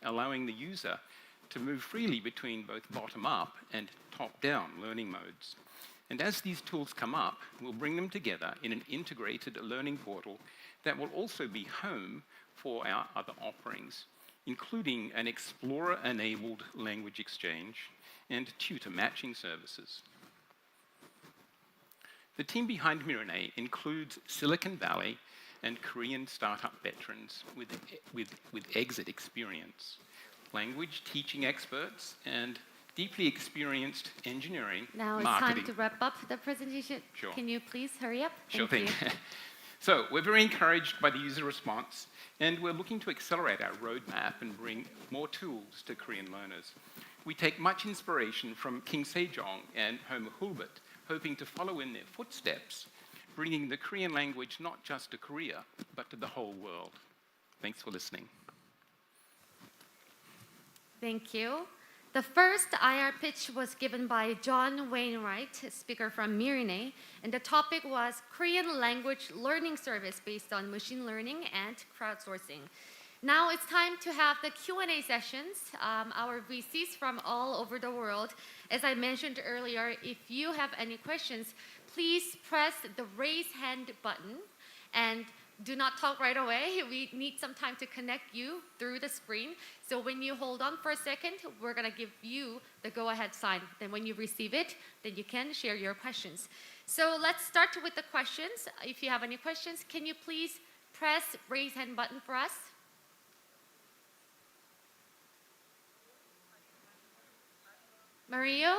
allowing the user to move freely between both bottom-up and top-down learning modes. And as these tools come up, we'll bring them together in an integrated learning portal that will also be home for our other offerings, including an Explorer-enabled language exchange and tutor matching services. The team behind Mirene includes Silicon Valley and Korean startup veterans with exit experience, language teaching experts, and deeply experienced engineering, now marketing. It's time to wrap up the presentation. Sure. Can you please hurry up? Sure Thank thing. you. So we're very encouraged by the user response, and we're looking to accelerate our roadmap and bring more tools to Korean learners. We take much inspiration from King Sejong and Homer Hulbert, hoping to follow in their footsteps, bringing the Korean language not just to Korea, but to the whole world. Thanks for listening. Thank you. The first IR pitch was given by John Wainwright, a speaker from Mirene, and the topic was Korean language learning service based on machine learning and crowdsourcing. Now it's time to have the Q&A sessions. Our VCs from all over the world. As I mentioned earlier, if you have any questions, please press the raise hand button and do not talk right away. We need some time to connect you through the screen. So when you hold on for a second, we're gonna give you the go-ahead sign. Then when you receive it, then you can share your questions. So let's start with the questions. If you have any questions, can you please press raise hand button for us? Mario?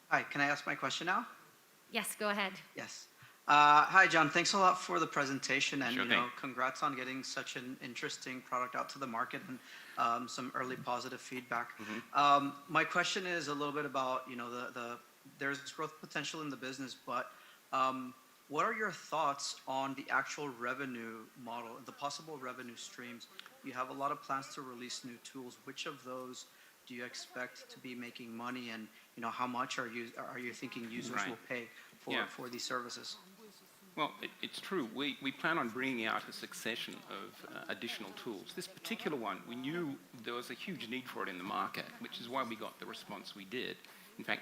Hi, can I ask my question now? Yes, go ahead. Yes. Hi, John. Thanks a lot for the presentation, and Sure thing. congrats on getting such an interesting product out to the market and some early positive feedback. My question is a little bit about there's growth potential in the business, but what are your thoughts on the actual revenue model, the possible revenue streams? You have a lot of plans to release new tools. Which of those do you expect to be making money, and how much are you thinking users will pay for these services? Well, it's true. We plan on bringing out a succession of additional tools. This particular one, we knew there was a huge need for it in the market, which is why we got the response we did. In fact,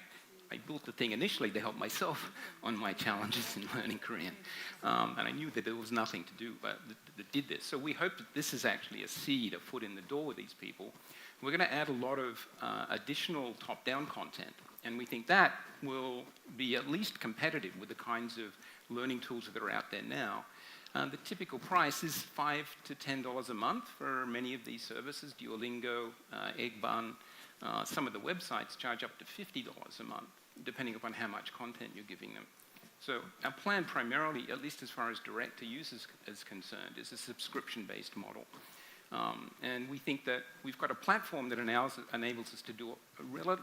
I built the thing initially to help myself on my challenges in learning Korean. And I knew that there was nothing to do that did this. So we hope that this is actually a seed, a foot in the door with these people. We're going to add a lot of additional top-down content, and we think that will be at least competitive with the kinds of learning tools that are out there now. The typical price is $5 to $10 a month for many of these services, Duolingo, Egban. Some of the websites charge up to $50 a month, depending upon how much content you're giving them. So our plan primarily, at least as far as direct-to-users is concerned, is a subscription-based model. And we think that we've got a platform that enables us to do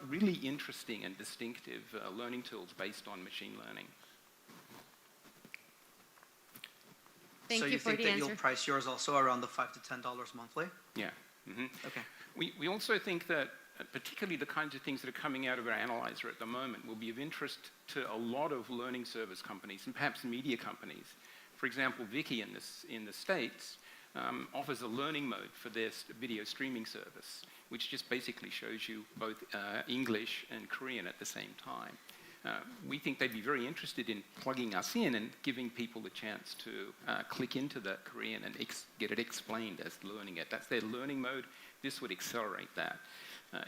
really interesting and distinctive learning tools based on machine learning. Thank so you you for think the that answer. you'll price yours also around the $5 to $10 monthly? Yeah. Mm-hmm. Okay. We also think that particularly the kinds of things that are coming out of our analyzer at the moment will be of interest to a lot of learning service companies and perhaps media companies. For example, Viki in the States offers a learning mode for their video streaming service, which just basically shows you both English and Korean at the same time. We think they'd be very interested in plugging us in and giving people the chance to click into the Korean and get it explained as learning it. That's their learning mode. This would accelerate that.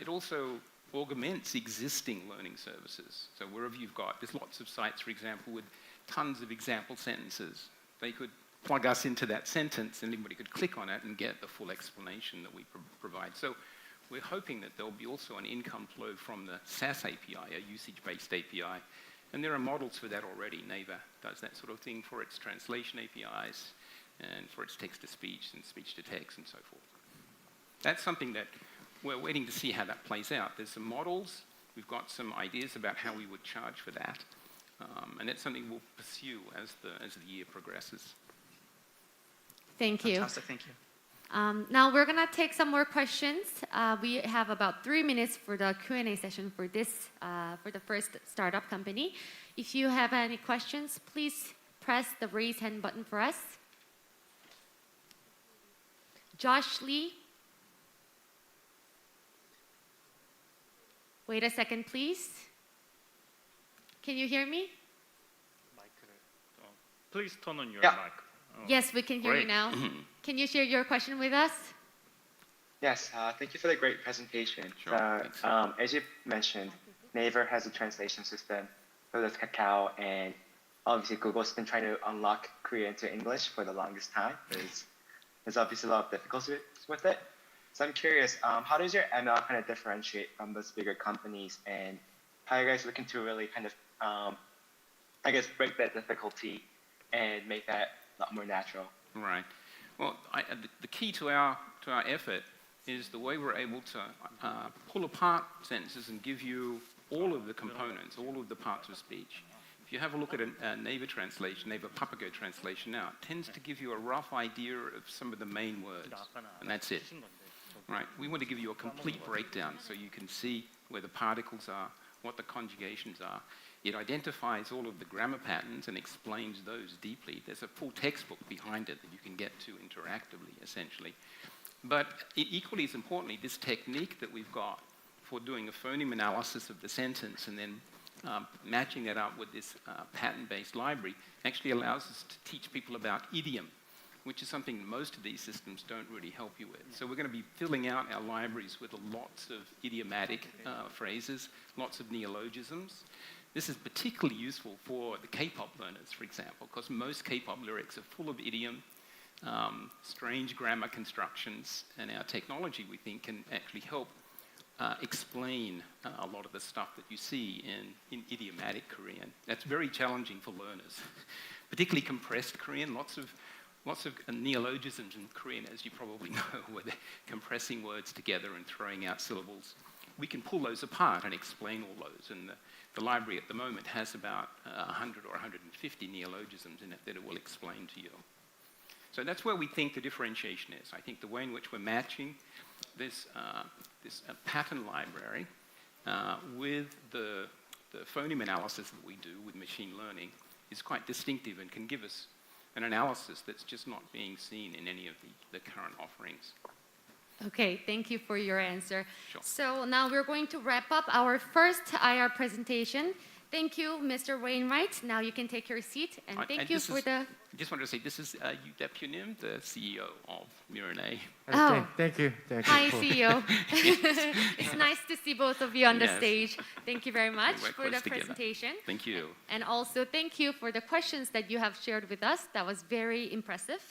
It also augments existing learning services. So wherever there's lots of sites, for example, with tons of example sentences. They could plug us into that sentence and anybody could click on it and get the full explanation that we provide. So we're hoping that there'll be also an income flow from the SAS API, a usage-based API. And there are models for that already. Naver does that sort of thing for its translation APIs and for its text-to-speech and speech-to-text and so forth. That's something that we're waiting to see how that plays out. There's some models. We've got some ideas about how we would charge for that. And that's something we'll pursue as the year progresses. Thank you. Fantastic, thank you. Now we're gonna take some more questions. We have about 3 minutes for the Q&A session for this, for the first startup company. If you have any questions, please press the raise hand button for us. Josh Lee, Wait a second, please. Can you hear me? Please turn on your Yeah. mic. Yes, we can hear you Great. now. Can you share your question with us? Yes, thank you for the great presentation. Sure, thanks. As you mentioned, Naver has a translation system, so does Kakao, and obviously Google's been trying to unlock Korean to English for the longest time. There's obviously a lot of difficulties with it. So I'm curious, how does your ML kind of differentiate from those bigger companies, and how are you guys looking to really kind of, I guess, break that difficulty and make that a lot more natural? Right. Well, the key to our effort is the way we're able to pull apart sentences and give you all of the components, all of the parts of speech. If you have a look at a Naver translation, Naver Papago translation now, it tends to give you a rough idea of some of the main words, and that's it. Right. We want to give you a complete breakdown so you can see where the particles are, what the conjugations are. It identifies all of the grammar patterns and explains those deeply. There's a full textbook behind it that you can get to interactively, essentially. But equally as importantly, this technique that we've got for doing a phoneme analysis of the sentence and then matching that up with this pattern-based library actually allows us to teach people about idiom, which is something most of these systems don't really help you with. So we're going to be filling out our libraries with lots of idiomatic phrases, lots of neologisms. This is particularly useful for the K-pop learners, for example, because most K-pop lyrics are full of idiom, strange grammar constructions, and our technology, we think, can actually help explain a lot of the stuff that you see in idiomatic Korean. That's very challenging for learners, particularly compressed Korean. Lots of neologisms in Korean, as you probably know, where they're compressing words together and throwing out syllables. We can pull those apart and explain all those, and the library at the moment has about 100 or 150 neologisms in it that it will explain to you. So that's where we think the differentiation is. I think the way in which we're matching this pattern library with the phoneme analysis that we do with machine learning is quite distinctive and can give us an analysis that's just not being seen in any of the current offerings. Okay, thank you for your answer. Sure. So now we're going to wrap up our first IR presentation. Thank you, Mr. Wainwright. Now you can take your seat, and thank you for the... I just wanted to say, this is Yu Nim, the CEO of Mirene. Oh. Thank you. Hi, CEO. It's nice to see both of you on the Yes. stage. Thank you very much We work for the close together. presentation. Thank you. And also thank you for the questions that you have shared with us. That was very impressive.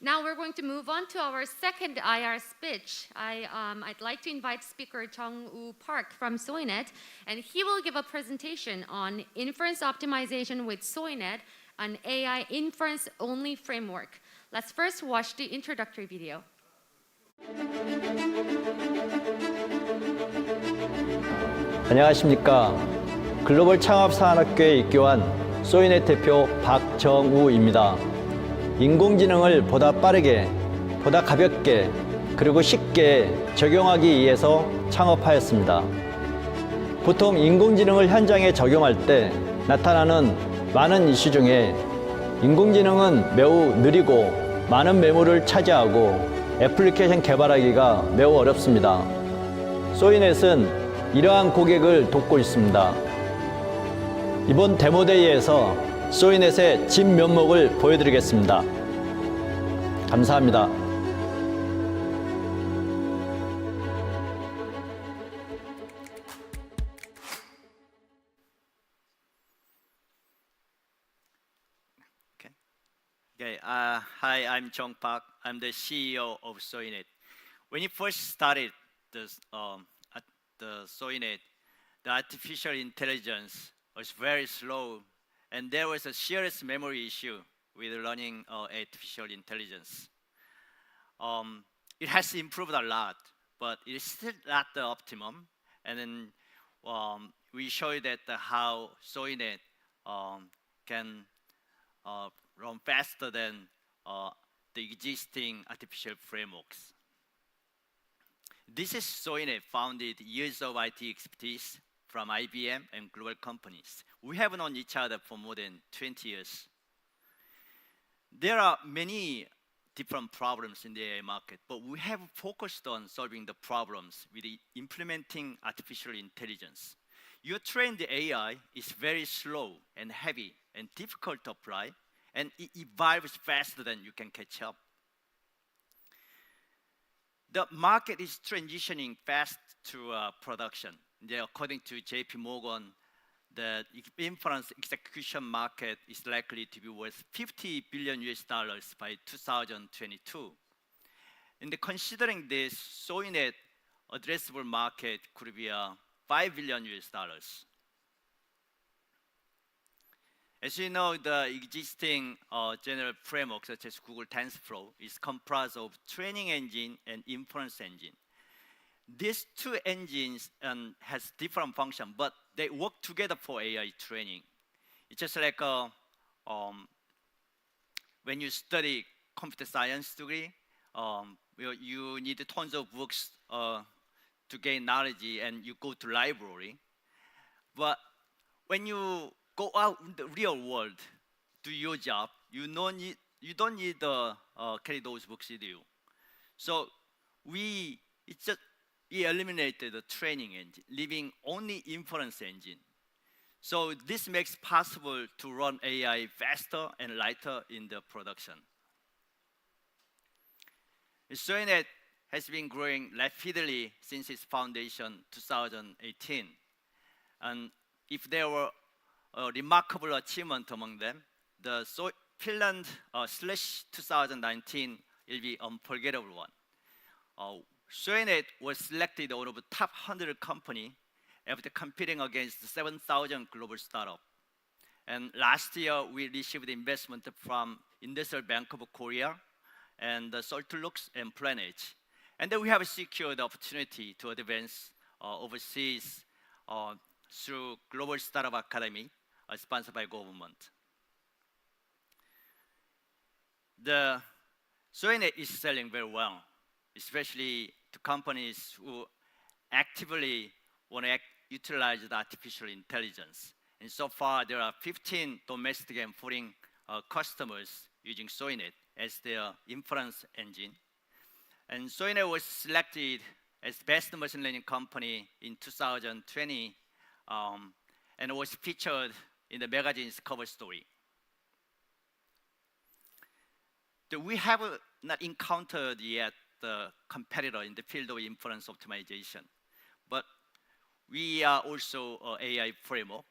Now we're going to move on to our second IR speech. I'd like to invite speaker Jung-woo Park from Soinet, and he will give a presentation on inference optimization with Soinet, an AI inference-only framework. Let's first watch the introductory video. 안녕하십니까. 글로벌 창업산업교에 입교한 소이넷 대표 박정우입니다. 인공지능을 보다 빠르게, 보다 가볍게, 그리고 쉽게 적용하기 위해서 창업하였습니다. 보통 인공지능을 현장에 적용할 때 나타나는 많은 이슈 중에 인공지능은 매우 느리고 많은 매물을 차지하고 애플리케이션 개발하기가 매우 어렵습니다. 소이넷은 이러한 고객을 돕고 있습니다. 이번 데모데이에서 소이넷의 진면목을 보여드리겠습니다. 감사합니다. Hi, I'm Jung Park. I'm the CEO of Soinet. When you first started at the Soinet, the artificial intelligence was very slow, and there was a serious memory issue with learning artificial intelligence. It has improved a lot, but it is still not the optimum. And then we show that how Soinet can run faster than the existing artificial frameworks. This is Soinet, founded years of IT expertise from IBM and global companies. We have known each other for more than 20 years. There are many different problems in the AI market, but we have focused on solving the problems with implementing artificial intelligence. Your trained AI is very slow and heavy and difficult to apply, and it evolves faster than you can catch up. The market is transitioning fast to production. According to JP Morgan, the inference execution market is likely to be worth $50 billion by 2022. And considering this, SoyNet addressable market could be $5 billion. As you know, the existing general framework such as Google TensorFlow is comprised of training engine and inference engine. These two engines has different functions, but they work together for AI training. It's just like when you study computer science degree, you need tons of books to gain knowledge, and you go to library. But when you go out in the real world, do your job, you don't need to carry those books with you. So we eliminated the training engine, leaving only inference engine. So this makes possible to run AI faster and lighter in the production. SoyNet has been growing rapidly since its foundation 2018. And if there were a remarkable achievement among them, the Finland /2019 will be unforgettable one. SoyNet was selected out of the top 100 company after competing against 7,000 global startups. And last year, we received investment from Industrial Bank of Korea and Saltlux and Planet. And then we have secured the opportunity to advance overseas through Global Startup Academy, sponsored by government. The SoyNet is selling very well, especially to companies who actively want to utilize the artificial intelligence. And so far, there are 15 domestic and foreign customers using SoyNet as their inference engine. And SoyNet was selected as best machine learning company in 2020, and was featured in the magazine's cover story. We have not encountered yet the competitor in the field of inference optimization, but we are also an AI framework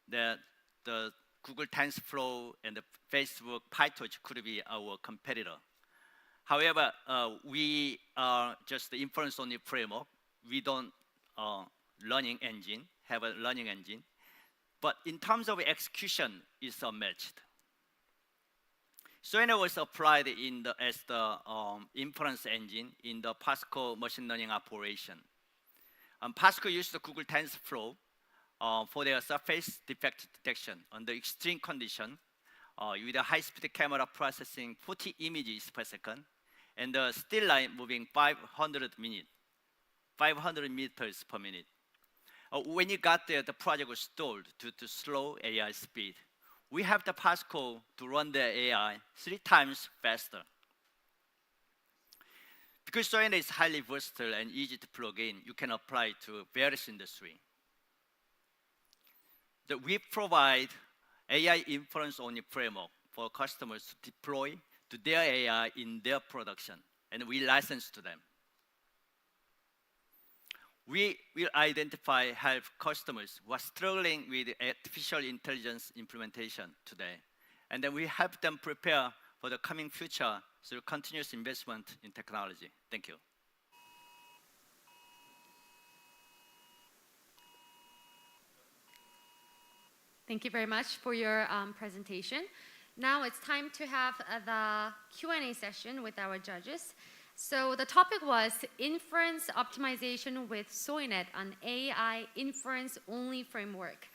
that the Google TensorFlow and the Facebook PyTorch could be our competitor. However, we are just the inference-only framework. We don't have a learning engine. But in terms of execution, it's unmatched. SoyNet was applied as the inference engine in the Pascal machine learning operation. Pascal used the Google TensorFlow for their surface defect detection under extreme condition with a high-speed camera processing 40 images per second and the still line moving 500 meters per minute. When you got there, the project was stalled due to slow AI speed. We have the Pascal to run the AI 3 times faster. Because SoyNet is highly versatile and easy to plug in, you can apply it to various industries. We provide AI inference-only framework for customers to deploy to their AI in their production, and we license to them. We will help customers who are struggling with artificial intelligence implementation today, and then we help them prepare for the coming future through continuous investment in technology. Thank you. Thank you very much for your presentation. Now it's time to have the Q&A session with our judges. So the topic was inference optimization with SoyNet, an AI inference-only framework.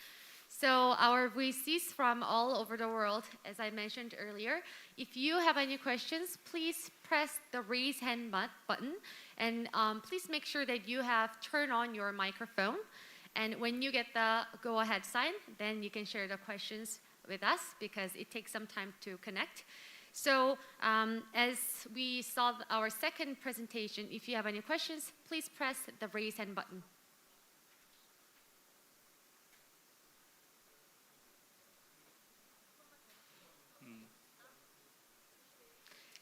So our VCs from all over the world, as I mentioned earlier, if you have any questions, please press the raise hand button, and please make sure that you have turned on your microphone. And when you get the go-ahead sign, then you can share the questions with us because it takes some time to connect. So as we saw our second presentation, if you have any questions, please press the raise hand button.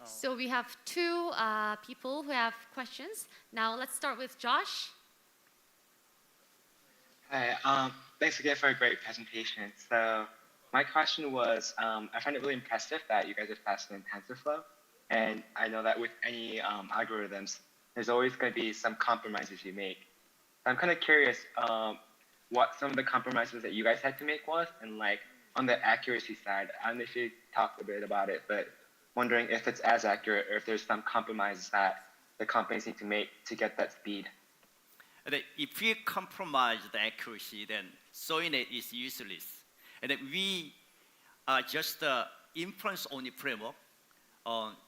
So we have two people who have questions. Now let's start with Josh. Hi, thanks again for a great presentation. So my question was, I find it really impressive that you guys are faster than TensorFlow. And I know that with any algorithms, there's always going to be some compromises you make. I'm kind of curious what some of the compromises that you guys had to make was, and like on the accuracy side, I don't know if you talked a bit about it, but wondering if it's as accurate or if there's some compromises that the companies need to make to get that speed. And if we compromise the accuracy, then SoyNet is useless. And then we are just the inference-only framework.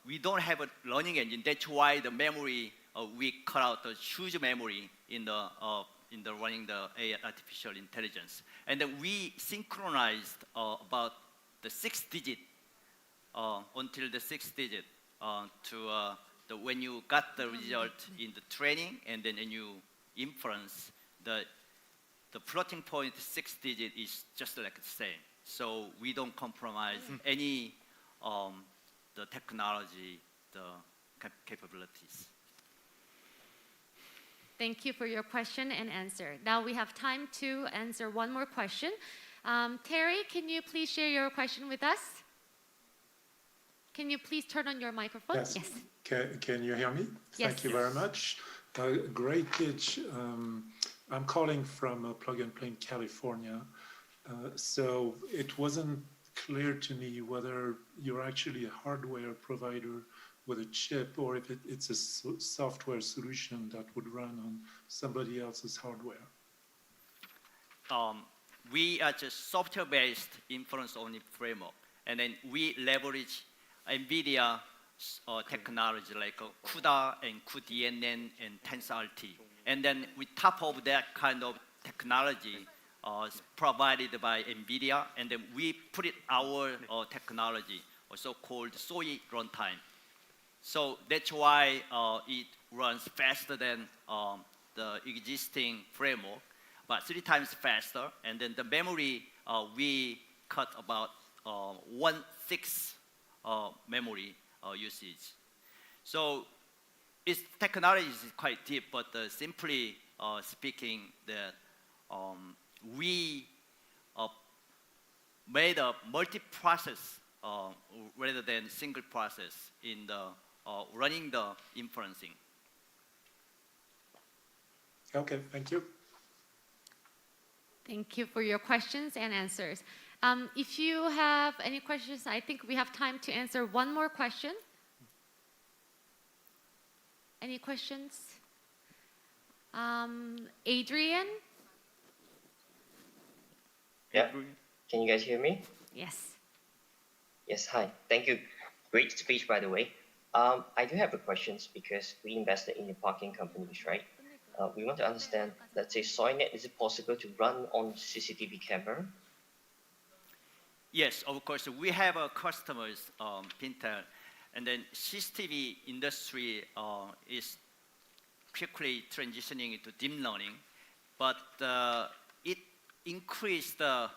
We don't have a learning engine. That's why the memory, we cut out the huge memory in the running the AI artificial intelligence. And then we synchronized about the 6th digit until the 6th digit to when you got the result in the training, and then when you inference, the floating point 6th digit is just like the same. So we don't compromise any the technology, the capabilities. Thank you for your question and answer. Now we have time to answer one more question. Terry, can you please share your question with us? Can you please turn on your microphone? Yes. Can you hear me? Yes. Thank you very much. Great pitch. I'm calling from Plug and Play in California. So it wasn't clear to me whether you're actually a hardware provider with a chip or if it's a software solution that would run on somebody else's hardware. We are just software-based inference-only framework, and then we leverage NVIDIA technology like CUDA and cuDNN and TensorRT. And then we top of that kind of technology provided by NVIDIA, and then we put it our technology, also called Soy runtime. So that's why it runs faster than the existing framework, but 3 times faster. And then the memory, we cut about 1/6 memory usage. So its technology is quite deep, but simply speaking, that we made a multi-process rather than single process in the running the inferencing. Okay, thank you. Thank you for your questions and answers. If you have any questions, I think we have time to answer one more question. Any questions? Adrian? Yeah. Can you guys hear me? Yes. Yes, hi. Thank you. Great speech, by the way. I do have a questions because we invested in the parking companies, right? We want to understand, let's say SoyNet, is it possible to run on CCTV camera? Yes, of course. We have customers, Pintel, and then CCTV industry is quickly transitioning into deep learning, but it increased the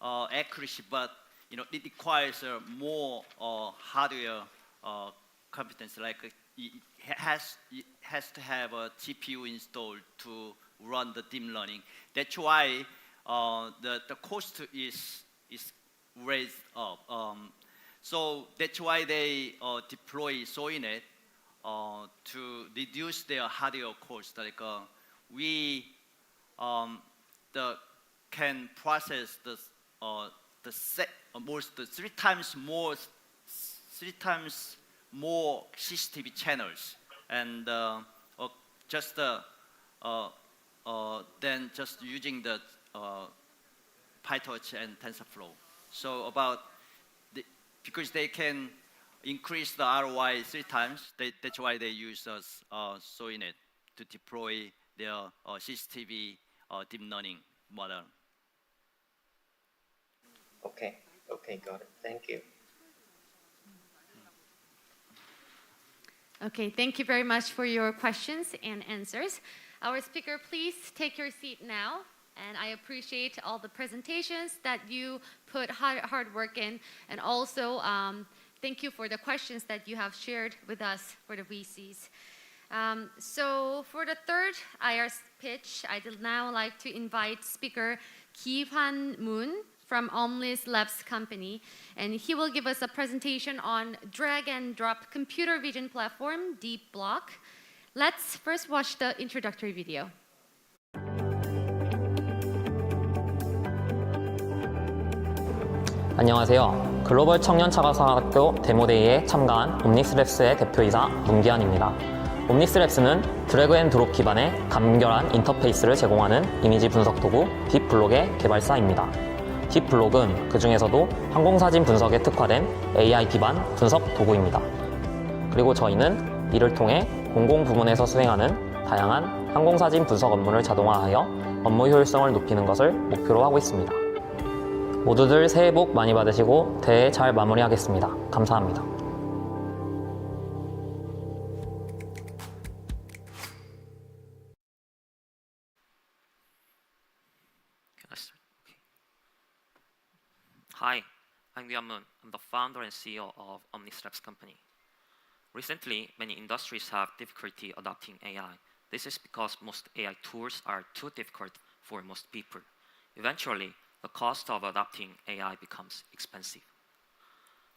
accuracy, but it requires more hardware competence. Like it has to have a GPU installed to run the deep learning. That's why the cost is raised up. So that's why they deploy SoyNet to reduce their hardware cost. Like we can process the 3 times more CCTV channels, and than just using the PyTorch and TensorFlow. So because they can increase the ROI 3 times, that's why they use SoyNet to deploy their CCTV deep learning model. Okay, got it. Thank you. Okay, thank you very much for your questions and answers. Our speaker, please take your seat now. And I appreciate all the presentations that you put hard work in, and also thank you for the questions that you have shared with us for the VCs. So for the third IR pitch, I'd now like to invite speaker Ki-hwan Moon from Omlis Labs company, and he will give us a presentation on drag and drop computer vision platform, Deep Block. Let's first watch the introductory video. 안녕하세요. 글로벌 청년 창업가학교 데모데이에 참가한 옴닉스랩스의 대표이사 문기환입니다. 옴닉스랩스는 드래그 앤 드롭 기반의 간결한 인터페이스를 제공하는 이미지 분석 도구 딥블록의 개발사입니다. 딥블록은 그 중에서도 항공사진 분석에 특화된 AI 기반 분석 도구입니다. 그리고 저희는 이를 통해 공공 부문에서 수행하는 다양한 항공사진 분석 업무를 자동화하여 업무 효율성을 높이는 것을 목표로 하고 있습니다. 모두들 새해 복 많이 받으시고 대회 잘 마무리하겠습니다. 감사합니다. Hi, I'm Young Moon. I'm the founder and CEO of Omnistraps company. Recently, many industries have difficulty adopting AI. This is because most AI tools are too difficult for most people. Eventually, the cost of adopting AI becomes expensive.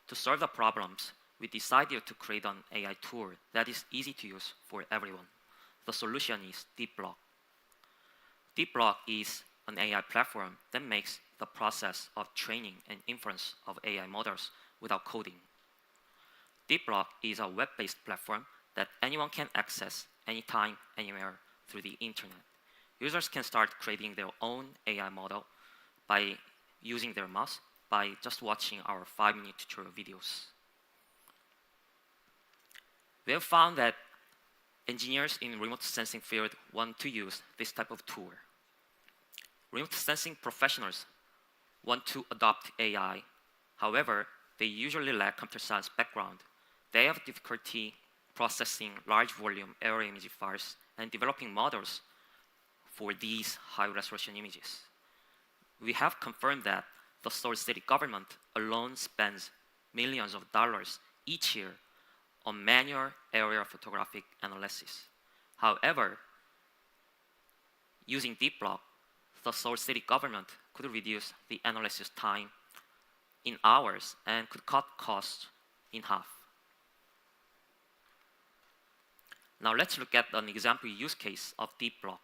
To solve the problems, we decided to create an AI tool that is easy to use for everyone. The solution is Deep Block. Deep Block is an AI platform that makes the process of training and inference of AI models without coding. Deep Block is a web-based platform that anyone can access anytime, anywhere through the internet. Users can start creating their own AI model by using their mouse by just watching our 5-minute tutorial videos. We have found that engineers in remote sensing field want to use this type of tool. Remote sensing professionals want to adopt AI. However, they usually lack computer science background. They have difficulty processing large volume aerial image files and developing models for these high-resolution images. We have confirmed that the Seoul city government alone spends millions of dollars each year on manual aerial photographic analysis. However, using Deep Block, the Seoul city government could reduce the analysis time in hours and could cut costs in half. Now let's look at an example use case of Deep Block.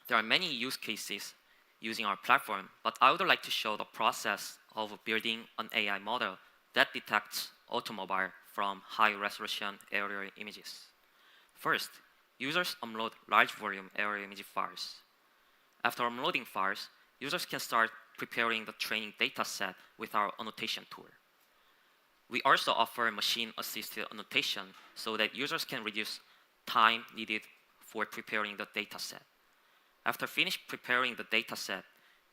There are many use cases using our platform, but I would like to show the process of building an AI model that detects automobile from high-resolution aerial images. First, users upload large volume aerial image files. After uploading files, users can start preparing the training data set with our annotation tool. We also offer machine-assisted annotation so that users can reduce time needed for preparing the data set. After finish preparing the data set,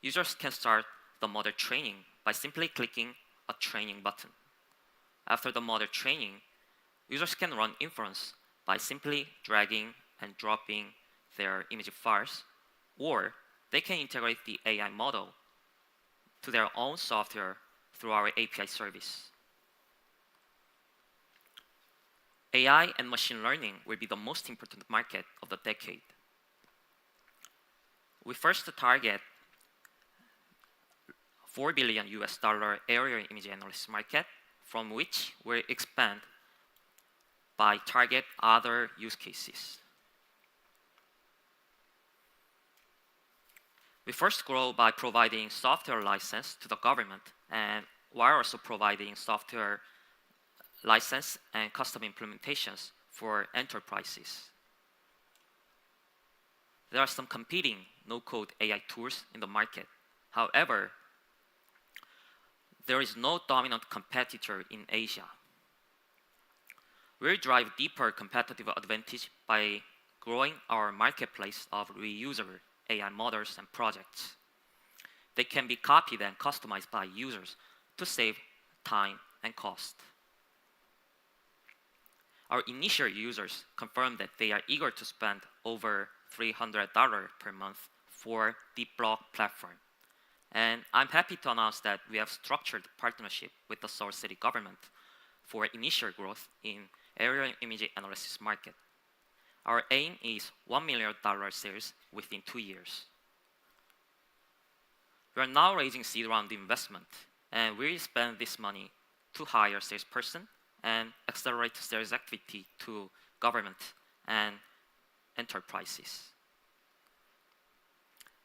users can start the model training by simply clicking a training button. After the model training, users can run inference by simply dragging and dropping their image files, or they can integrate the AI model to their own software through our API service. AI and machine learning will be the most important market of the decade. We first target $4 billion aerial image analysis market, from which we'll expand by target other use cases. We first grow by providing software license to the government, and while also providing software license and custom implementations for enterprises. There are some competing no-code AI tools in the market. However, there is no dominant competitor in Asia. We'll drive deeper competitive advantage by growing our marketplace of reusable AI models and projects. They can be copied and customized by users to save time and cost. our initial users confirmed that they are eager to spend over $300 per month for the blog platform. And I'm happy to announce that we have structured a partnership with the Seoul City government for initial growth in aerial image analysis market. Our aim is $1 million sales within 2 years. We are now raising seed round investment, and we will spend this money to hire salesperson and accelerate sales activity to government and enterprises.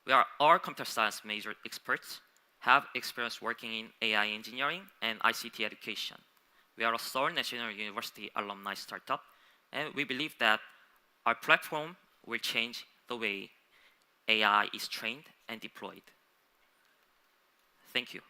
We are all computer science major experts, have experience working in AI engineering and ICT education. We are a Seoul National University alumni startup, and we believe that our platform will change the way AI is trained and deployed. Thank you.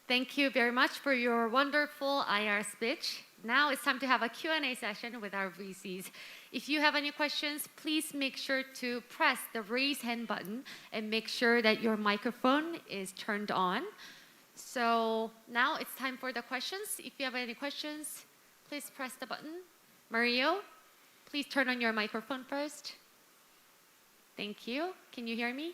Thank you very much for your wonderful IR speech. Now it's time to have a Q&A session with our VCs. If you have any questions, please make sure to press the raise hand button and make sure that your microphone is turned on. So now it's time for the questions. If you have any questions, please press the button. Mario, please turn on your microphone first. Thank you. Can you hear me?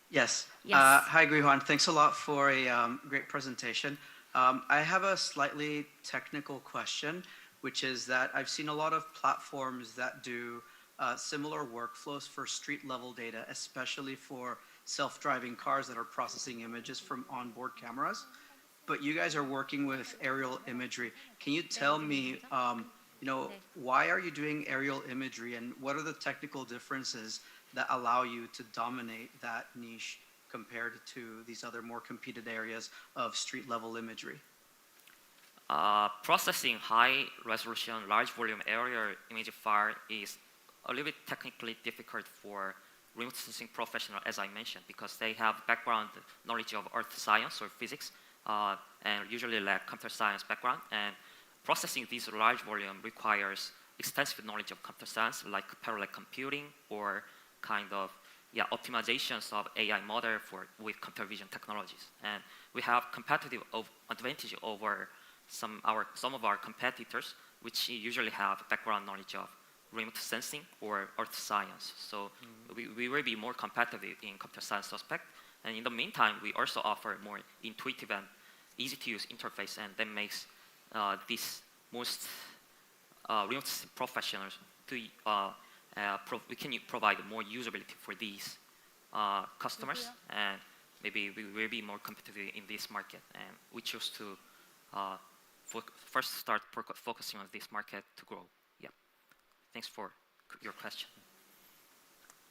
Yes. Yes. Hi, Guihan. Thanks a lot for a great presentation. I have a slightly technical question, which is that I've seen a lot of platforms that do similar workflows for street-level data, especially for self-driving cars that are processing images from onboard cameras. But you guys are working with aerial imagery. Can you tell me, why are you doing aerial imagery, and what are the technical differences that allow you to dominate that niche compared to these other more competed areas of street-level imagery? Processing high-resolution, large-volume aerial image file is a little bit technically difficult for remote sensing professionals, as I mentioned, because they have background knowledge of earth science or physics, and usually lack computer science background. And processing these large volume requires extensive knowledge of computer science, like parallel computing or kind of optimizations of AI model with computer vision technologies. And we have competitive advantage over some of our competitors, which usually have background knowledge of remote sensing or earth science. So we will be more competitive in computer science aspect. And in the meantime, we also offer more intuitive and easy to use interface, and that makes this most remote professionals to we can provide more usability for these customers, and maybe we will be more competitive in this market. And we choose to first start focusing on this market to grow. Yeah. Thanks for your question.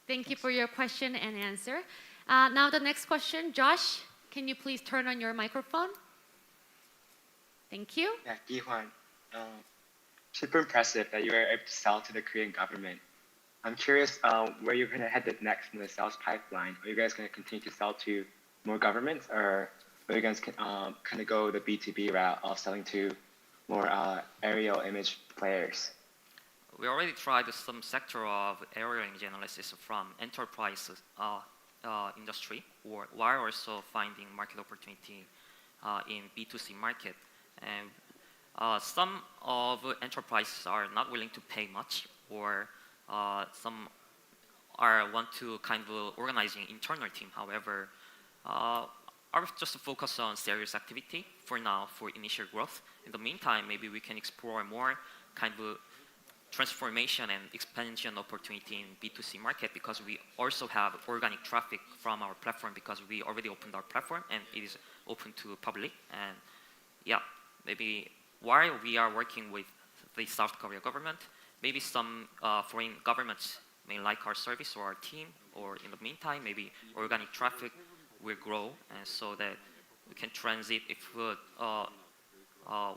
Thank you for your question and answer. Now the next question, Josh, can you please turn on your microphone? Thank you. Yeah, Gi-hwan, super impressive that you were able to sell to the Korean government. I'm curious where you're going to head next in the sales pipeline. Are you guys going to continue to sell to more governments, or are you guys kind of go the B2B route of selling to more aerial image players? We already tried some sector of aerial image analysis from enterprise industry, while also finding market opportunity in B2C market. And some of enterprises are not willing to pay much, or some want to kind of organizing internal team. However, I will just focus on serious activity for now for initial growth. In the meantime, maybe we can explore more kind of transformation and expansion opportunity in B2C market, because we also have organic traffic from our platform, because we already opened our platform and it is open to public. And yeah, maybe while we are working with the South Korea government, maybe some foreign governments may like our service or our team, or in the meantime, maybe organic traffic will grow, and so that we can transit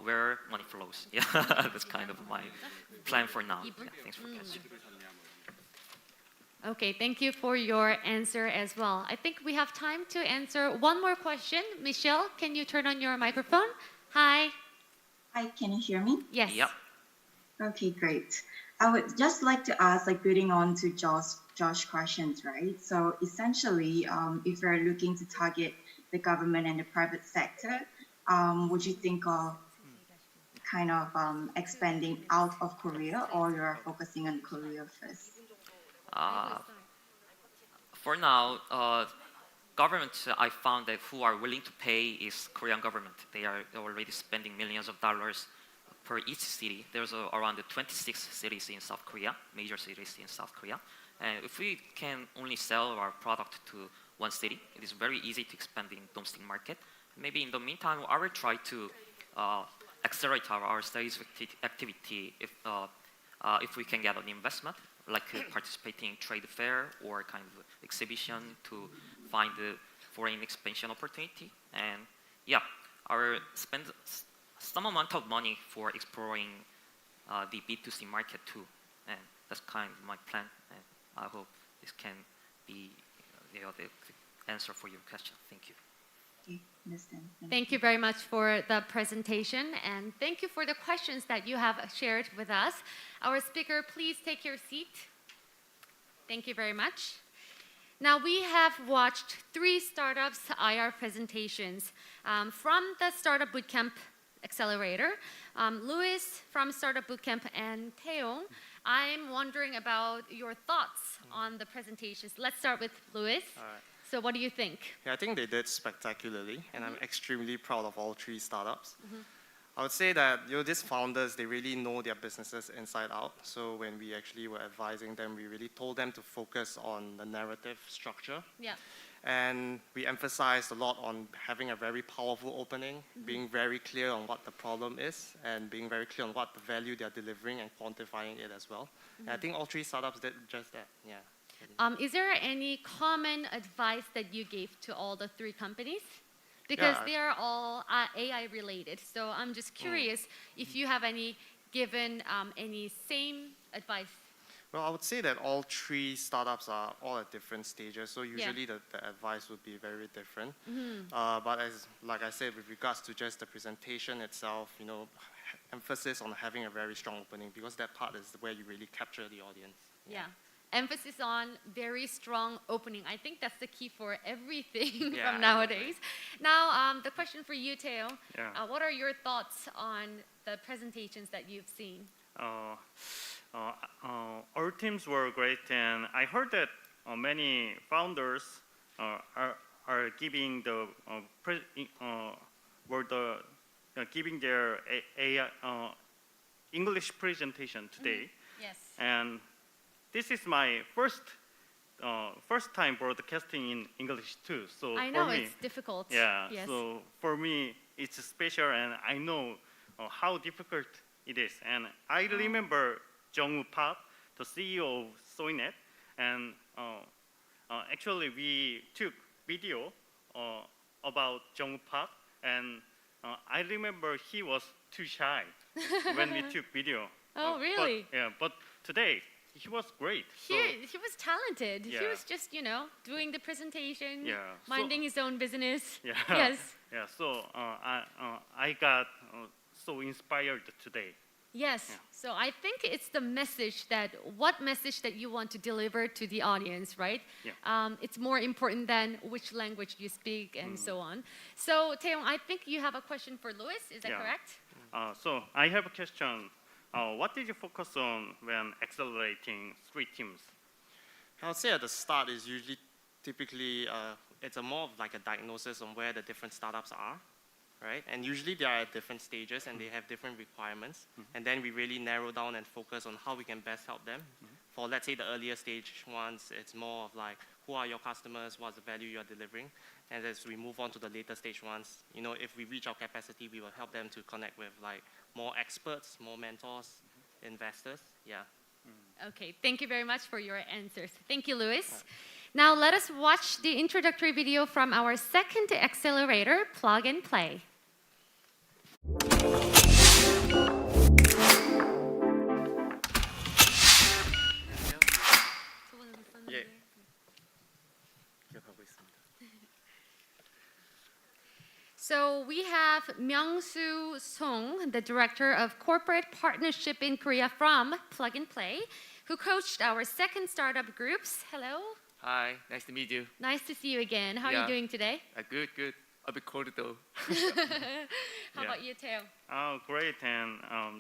where money flows. Yeah, that's kind of my plan for now. Yeah, thanks for catching. Okay, thank you for your answer as well. I think we have time to answer one more question. Michelle, can you turn on your microphone? Hi. Hi, can you hear me? Yes. Yep. Okay, great. I would just like to ask, building on to Josh's questions, right? So essentially, if you're looking to target the government and the private sector, would you think of kind of expanding out of Korea, or you're focusing on Korea first? For now, government I found that who are willing to pay is Korean government. They are already spending millions of dollars per each city. There's around 26 cities in South Korea, major cities in South Korea. And if we can only sell our product to one city, it is very easy to expand in domestic market. Maybe in the meantime, I will try to accelerate our sales activity if we can get an investment, like participating in trade fair or kind of exhibition to find the foreign expansion opportunity. And yeah, I will spend some amount of money for exploring the B2C market too. And that's kind of my plan. And I hope this can be the answer for your question. Thank you. Okay, understand. Thank you very much for the presentation, and thank you for the questions that you have shared with us. Our speaker, please take your seat. Thank you very much. Now, we have watched 3 startups IR presentations from the Startup Bootcamp Accelerator. Louis from Startup Bootcamp and Taeyong, I'm wondering about your thoughts on the presentations. Let's start with Louis. So what do you think? Yeah, I think they did spectacularly, and I'm extremely proud of all 3 startups. I would say that these founders, they really know their businesses inside out. So when we actually were advising them, we really told them to focus on the narrative structure. Yeah. And we emphasized a lot on having a very powerful opening, being very clear on what the problem is, and being very clear on what the value they're delivering and quantifying it as well. And I think all 3 startups did just that. Yeah. Is there any common advice that you gave to all the 3 companies? Because they are all AI related. So I'm just curious if you have any same advice. Well, I would say that all 3 startups are all at different stages. So usually the advice would be very different. But like I said, with regards to just the presentation itself, emphasis on having a very strong opening, because that part is where you really capture the audience. Yeah. Emphasis on very strong opening. I think that's the key for everything from nowadays. Now, the question for you, Teo. What are your thoughts on the presentations that you've seen? Our teams were great, and I heard that many founders are giving giving their English presentation today. Yes. And this is my first time broadcasting in English too. So I know for me, it's difficult. Yeah. Yes. So for me, it's special, and I know how difficult it is. And I remember Jung-woo Park, the CEO of Soinet, and actually we took video about Jung-woo Park, and I remember he was too shy when we took video. Oh, really? But today he was great. He was talented. Yeah. He was just, doing the presentation, Yeah. minding his own business. Yeah. Yes. Yeah. So I got so inspired today. Yes. Yeah. So I think it's the message what message that you want to deliver to the audience, right? Yeah. It's more important than which language you speak and so on. So Taeyong, I think you have a question for Louis. Is that correct? So I have a question. What did you focus on when accelerating 3 teams? I would say at the start is usually typically it's more of like a diagnosis on where the different startups are, right? And usually they are at different stages and they have different requirements. And then we really narrow down and focus on how we can best help them. For let's say the earlier stage ones, it's more of like, who are your customers, what's the value you're delivering? And as we move on to the later stage ones, if we reach our capacity, we will help them to connect with like more experts, more mentors, investors. Yeah. Okay, thank you very much for your answers. Thank you, Louis. Now let us watch the introductory video from our second accelerator, Plug and Play. 예. So we have Myung-soo Song, the Director of Corporate Partnership in Korea from Plug and Play, who coached our second startup groups. Hello. Hi, nice to meet you. Nice to see you again. How are you doing today? Good, good. A bit cold though. How about you, Teo? Oh, great and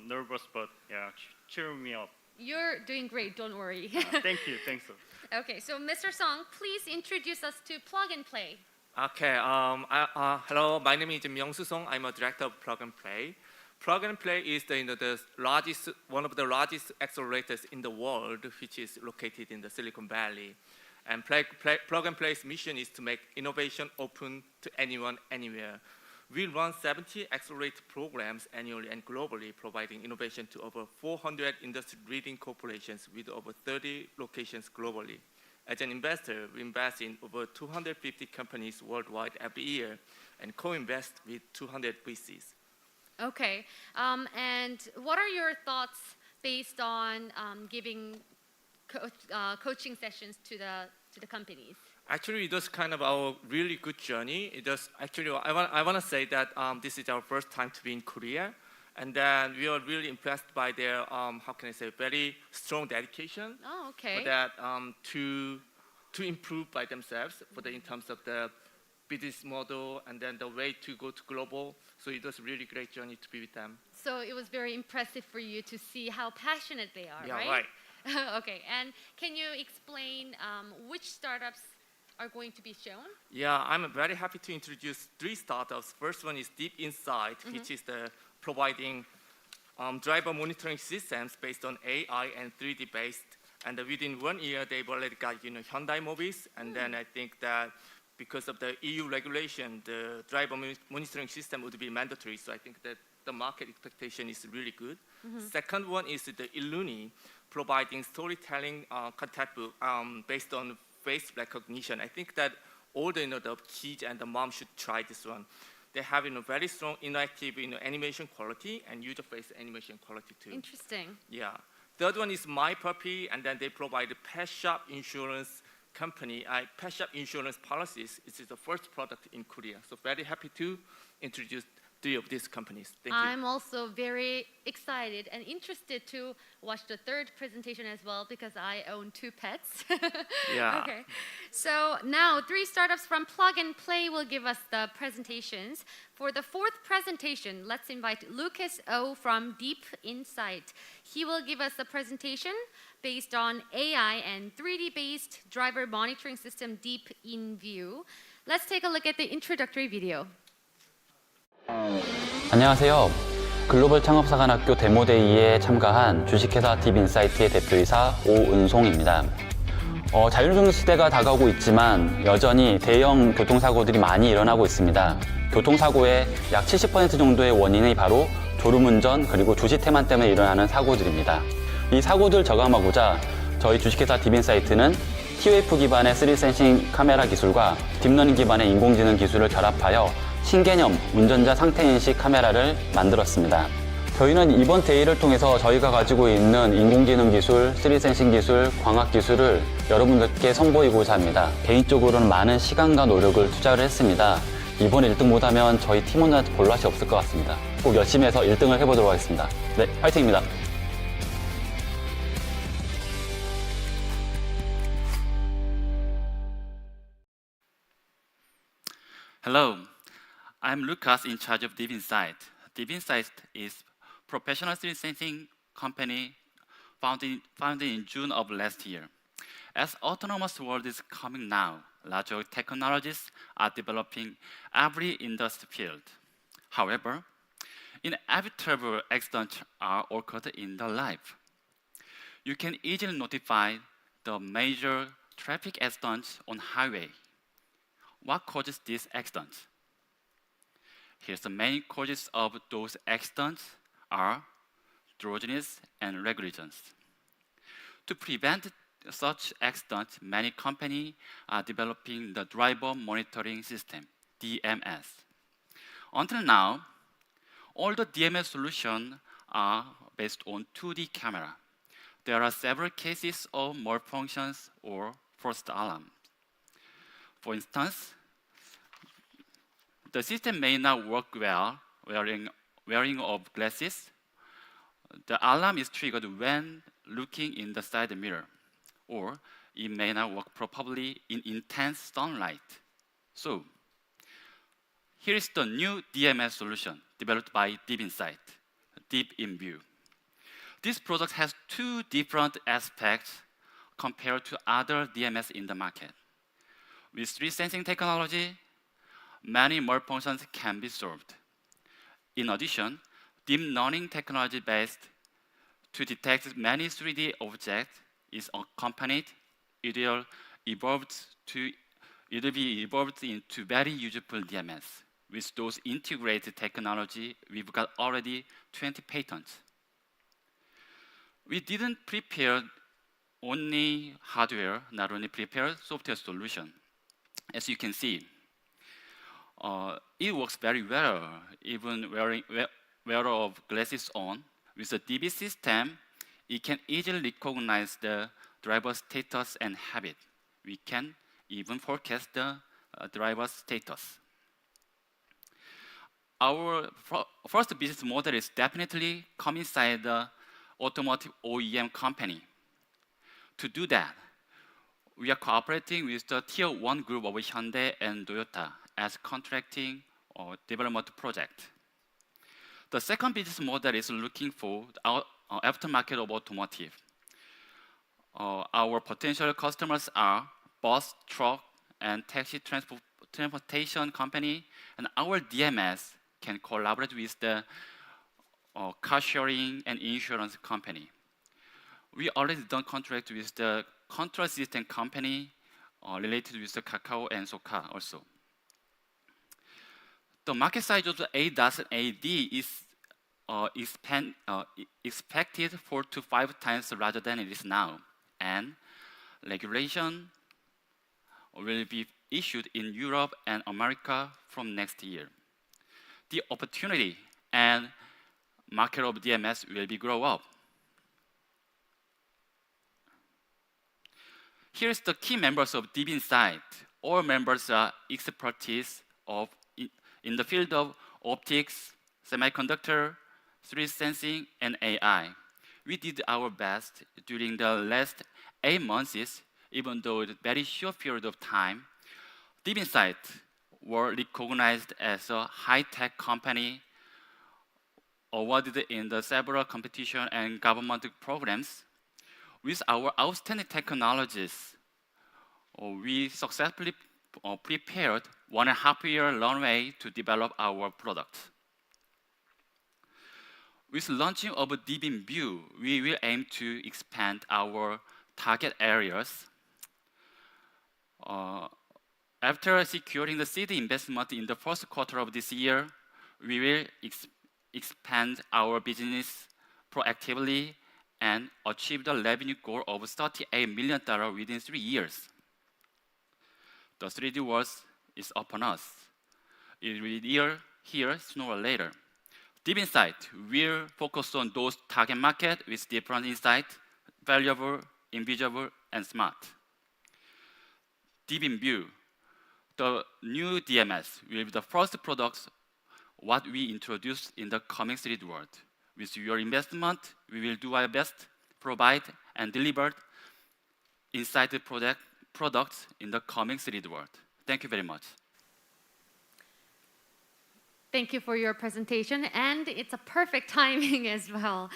nervous, but yeah, cheer me up. You're doing great, don't worry. Thank you, thanks. Okay, so Mr. Song, please introduce us to Plug and Play. Okay. Hello. My name is Myung-soo Song. I'm a director of Plug and Play. Plug and Play is one of the largest accelerators in the world, which is located in the Silicon Valley. And Plug and Play's mission is to make innovation open to anyone, anywhere. We run 70 accelerator programs annually and globally, providing innovation to over 400 industry-leading corporations with over 30 locations globally. As an investor, we invest in over 250 companies worldwide every year and co-invest with 200 VCs. Okay, and what are your thoughts based on giving coaching sessions to the companies? Actually, it was kind of our really good journey. It was actually, I want to say that this is our first time to be in Korea, and then we are really impressed by their, how can I say, very strong dedication. Oh, okay. For that to improve by themselves, in terms of the business model and then the way to go to global. So it was a really great journey to be with them. So it was very impressive for you to see how passionate they are, Yeah, right? right. Okay, and can you explain which startups are going to be shown? Yeah, I'm very happy to introduce 3 startups. First one is Deep Insight, which is providing driver monitoring systems based on AI and 3D based. And within 1 year, they've already got Hyundai Mobis. And then I think that because of the EU regulation, the driver monitoring system would be mandatory. So I think that the market expectation is really good. Second one is the Illuni, providing storytelling content book based on face recognition. I think that all the kids and the mom should try this one. They have very strong interactive animation quality and user-face animation quality too. Interesting. Yeah. Third one is My Puppy, and then they provide a pet shop insurance company. Pet shop insurance policies. This is the first product in Korea. So very happy to introduce 3 of these companies. Thank you. I'm also very excited and interested to watch the third presentation as well because I own 2 pets. Yeah. Okay. So now 3 startups from Plug and Play will give us the presentations. For the 4th presentation, let's invite Lucas O from Deep Insight. He will give us a presentation based on AI and 3D-based driver monitoring system Deep In View. Let's take a look at the introductory video. 안녕하세요. 글로벌 창업사관학교 데모데이에 참가한 주식회사 딥인사이트의 대표이사 오은송입니다. 자율주행 시대가 다가오고 있지만 여전히 대형 교통사고들이 많이 일어나고 있습니다. 교통사고의 약 70% 정도의 원인이 바로 졸음운전 그리고 주시태만 때문에 일어나는 사고들입니다. 이 사고들 저감하고자 저희 주식회사 딥인사이트는 TOF 기반의 3D 센싱 카메라 기술과 딥러닝 기반의 인공지능 기술을 결합하여 신개념 운전자 상태인식 카메라를 만들었습니다. 저희는 이번 대회를 통해서 저희가 가지고 있는 인공지능 기술, 3D 센싱 기술, 광학 기술을 여러분들께 선보이고자 합니다. 개인적으로는 많은 시간과 노력을 투자를 했습니다. 이번에 1등 못하면 저희 팀원들한테 볼 맛이 없을 것 같습니다. 꼭 열심히 해서 1등을 해보도록 하겠습니다. 네, 화이팅입니다. Hello, I'm Lucas in charge of Deep Insight. Deep Insight is a professional 3D sensing company founded in June of last year. As autonomous world is coming now, larger technologies are developing every industry field. However, inevitable accidents are occurred in the life. You can easily notify the major traffic accidents on highway. What causes these accidents? Here's the main causes of those accidents are drowsiness and negligence. To prevent such accidents, many companies are developing the driver monitoring system, DMS. Until now, all the DMS solutions are based on 2D camera. There are several cases of malfunctions or false alarms. For instance, the system may not work well wearing of glasses. The alarm is triggered when looking in the side mirror, or it may not work properly in intense sunlight. So, Here is the new DMS solution developed by Deep Insight, Deep in View. This product has two different aspects compared to other DMS in the market. With 3D sensing technology, many more functions can be solved. In addition, deep learning technology based to detect many 3D objects is accompanied. It will be evolved into very useful DMS. With those integrated technology, we've got already 20 patents. We didn't prepare only hardware, not only prepare software solution. As you can see, it works very well, even wearing of glasses on. With the DB system, it can easily recognize the driver's status and habit. We can even forecast the driver's status. Our first business model is definitely come inside the automotive OEM company. To do that, we are cooperating with the Tier 1 group of Hyundai and Toyota as contracting or development project. The second business model is looking for our aftermarket of automotive. Our potential customers are bus, truck, and taxi transportation company, and our DMS can collaborate with the car sharing and insurance company. We already done contract with the control system company related with the Kakao and Soka also. The market size of the ADAS and AD is expected 4 to 5 times larger than it is now, and regulation will be issued in Europe and America from next year. The opportunity and market of DMS will be grow up. Here's the key members of Deep Insight. All members are expertise in the field of optics, semiconductor, 3D sensing, and AI. We did our best during the last 8 months, even though it's a very short period of time. Deep Insight were recognized as a high-tech company, awarded in the several competition and government programs. With our outstanding technologies, we successfully prepared 1.5-year runway to develop our product. With launching of Deep in View, we will aim to expand our target areas. After securing the seed investment in the first quarter of this year, we will expand our business proactively and achieve the revenue goal of $38 million within 3 years. The 3D world is upon us. It will be here sooner or later. Deep Insight will focus on those target market with different insight, valuable, invisible, and smart. Deep in View, the new DMS will be the first products what we introduce in the coming 3D world. With your investment, we will do our best, provide and deliver inside the products in the coming 3D world. Thank you very much. Thank you for your presentation, and it's a perfect timing as well.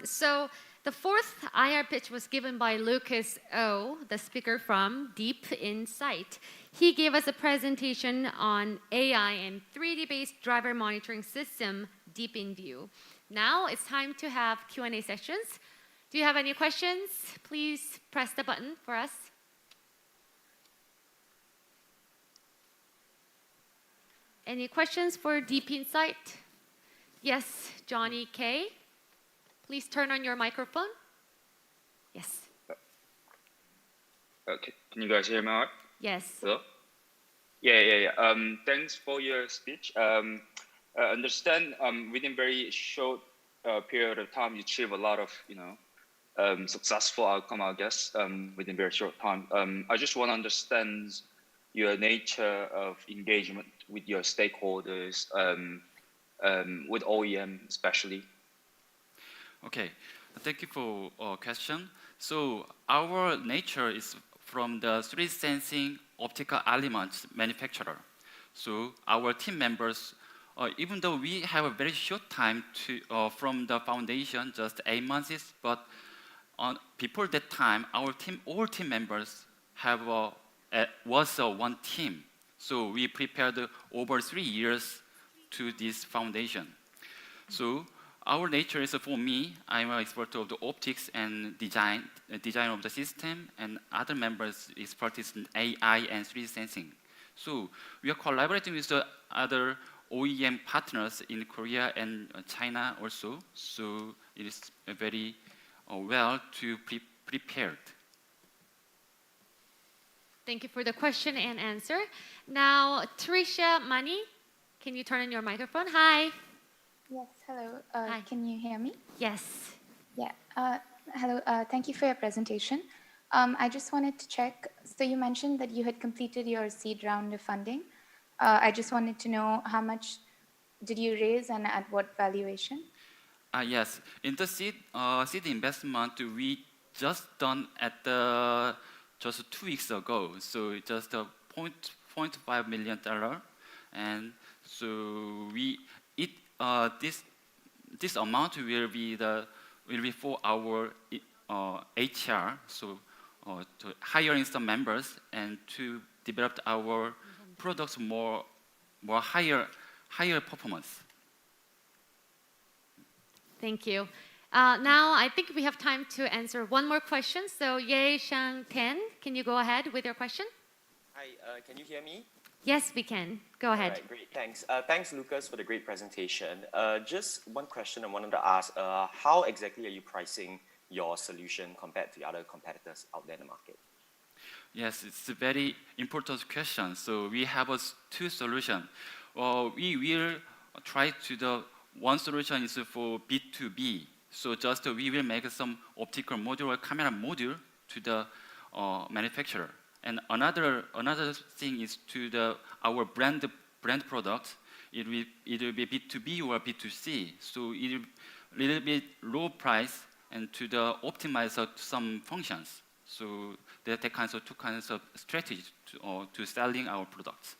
So the fourth IR pitch was given by Lucas O, the speaker from Deep Insight. He gave us a presentation on AI and 3D-based driver monitoring system, Deep in View. Now it's time to have Q&A sessions. Do you have any questions? Please press the button for us. Any questions for Deep Insight? Yes, Johnny K. Please turn on your microphone. Yes. Okay, can you guys hear me out? Yes. Hello? Yeah. Thanks for your speech. I understand within very short period of time you achieve a lot of successful outcome, I guess, within very short time. I just want to understand your nature of engagement with your stakeholders, with OEM especially. Okay, thank you for question. So our nature is from the 3D sensing optical elements manufacturer. So our team members, even though we have a very short time to from the foundation, just 8 months, but before that time, all team members was one team. So we prepared over 3 years to this foundation. So our nature is, for me, I'm an expert of the optics and design of the system, and other members expertise in AI and 3D sensing. So we are collaborating with the other OEM partners in Korea and China also. So it is very well to prepared. Thank you for the question and answer. Now, Tricia Mani, can you turn on your microphone? Hi. Yes, hello. Can you hear me? Yes. Yeah. Hello. Thank you for your presentation. I just wanted to check. So you mentioned that you had completed your seed round of funding. I just wanted to know how much did you raise and at what valuation? Yes. In the seed investment, we just done at just 2 weeks ago. So just $0.5 million, and so this amount will be for our HR, so to hiring some members and to develop our products more higher performance. Thank you. Now I think we have time to answer one more question. So Ye Shang Ten, can you go ahead with your question? Hi, can you hear me? Yes, we can. Go ahead. All right, great, thanks. Thanks, Lucas, for the great presentation. Just one question I wanted to ask. How exactly are you pricing your solution compared to the other competitors out there in the market? Yes, it's a very important question. So we have two solutions. We will try to the one solution is for B2B. So just we will make some optical module or camera module to the manufacturer. And another thing is to our brand product. It will be B2B or B2C. So it will little bit low price and to optimize some functions. So there are two kinds of strategies to selling our products.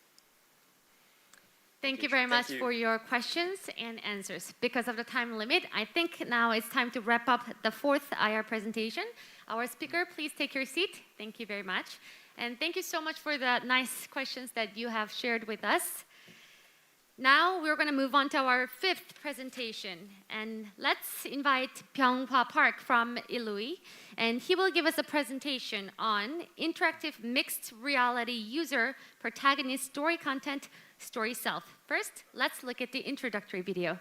Thank you very much for your questions and answers. Because of the time limit, I think now it's time to wrap up the fourth IR presentation. Our speaker, please take your seat. Thank you very much. And thank you so much for the nice questions that you have shared with us. Now we're going to move on to our fifth presentation. And let's invite Byung-Hwa Park from Illui. And he will give us a presentation on interactive mixed reality user protagonist story content, story self. First, let's look at the introductory video.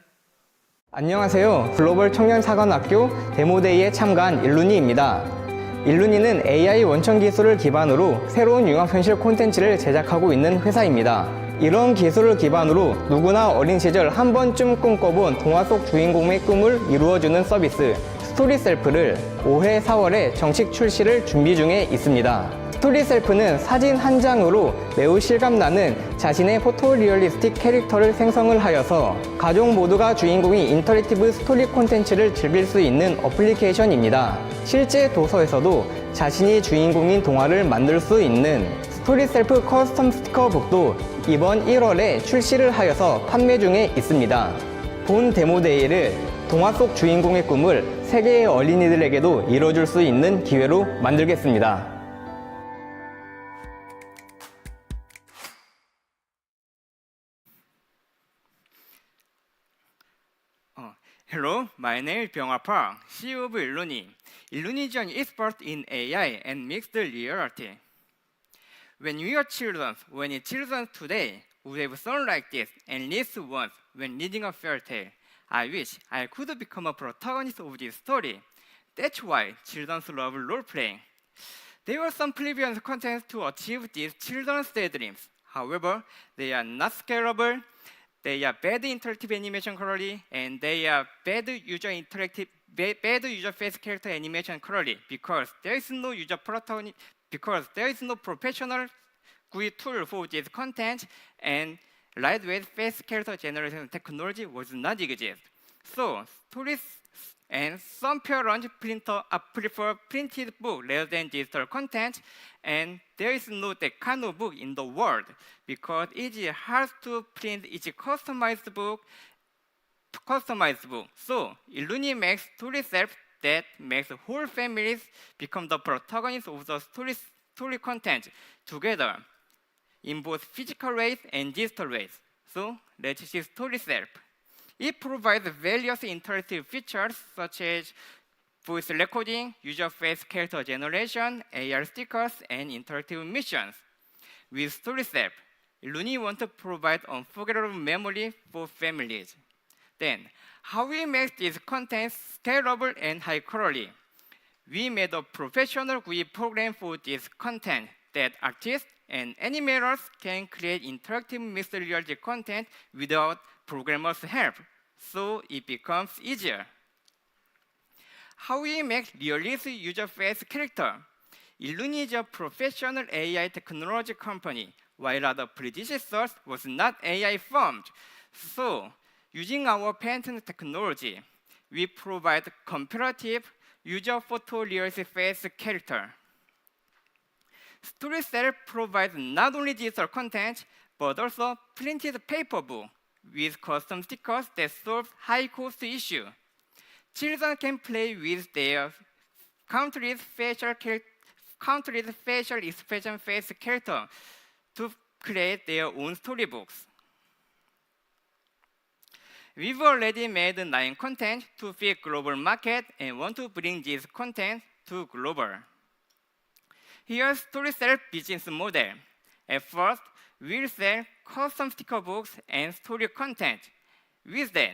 안녕하세요. 글로벌 청년사관학교 데모데이에 참가한 일룬이입니다. 일룬이는 AI 원천 기술을 기반으로 새로운 융합현실 콘텐츠를 제작하고 있는 회사입니다. 이런 기술을 기반으로 누구나 어린 시절 한 번쯤 꿈꿔본 동화 속 주인공의 꿈을 이루어주는 서비스 스토리셀프를 올해 4월에 정식 출시를 준비 중에 있습니다. 스토리셀프는 사진 한 장으로 매우 실감나는 자신의 포토리얼리스틱 캐릭터를 생성을 하여서 가족 모두가 주인공이 인터랙티브 스토리 콘텐츠를 즐길 수 있는 어플리케이션입니다. 실제 도서에서도 자신이 주인공인 동화를 만들 수 있는 스토리셀프 커스텀 스티커북도 이번 1월에 출시를 하여서 판매 중에 있습니다. 본 데모데이를 동화 속 주인공의 꿈을 세계의 어린이들에게도 이뤄줄 수 있는 기회로 만들겠습니다. Hello, my name is Byung-Hwa Park, CEO of Illuni. Illuni is an expert in AI and mixed reality. When we are children, today would have song like this and listen once when reading a fairy tale. I wish I could become a protagonist of this story. That's why children love role-playing. There were some previous contents to achieve these children's daydreams. However, they are not scalable. They are bad interactive animation quality, and they are bad user face character animation quality because there is no professional GUI tool for this content, and lightweight face character generation technology was not exist. So and some parents prefer printed book rather than digital content, and there is no that kind of book in the world because it is hard to print each customized book. So Illuni makes story self that makes whole families become the protagonists of the story content together in both physical ways and digital ways. So let's see story self. It provides various interactive features such as voice recording, user face character generation, AR stickers, and interactive missions. With story self, Illuni wants to provide unforgettable memory for families. Then, how we make this content scalable and high quality? We made a professional GUI program for this content that artists and animators can create interactive mixed reality content without programmers' help, so it becomes easier. How we make realistic user-face character? Illuni is a professional AI technology company, while other predecessors was not AI firms. So, using our patent technology, we provide comparative user photorealistic face character. StoryCell provides not only digital content, but also printed paper book with custom stickers that solve high-cost issue. Children can play with their country's facial expression face character to create their own storybooks. We've already made 9 content to fit global market and want to bring this content to global. Here's StoryCell business model. At first, we'll sell custom sticker books and story content. With that,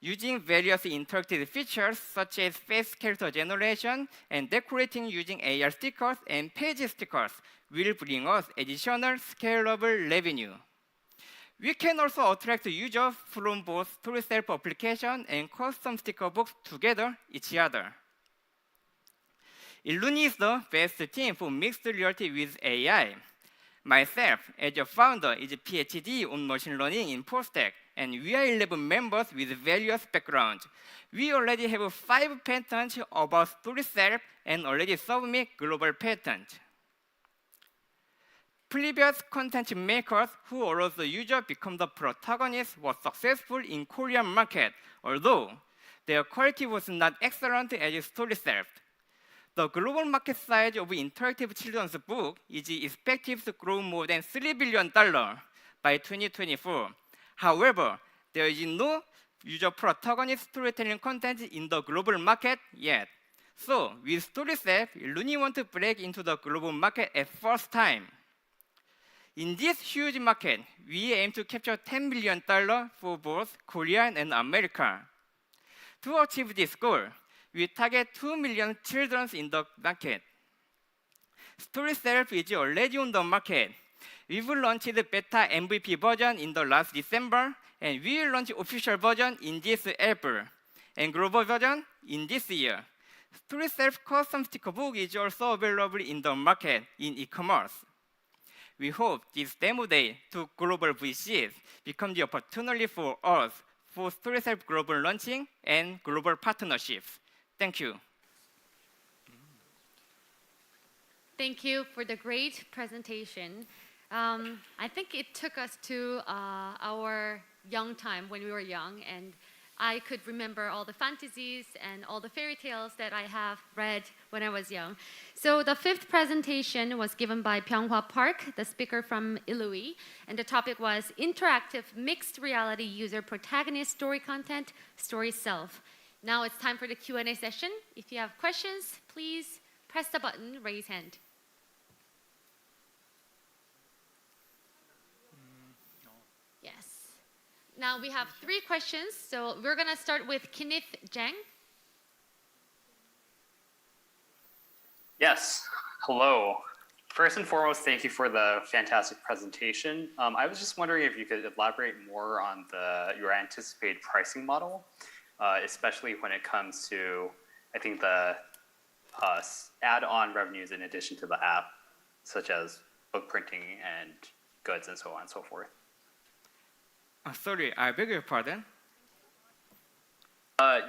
using various interactive features such as face character generation and decorating using AR stickers and page stickers will bring us additional scalable revenue. We can also attract users from both StoryCell application and custom sticker books together each other. Illuni is the best team for mixed reality with AI. Myself, as a founder, is a PhD on machine learning in Postec, and we are 11 members with various backgrounds. We already have 5 patents about StoryCell and already submit global patent. Previous content makers who allow the user become the protagonist were successful in Korean market, although their quality was not excellent as StoryCell. The global market size of interactive children's book is expected to grow more than $3 billion by 2024. However, there is no user protagonist storytelling content in the global market yet. So, with StoryCell, Illuni wants to break into the global market at first time. In this huge market, we aim to capture $10 million for both Korea and America. To achieve this goal, we target 2 million children in the market. StoryCell is already on the market. We've launched the beta MVP version in the last December, and we will launch official version in this April, and global version in this year. StoryCell custom sticker book is also available in the market in e-commerce. We hope this demo day to global VCs become the opportunity for us for StoryCell global launching and global partnerships. Thank you. Thank you for the great presentation. I think it took us to our young time when we were young, and I could remember all the fantasies and all the fairy tales that I have read when I was young. So the 5th presentation was given by Byung-hwa Park, the speaker from Illui, and the topic was Interactive Mixed Reality User Protagonist Story Content, Story Self. Now it's time for the Q&A session. If you have questions, please press the button, raise hand. Yes. Now we have 3 questions, so we're going to start with Kenneth Jang. Yes, hello. First and foremost, thank you for the fantastic presentation. I was just wondering if you could elaborate more on your anticipated pricing model, especially when it comes to, I think, the add-on revenues in addition to the app, such as book printing and goods and so on and so forth. Sorry, I beg your pardon.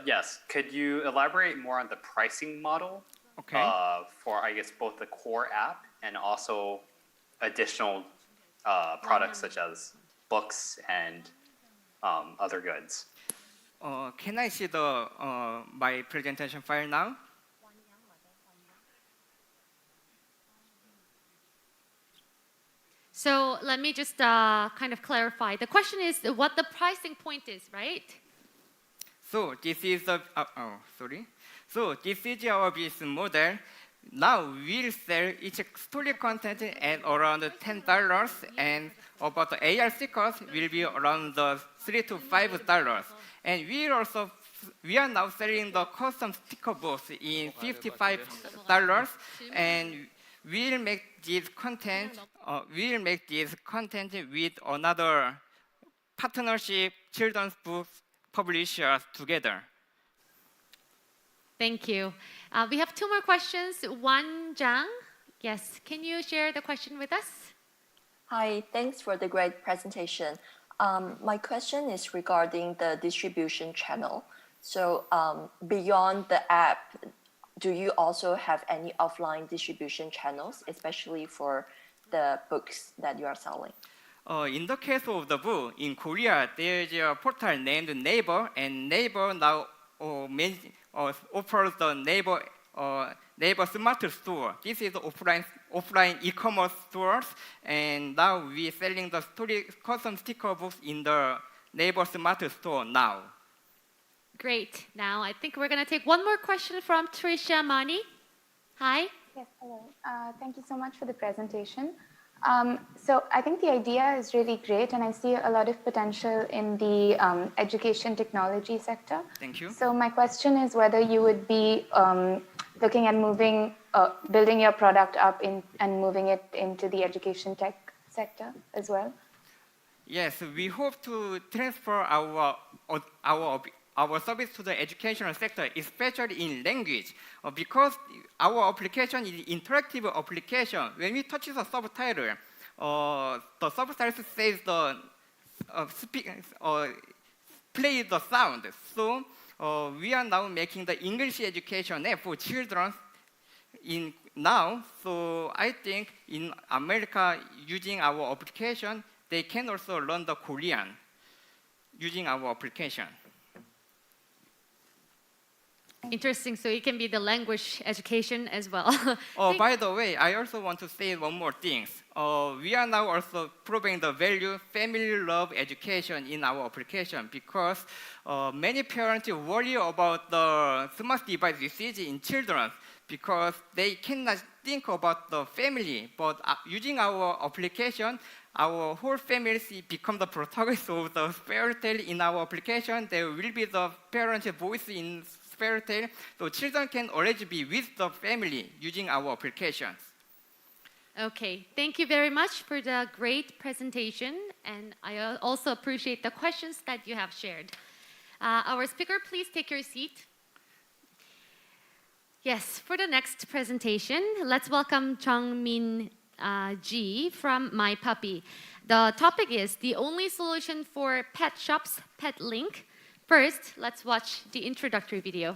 Yes. Could you elaborate more on the pricing model for, I guess, both the core app and also additional products such as books and other goods? Can I see the my presentation file now? So let me just kind of clarify. The question is what the pricing point is, right? So this is the So this is our business model. Now we'll sell each story content at around $10, and about the AR stickers will be around the $3 to $5. And we are now selling the custom sticker books in $55, and we'll make this content with another partnership children's book publishers together. Thank you. We have two more questions. Wan Zhang, yes, can you share the question with us? Hi, thanks for the great presentation. My question is regarding the distribution channel. So beyond the app, do you also have any offline distribution channels, especially for the books that you are selling? In the case of the book, in Korea, there is a portal named Naver, and Naver now offers the Naver Smart Store. This is offline e-commerce stores, and now we're selling the custom sticker books in the Naver Smart Store now. Great. Now I think we're going to take one more question from Tricia Mani. Hi. Yes, hello. Thank you so much for the presentation. So I think the idea is really great, and I see a lot of potential in the education technology sector. Thank you. So my question is whether you would be looking at building your product up and moving it into the education tech sector as well. Yes, we hope to transfer our service to the educational sector, especially in language, because our application is interactive application. When we touch the subtitle, the subtitle says play the sound. So we are now making the English education app for children now. So I think in America, using our application, they can also learn the Korean using our application. Interesting. So it can be the language education as well. By the way, I also want to say one more thing. We are now also proving the value family love education in our application, because many parents worry about the smart device usage in children because they cannot think about the family. But using our application, our whole family become the protagonist of the fairy tale in our application. There will be the parent's voice in fairy tale, so children can already be with the family using our applications. Okay, thank you very much for the great presentation, and I also appreciate the questions that you have shared. Our speaker, please take your seat. Yes, for the next presentation, let's welcome Jungmin Ji from My Puppy. The topic is the only solution for pet shops, Pet Link. First, let's watch the introductory video.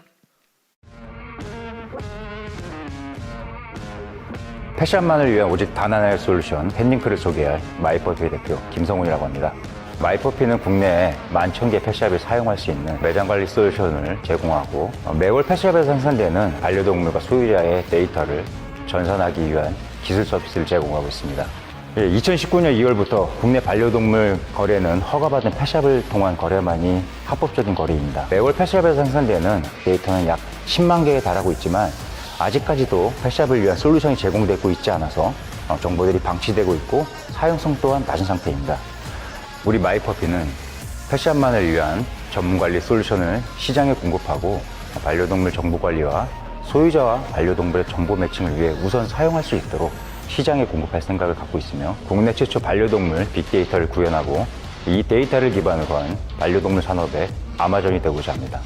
패션만을 위한 오직 단 하나의 솔루션 펫링크를 소개할 마이퍼피 대표 김성훈이라고 합니다. 마이퍼피는 국내에 11,000개 펫샵이 사용할 수 있는 매장 관리 솔루션을 제공하고 매월 펫샵에서 생산되는 반려동물과 소유자의 데이터를 전산하기 위한 기술 서비스를 제공하고 있습니다. 2019년 2월부터 국내 반려동물 거래는 허가받은 펫샵을 통한 거래만이 합법적인 거래입니다. 매월 펫샵에서 생산되는 데이터는 약 10만 개에 달하고 있지만 아직까지도 펫샵을 위한 솔루션이 제공되고 있지 않아서 정보들이 방치되고 있고 사용성 또한 낮은 상태입니다. 우리 마이퍼피는 펫샵만을 위한 전문관리 솔루션을 시장에 공급하고 반려동물 정보관리와 소유자와 반려동물의 정보 매칭을 위해 우선 사용할 수 있도록 시장에 공급할 생각을 갖고 있으며 국내 최초 반려동물 빅데이터를 구현하고 이 데이터를 기반으로 한 반려동물 산업의 아마존이 되고자 합니다.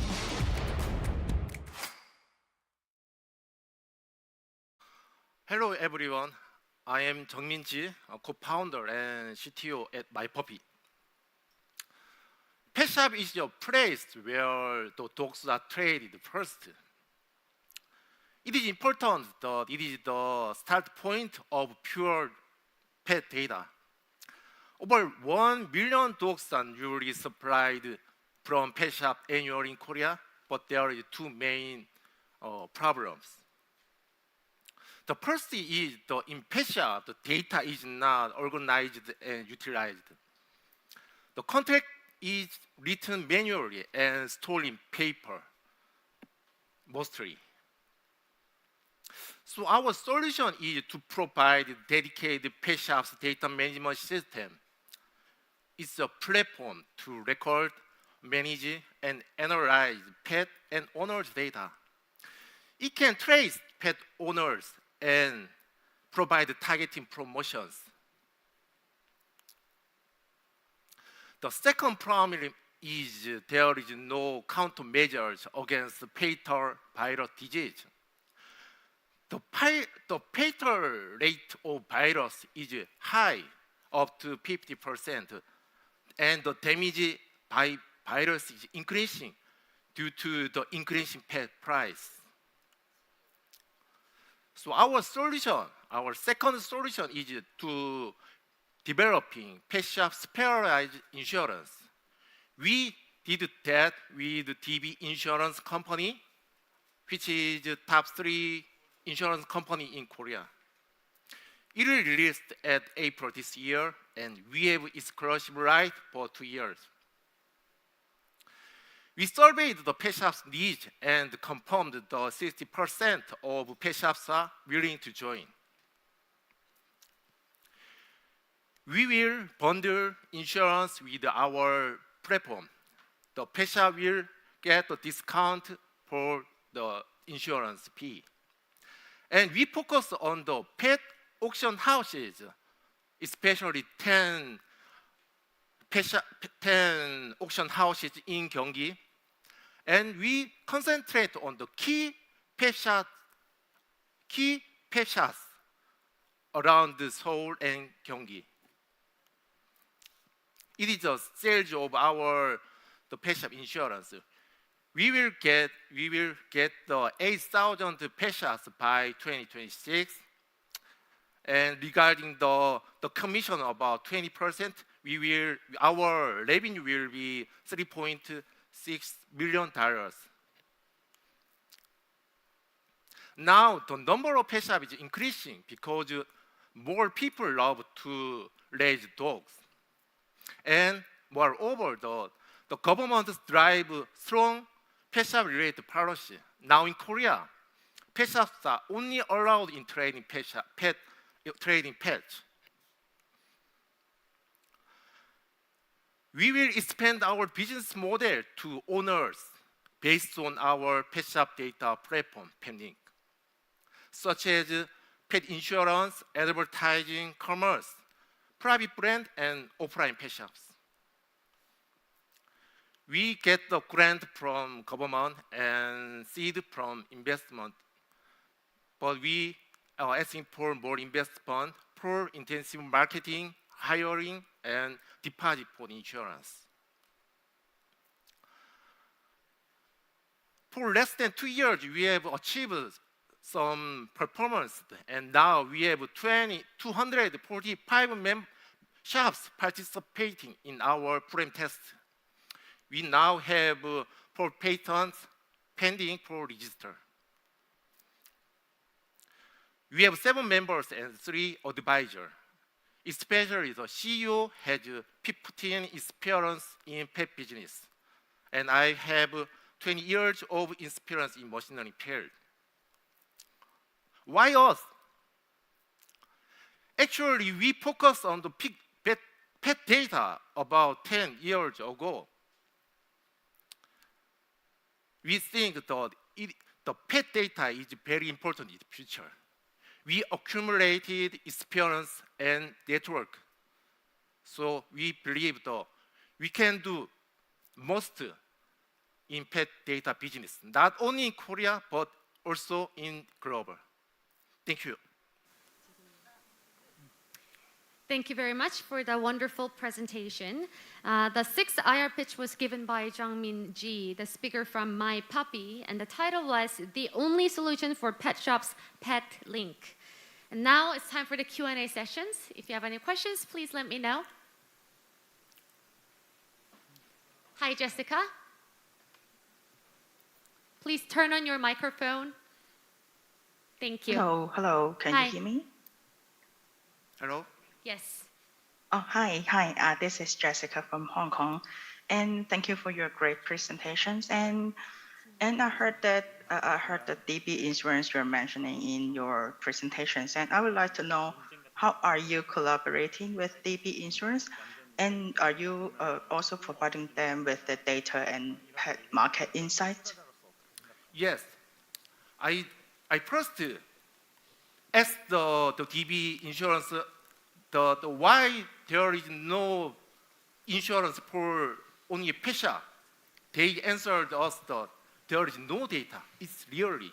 Hello everyone, I am 정민지, co-founder and CTO at MyPuppy. pet shop is a place where the dogs are traded first. It is important that it is the start point of pure pet data. Over 1 million dogs are usually supplied from pet shop annually in Korea, but there are two main problems. The first is the in pet shop, the data is not organized and utilized. The contract is written manually and stored in paper, mostly. So our solution is to provide dedicated pet shop's data management system. It's a platform to record, manage, and analyze pet and owners' data. It can trace pet owners and provide targeting promotions. The second problem is there is no countermeasures against fatal virus disease. The fatal rate of virus is high, up to 50%, and the damage by virus is increasing due to the increasing pet price. So our second solution is to developing pet shop specialized insurance. We did that with DB Insurance Company, which is the top 3 insurance company in Korea. It will released at April this year, and we have exclusive right for 2 years. We surveyed the pet shop's needs and confirmed that 60% of pet shops are willing to join. We will bundle insurance with our platform. The pet shop will get a discount for the insurance fee. And we focus on the pet auction houses, especially 10 auction houses in Gyeonggi. And we concentrate on the key pet shops around Seoul and Gyeonggi. It is the sales of the pet shop insurance. We will get the 8,000 pet shops by 2026. And regarding the commission about 20%, our revenue will be $3.6 million. Now the number of pet shops is increasing because more people love to raise dogs. And moreover, the government drive strong pet shop related policy. Now in Korea, pet shops are only allowed in trading pets. We will expand our business model to owners based on our pet shop data platform pending, such as pet insurance, advertising, commerce, private brand, and offline pet shops. We get the grant from government and seed from investment, but we are asking for more investment for intensive marketing, hiring, and deposit for insurance. For less than 2 years, we have achieved some performance, and now we have 245 shops participating in our frame test. We now have 4 patents pending for register. We have 7 members and 3 advisors. Especially the CEO has 15 experience in pet business, and I have 20 years of experience in machine learning field. Why us? Actually, we focused on the pet data about 10 years ago. We think that the pet data is very important in the future. We accumulated experience and network. So we believe that we can do most in pet data business, not only in Korea, but also in global. Thank you. Thank you very much for the wonderful presentation. The sixth IR pitch was given by Jungmin Ji, the speaker from My Puppy, and the title was The Only Solution for Pet Shops, Pet Link. And now it's time for the Q&A sessions. If you have any questions, please let me know. Hi, Jessica. Please turn on your microphone. Thank you. Hello. Can Hi. you hear me? Hello. Yes. Oh, hi. This is Jessica from Hong Kong, and thank you for your great presentations. And I heard that the DB insurance you're mentioning in your presentations, and I would like to know how are you collaborating with DB insurance, and are you also providing them with the data and pet market insight? Yes, I first asked the DB insurance the why there is no insurance for only pet shop. They answered us that there is no data. It's really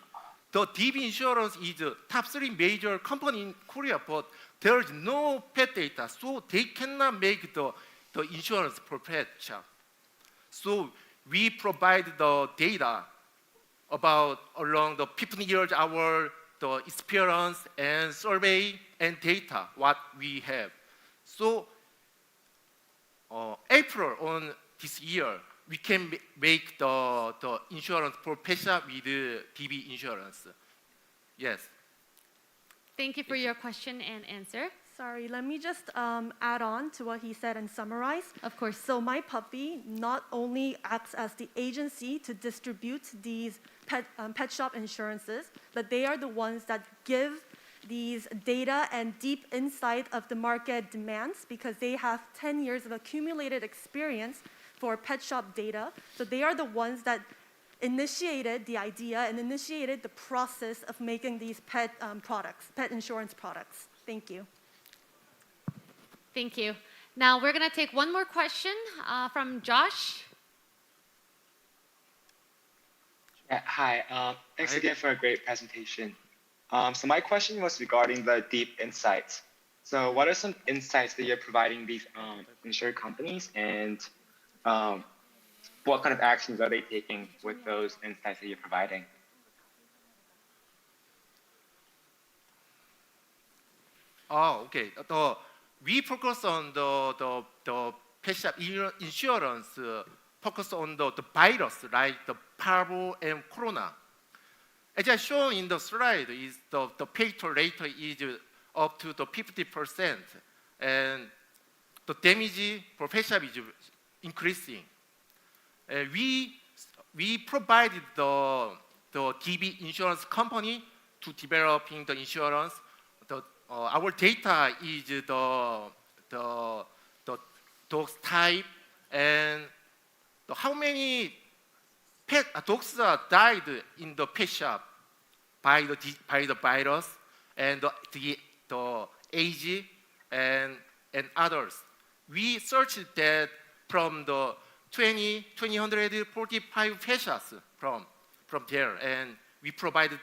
the DB insurance is the top 3 major company in Korea, but there is no pet data, so they cannot make the insurance for pet shop. So we provide the data about along the 15 years our the experience and survey and data what we have. So April on this year we can make the insurance for pet shop with DB insurance. Yes. Thank you for your question and answer. Sorry, let me just add on to what he said and summarize. Of course. So My Puppy not only acts as the agency to distribute these pet shop insurances, but they are the ones that give these data and deep insight of the market demands because they have 10 years of accumulated experience for pet shop data. So they are the ones that initiated the idea and initiated the process of making these pet insurance products. Thank you. Thank you. Now we're going to take one more question from Josh. Yeah, hi. Thanks again for a great presentation. So my question was regarding the deep insights. So what are some insights that you're providing these insured companies, and what kind of actions are they taking with those insights that you're providing? Oh, okay. We focus on the pet shop insurance, focus on the virus like the parvo and corona. As I shown in the slide, is the fatal rate is up to the 50%, and the damage for pet shop is increasing. We provided the DB insurance company to developing the insurance. Our data is the dog's type and how many pet dogs died in the pet shop by the virus, and the age and others. We searched that from the 2,145 pet shops from there, and we provided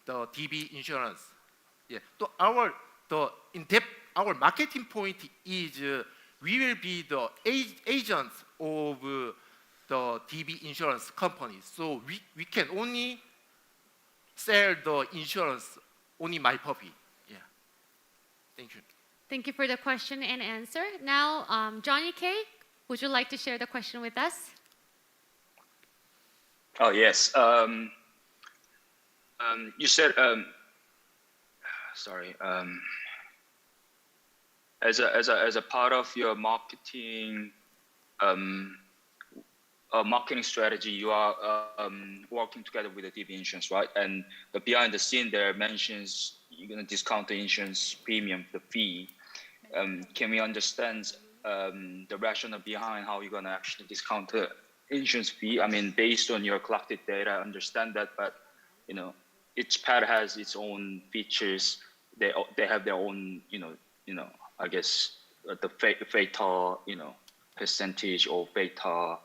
the DB insurance. Yeah. So our marketing point is we will be the agents of the DB insurance company. So we can only sell the insurance only My Puppy. Yeah. Thank you. Thank you for the question and answer. Now, Johnny K, would you like to share the question with us? Oh yes. You said sorry. As a part of your marketing marketing strategy, you are working together with the DB insurance, right? And behind the scene, there mentions you're going to discount the insurance premium, the fee. Can we understand the rationale behind how you're going to actually discount the insurance fee? I mean, based on your collected data, I understand that, but you know, each pet has its own features. They have their own, I guess the fatal, percentage or fatal,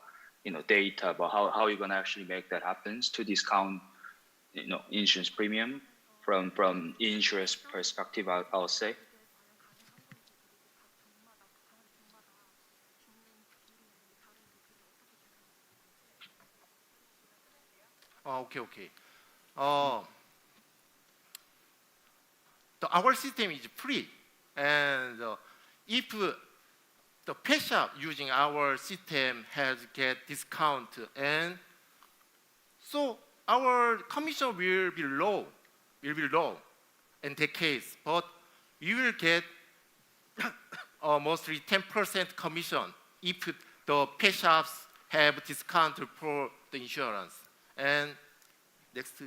data. But how are you going to actually make that happen to discount, insurance premium from insurance perspective? I'll say. Okay. Our system is free, and if the pet shop using our system has get discount, and so our commission will be low in that case, but you will get mostly 10% commission if the pet shops have discount for the insurance. And next.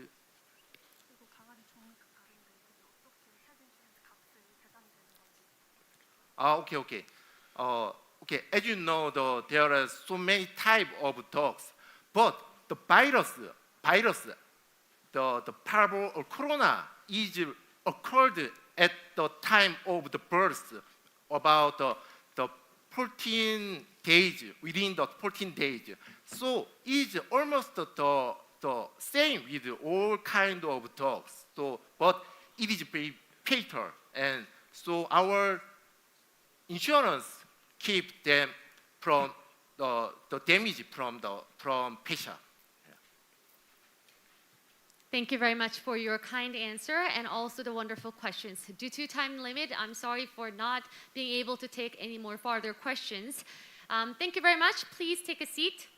Okay. As you know, there are so many types of dogs, but the virus, the parvo or corona is occurred at the time of the birth, about the 14 days, within the 14 days. So it's almost the same with all kind of dogs. So, but it is very fatal, and so our insurance keep them from the damage from pet shop. Thank you very much for your kind answer and also the wonderful questions. Due to time limit, I'm sorry for not being able to take any more further questions. Thank you very much. Please take a seat.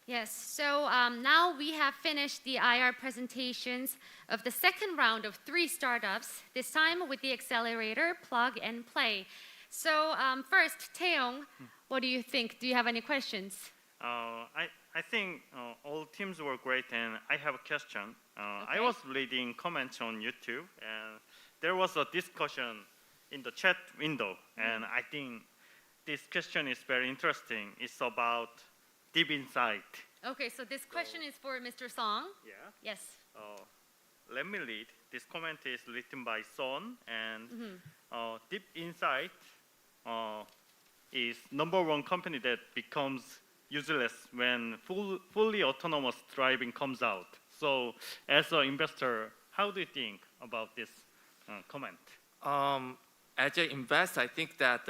Yes, so now we have finished the IR presentations of the second round of 3 startups, this time with the Accelerator, Plug and Play. So first, Taeyong, what do you think? Do you have any questions? I think all teams were great, and I have a question. I was reading comments on YouTube, and there was a discussion in the chat window, and I think this question is very interesting. It's about deep insight. Okay, so this question is for Mr. Song. Yeah. Yes. Let me read. This comment is written by Son, and deep insight is #1 company that becomes useless when fully autonomous driving comes out. So, as an investor, how do you think about this comment? As an investor, I think that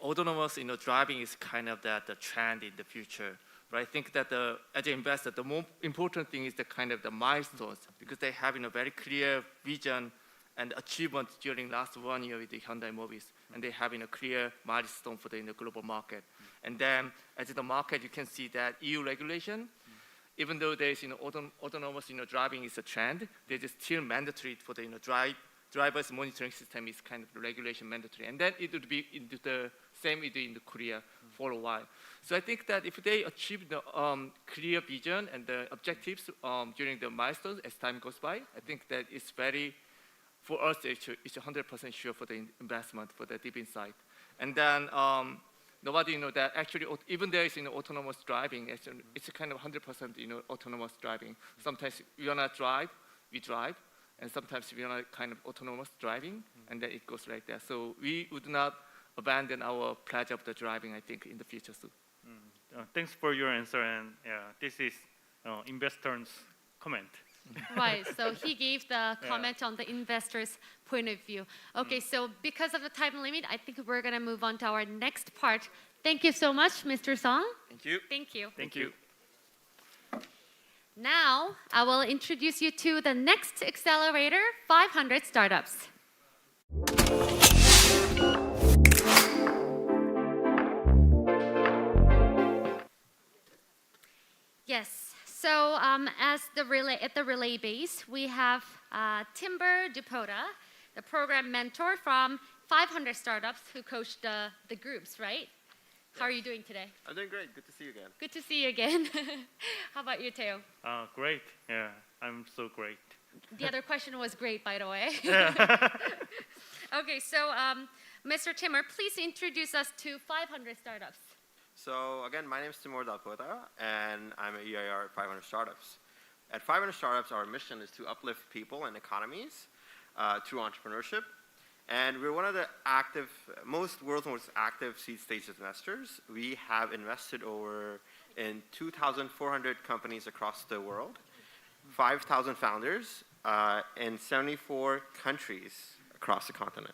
autonomous driving is kind of the trend in the future. But I think that as an investor, the more important thing is the milestones, because they have a very clear vision and achievement during last 1 year with the Hyundai Mobis, and they have a clear milestone for the global market. And then, as in the market, you can see that EU regulation, even though there is autonomous driving is a trend, there is still mandatory for the driver's monitoring system is kind of the regulation mandatory, and then it would be the same in Korea for a while. So I think that if they achieve the clear vision and the objectives during the milestones as time goes by, I think that it's very, for us, it's 100% sure for the investment for the deep insight. And then nobody that actually even there is autonomous driving, it's a kind of 100% autonomous driving. Sometimes we wanna drive, we drive. And sometimes we are kind of autonomous driving, and then it goes like that. So we would not abandon our pledge of the driving, I think, in the future too. Thanks for your answer, and this is investor's comment. Right, so he gave the comment on the investor's point of view. Okay, so because of the time limit, I think we're gonna move on to our next part. Thank you so much, Mr. Song. Thank you. Thank you. Thank you. Now, I will introduce you to the next accelerator, 500 Startups. Yes, so at the relay base, we have Timber Dupota, the program mentor from 500 Startups who coached the groups, right? How are you doing today? I'm doing great. Good to see you again. Good to see you again. How about you, Teo? Great. Yeah, I'm so great. The other question was great, by the way. Okay, so Mr. Timur, please introduce us to 500 Startups. So again, my name is Timur Dalpota, and I'm an EIR at 500 Startups. At 500 Startups, our mission is to uplift people and economies through entrepreneurship. And we're one of the world's most active seed stage investors. We have invested in 2,400 companies across the world, 5,000 founders in 74 countries across the continent.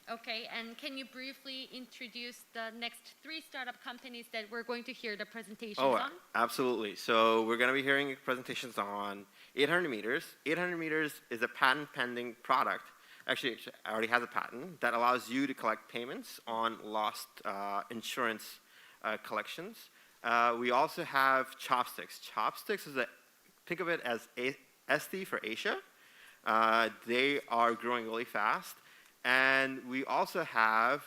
Okay, and can you briefly introduce the next 3 startup companies that we're going to hear the presentations on? Absolutely. So we're going to be hearing presentations on 800 meters. 800 meters is a patent pending product. Actually, it already has a patent that allows you to collect payments on lost insurance collections. We also have Chopsticks. Chopsticks is think of it as ST for Asia. They are growing really fast. And we also have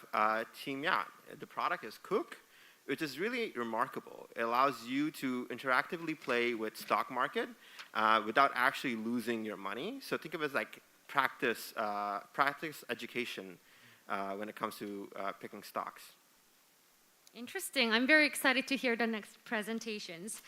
Team Yacht. The product is Cook, which is really remarkable. It allows you to interactively play with stock market without actually losing your money. So think of it as like practice education when it comes to picking stocks. Interesting. I'm very excited to hear the next presentations.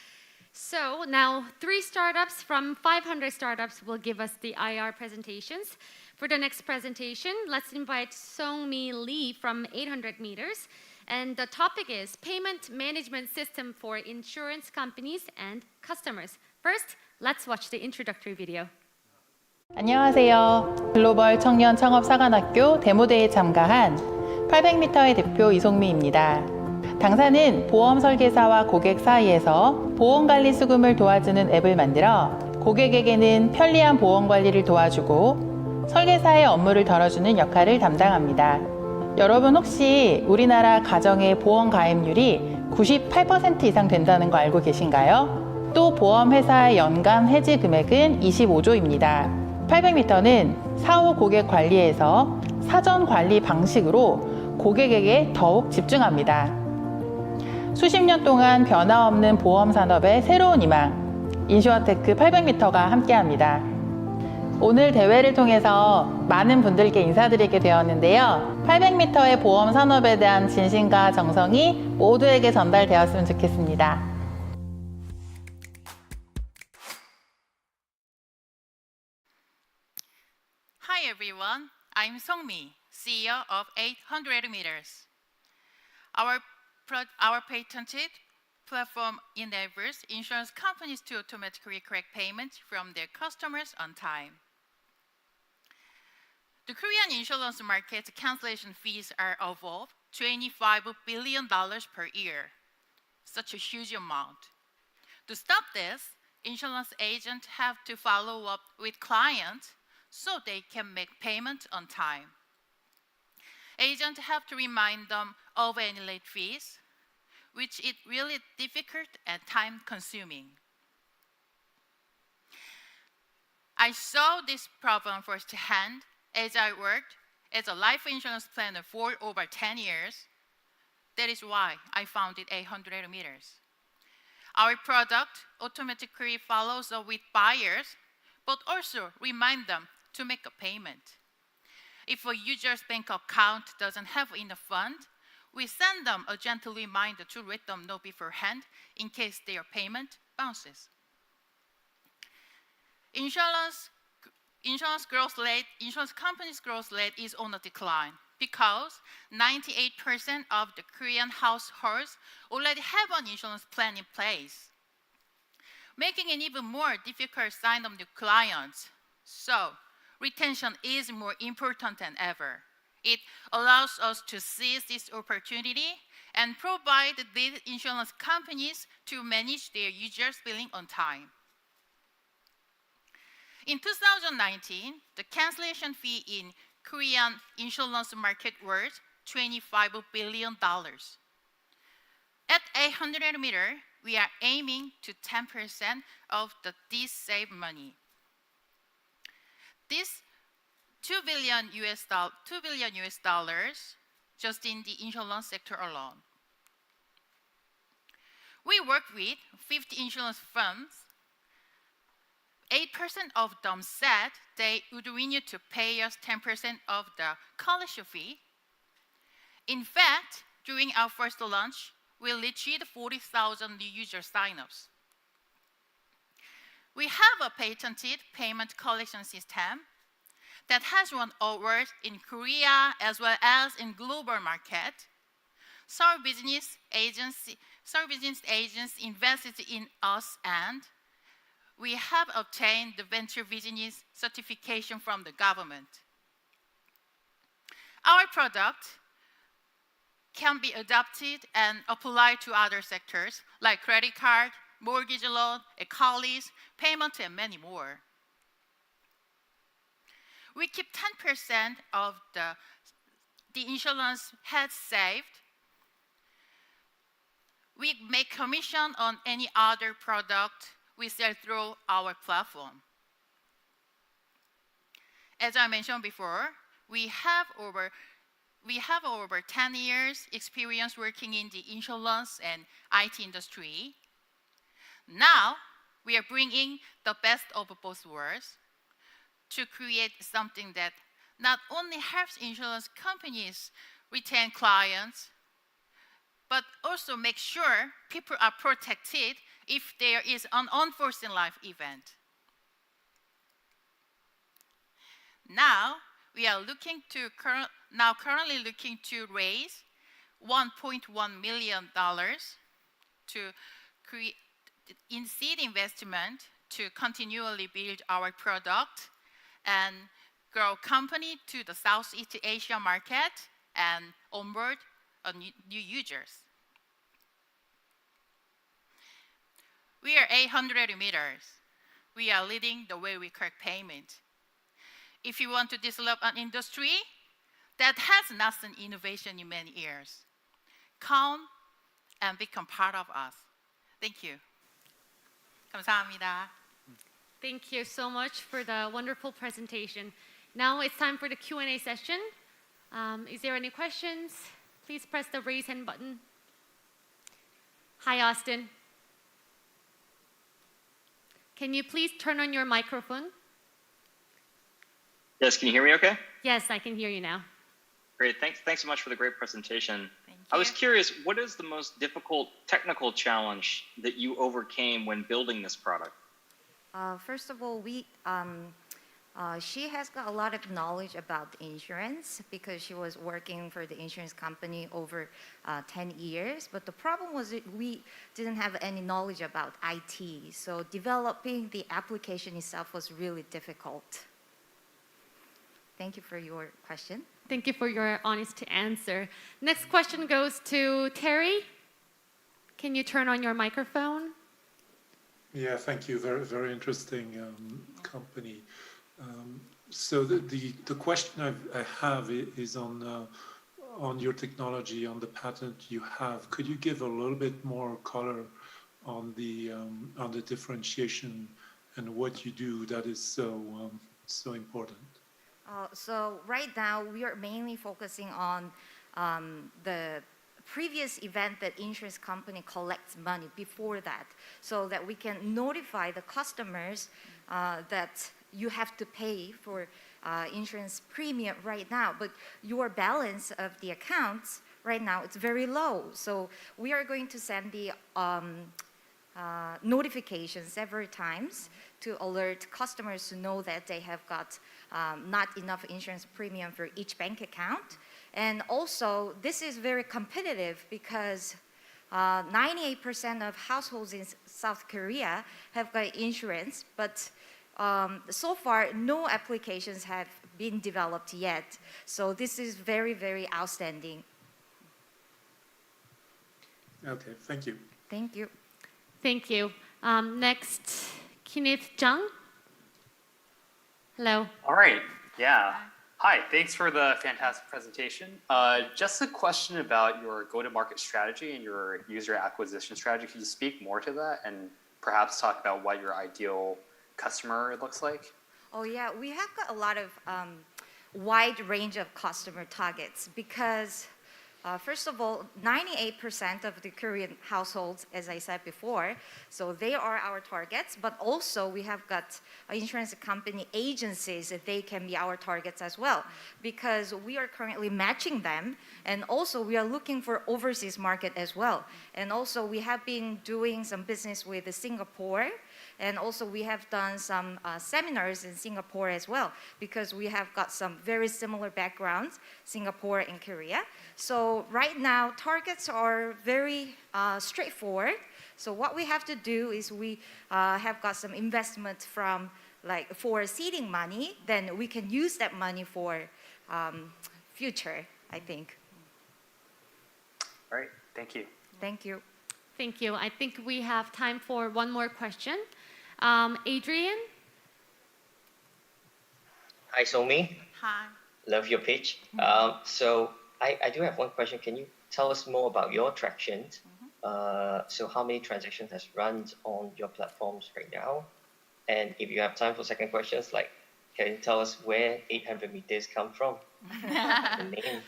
So now 3 startups from 500 startups will give us the IR presentations. For the next presentation, let's invite Song-mi Lee from 800 meters. And the topic is Payment Management System for Insurance Companies and Customers. First, let's watch the introductory video. 안녕하세요. 글로벌 청년 창업사관학교 데모데이에 참가한 800m의 대표 이송미입니다. 당사는 보험 설계사와 고객 사이에서 보험관리 수금을 도와주는 앱을 만들어 고객에게는 편리한 보험관리를 도와주고 설계사의 업무를 덜어주는 역할을 담당합니다. 여러분 혹시 우리나라 가정의 보험 가입률이 98% 이상 된다는 거 알고 계신가요? 또 보험회사의 연간 해지 금액은 25조입니다. 800m는 사후 고객 관리에서 사전 관리 방식으로 고객에게 더욱 집중합니다. 수십 년 동안 변화없는 보험 산업의 새로운 희망, 인슈어테크 800m가 함께합니다. 오늘 대회를 통해서 많은 분들께 인사드리게 되었는데요. 800m의 보험 산업에 대한 진심과 정성이 모두에게 전달되었으면 좋겠습니다. Hi everyone, I'm Song-mi, CEO of 800 meters. Our patented platform enables insurance companies to automatically collect payments from their customers on time. The Korean insurance market cancellation fees are above $25 billion per year, such a huge amount. To stop this, insurance agents have to follow up with clients so they can make payment on time. Agents have to remind them of any late fees, which is really difficult and time-consuming. I saw this problem firsthand as I worked as a life insurance planner for over 10 years. That is why I founded 800 meters. Our product automatically follows up with buyers, but also remind them to make a payment. If a user's bank account doesn't have enough funds, we send them a gentle reminder to let them know beforehand in case their payment bounces. Insurance companies' growth rate is on a decline because 98% of the Korean households already have an insurance plan in place, making it even more difficult to sign up new clients. So, retention is more important than ever. It allows us to seize this opportunity and provide these insurance companies to manage their users' billing on time. In 2019, the cancellation fee in Korean insurance market was $25 billion. At 800 meters, we are aiming to 10% of this saved money. This $2 billion just in the insurance sector alone. We work with 50 insurance firms. 8% of them said they would renew to pay us 10% of the college fee. In fact, during our first launch, we reached 40,000 new user signups. We have a patented payment collection system that has won awards in Korea as well as in global market. Some business agents invested in us, and we have obtained the venture business certification from the government. Our product can be adopted and applied to other sectors like credit card, mortgage loan, e-colleagues, payment, and many more. We keep 10% of the insurance head saved. We make commission on any other product we sell through our platform. As I mentioned before, we have over 10 years experience working in the insurance and IT industry. Now, we are bringing the best of both worlds to create something that not only helps insurance companies retain clients, but also make sure people are protected if there is an unforeseen life event. Now, we are currently looking to raise $1.1 million to create in seed investment to continually build our product and grow company to the Southeast Asia market and onboard new users. We are 800 meters. We are leading the way we correct payment. If you want to disrupt an industry that has not seen innovation in many years, come and become part of us. Thank you. 감사합니다. Thank you so much for the wonderful presentation. Now it's time for the Q&A session. Is there any questions? Please press the raise hand button. Hi, Austin. Can you please turn on your microphone? Yes, can you hear me okay? Yes, I can hear you now. Great, thanks so much for the great presentation. I was curious, what is the most difficult technical challenge that you overcame when building this product? First of all, she has got a lot of knowledge about insurance because she was working for the insurance company over 10 years. But the problem was that we didn't have any knowledge about IT. So developing the application itself was really difficult. Thank you for your question. Thank you for your honest answer. Next question goes to Terry. Can you turn on your microphone? Yeah, thank you. Very, very interesting company. So the question I have is on your technology, on the patent you have. Could you give a little bit more color on the differentiation and what you do that is so important? So right now we are mainly focusing on the previous event that insurance company collects money before that, so that we can notify the customers that you have to pay for insurance premium right now, but your balance of the accounts right now it's very low. So we are going to send the notifications several times to alert customers to know that they have got not enough insurance premium for each bank account. And also, this is very competitive because 98% of households in South Korea have got insurance, but so far, no applications have been developed yet. So this is very, very outstanding. Okay, thank you. Thank you. Thank you. Next, Kenneth Jung. Hello. All right. Yeah. Hi. Thanks for the fantastic presentation. Just a question about your go-to-market strategy and your user acquisition strategy. Can you speak more to that and perhaps talk about what your ideal customer looks like? Oh yeah, we have got a lot of wide range of customer targets because first of all, 98% of the Korean households, as I said before, so they are our targets, but also we have got insurance company agencies that they can be our targets as well, because we are currently matching them, and also we are looking for overseas market as well. And also we have been doing some business with Singapore, and also we have done some seminars in Singapore as well, because we have got some very similar backgrounds, Singapore and Korea. So right now, targets are very straightforward. So what we have to do is we have got some investment for seeding money, then we can use that money for future, I think. All right, thank you. Thank you. Thank you. I think we have time for one more question. Adrian? Hi, Somi. Hi. Love your pitch. So I do have one question. Can you tell us more about your traction? So how many transactions has run on your platforms right now? And if you have time for second questions, like, can you tell us where 800 meters come from? The name.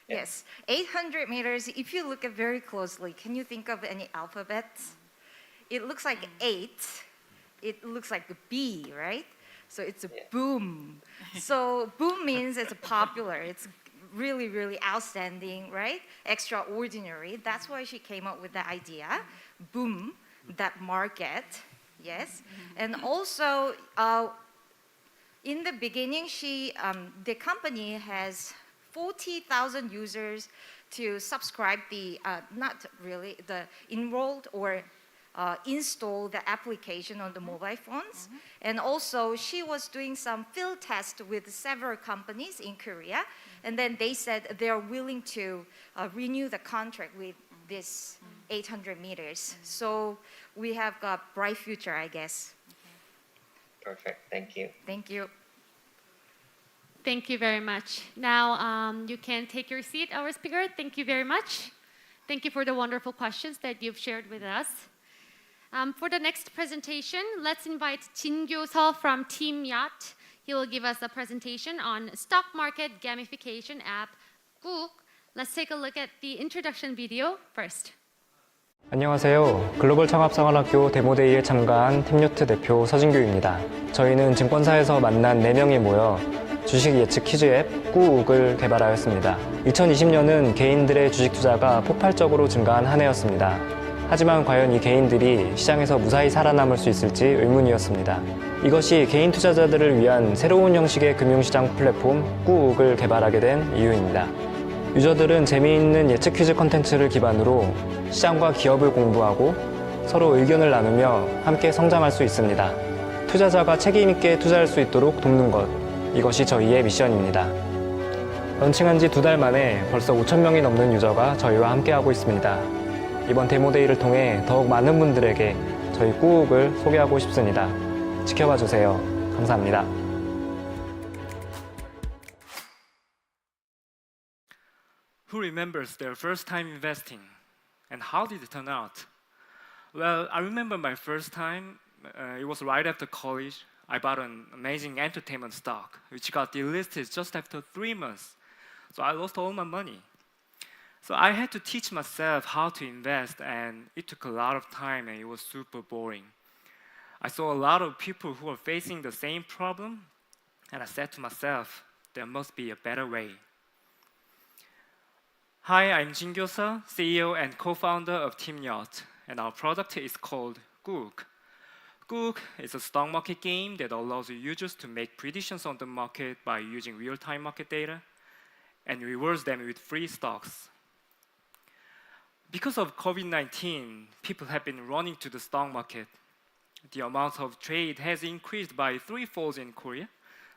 Yes, 800 meters, if you look at very closely, can you think of any alphabets? It looks like 8. It looks like a B, right? So it's a boom. So boom means it's popular. It's really, really outstanding, right? Extraordinary. That's why she came up with the idea. Boom, that market, yes. And also, in the beginning, the company has 40,000 users to subscribe not really, the enrolled or install the application on the mobile phones. And also, she was doing some field tests with several companies in Korea. And then they said they are willing to renew the contract with this 800 meters. So we have got bright future, I guess. Perfect. Thank you. Thank you. Thank you very much. Now you can take your seat, our speaker. Thank you very much. Thank you for the wonderful questions that you've shared with us. For the next presentation, let's invite Jin Gyo-seo from Team Yacht. He will give us a presentation on stock market gamification app, Cook. Let's take a look at the introduction video first. 안녕하세요. 글로벌 창업사관학교 데모데이에 참가한 팀요트 대표 서진규입니다. 저희는 증권사에서 만난 4명이 모여 주식 예측 퀴즈 앱 꾸욱을 개발하였습니다. 2020년은 개인들의 주식 투자가 폭발적으로 증가한 한 해였습니다. 하지만 과연 이 개인들이 시장에서 무사히 살아남을 수 있을지 의문이었습니다. 이것이 개인 투자자들을 위한 새로운 형식의 금융시장 플랫폼 꾸욱을 개발하게 된 이유입니다. 유저들은 재미있는 예측 퀴즈 컨텐츠를 기반으로 시장과 기업을 공부하고 서로 의견을 나누며 함께 성장할 수 있습니다. 투자자가 책임 있게 투자할 수 있도록 돕는 것, 이것이 저희의 미션입니다. 런칭한 지 2달 만에 벌써 5,000명이 넘는 유저가 저희와 함께하고 있습니다. 이번 데모데이를 통해 더욱 많은 분들에게 저희 꾸욱을 소개하고 싶습니다. 지켜봐 주세요. 감사합니다. Who remembers their first time investing? And how did it turn out? Well, I remember my first time. It was right after college. I bought an amazing entertainment stock, which got delisted just after 3 months. So I lost all my money. So I had to teach myself how to invest, and it took a lot of time, and it was super boring. I saw a lot of people who were facing the same problem, and I said to myself, there must be a better way. Hi, I'm Jin Gyo-seo, CEO and co-founder of Team Yacht, and our product is called Cook. Cook is a stock market game that allows users to make predictions on the market by using real-time market data and rewards them with free stocks. Because of COVID-19, people have been running to the stock market. The amount of trade has increased by 3-fold in Korea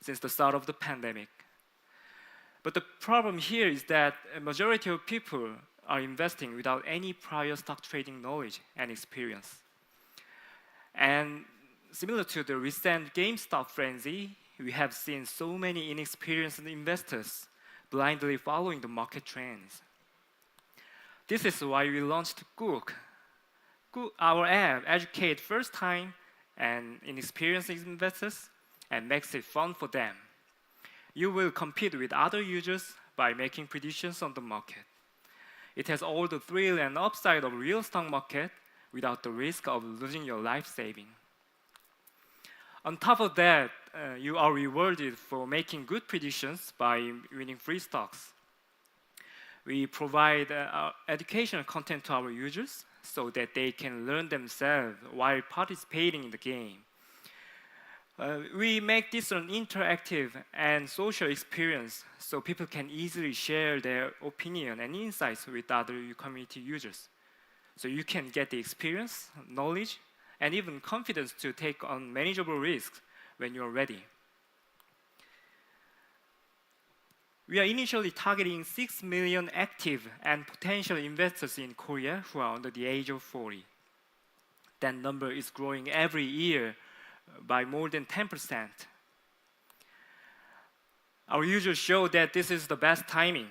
since the start of the pandemic. But the problem here is that a majority of people are investing without any prior stock trading knowledge and experience. And similar to the recent GameStop frenzy, we have seen so many inexperienced investors blindly following the market trends. This is why we launched Cook. Our app educates first-time and inexperienced investors and makes it fun for them. You will compete with other users by making predictions on the market. It has all the thrill and upside of real stock market without the risk of losing your life saving. On top of that, you are rewarded for making good predictions by winning free stocks. We provide educational content to our users so that they can learn themselves while participating in the game. We make this an interactive and social experience so people can easily share their opinion and insights with other community users. So you can get the experience, knowledge, and even confidence to take on manageable risks when you're ready. We are initially targeting 6 million active and potential investors in Korea who are under the age of 40. That number is growing every year by more than 10%. Our users show that this is the best timing.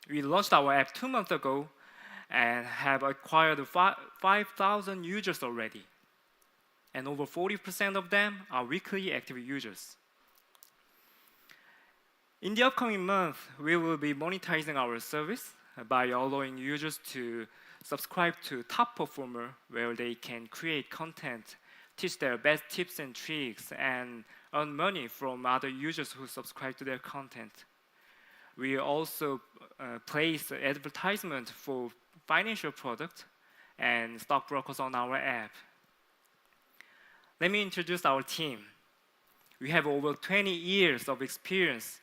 We launched our app 2 months ago and have acquired 5,000 users already. And over 40% of them are weekly active users. In the upcoming month, we will be monetizing our service by allowing users to subscribe to Top Performer, where they can create content, teach their best tips and tricks, and earn money from other users who subscribe to their content. We also place advertisement for financial products and stockbrokers on our app. Let me introduce our team. We have over 20 years of experience,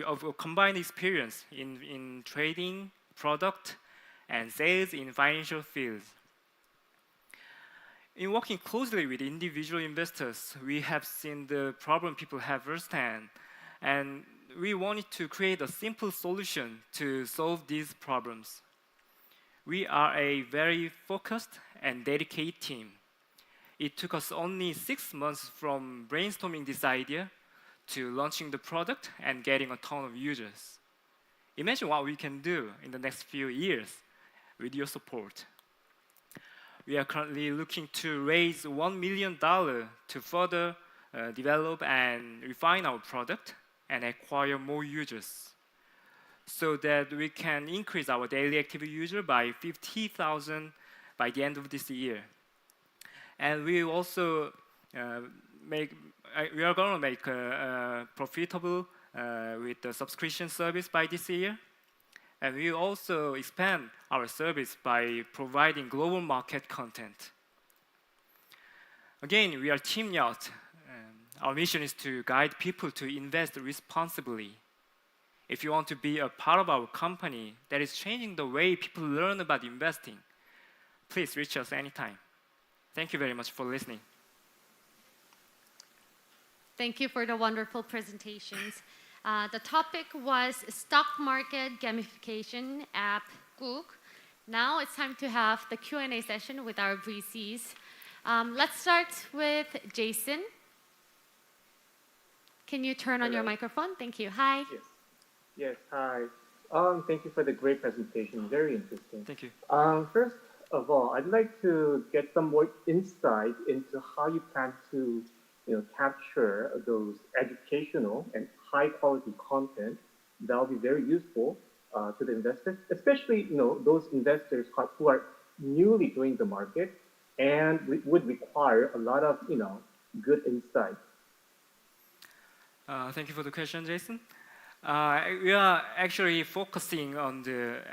of combined experience in trading, product, and sales in financial fields. In working closely with individual investors, we have seen the problem people have firsthand, and we wanted to create a simple solution to solve these problems. We are a very focused and dedicated team. It took us only 6 months from brainstorming this idea to launching the product and getting a ton of users. Imagine what we can do in the next few years with your support. We are currently looking to raise $1 million to further develop and refine our product and acquire more users so that we can increase our daily active user by 50,000 by the end of this year. And we also we are going to make profitable with the subscription service by this year. And we also expand our service by providing global market content. Again, we are Team Yacht. Our mission is to guide people to invest responsibly. If you want to be a part of our company that is changing the way people learn about investing, please reach us anytime. Thank you very much for listening. Thank you for the wonderful presentations. The topic was stock market gamification app Cook. Now it's time to have the Q&A session with our VCs. Let's start with Jason. Can you turn on your microphone? Thank you. Hi. Yes, hi. Thank you for the great presentation. Very interesting. Thank you. First of all, I'd like to get some more insight into how you plan to capture those educational and high quality content that will be very useful to the investors, especially those investors who are newly joining the market and would require a lot of good insight. Thank you for the question, Jason. We are actually focusing on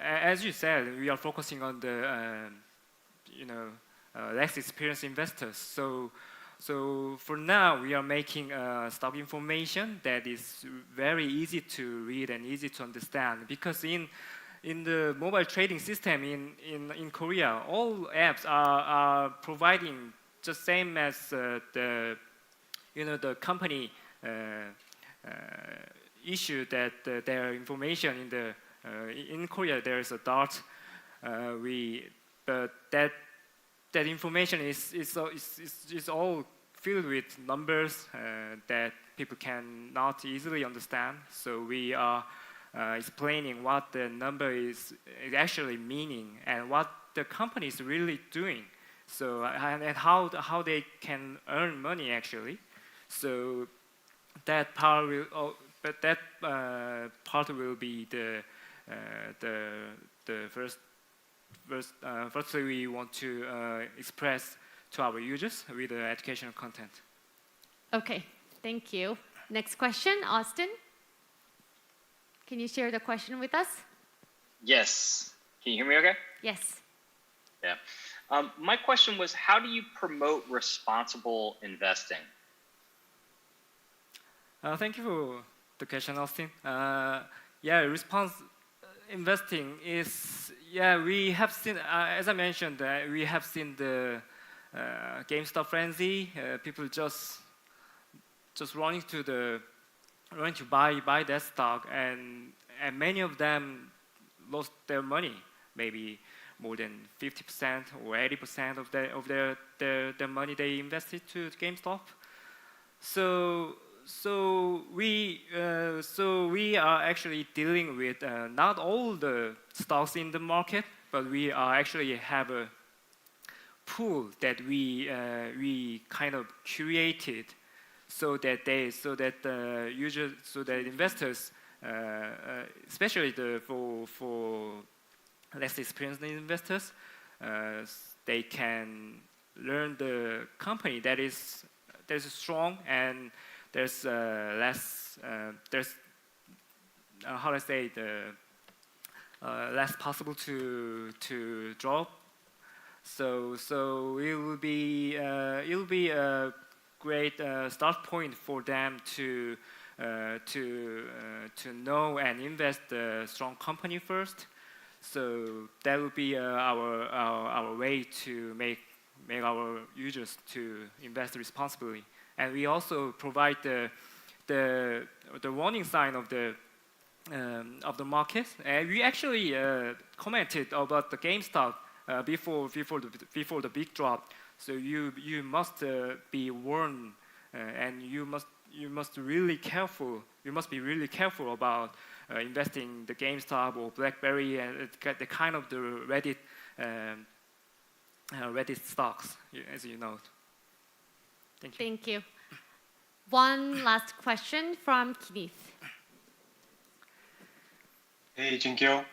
as you said, we are focusing on the less experienced investors. So for now, we are making stock information that is very easy to read and easy to understand. Because in the mobile trading system in Korea, all apps are providing just same as the company issue that their information in Korea there is a dot. But that information is all filled with numbers that people cannot easily understand. So we are explaining what the number is actually meaning and what the company is really doing. So and how they can earn money actually. So that part will, part will be the first. Firstly, we want to express to our users with educational content. Okay, thank you. Next question, Austin. Can you share the question with us? Yes. Can you hear me okay? Yes. Yeah. My question was, how do you promote responsible investing? Thank you for the question, Austin. Investing is, we have seen, as I mentioned, we have seen the GameStop frenzy, people just running to the to buy that stock, and many of them lost their money, maybe more than 50% or 80% of their money they invested to GameStop. So we are actually dealing with not all the stocks in the market, but we are actually have a pool that we kind of curated so that investors, especially for less experienced investors, they can learn the company that is strong, and there's less how do I say, less possible to drop. So it will be a great start point for them to know and invest a strong company first. So that would be our way to make our users to invest responsibly. And we also provide the warning sign of the market. And we actually commented about the GameStop before the big drop. So you must be warned, and you must be really careful about investing the GameStop or BlackBerry and the kind of the Reddit stocks, as you know. Thank you. Thank you. One last question from Kenneth. Hey, Jinkyo.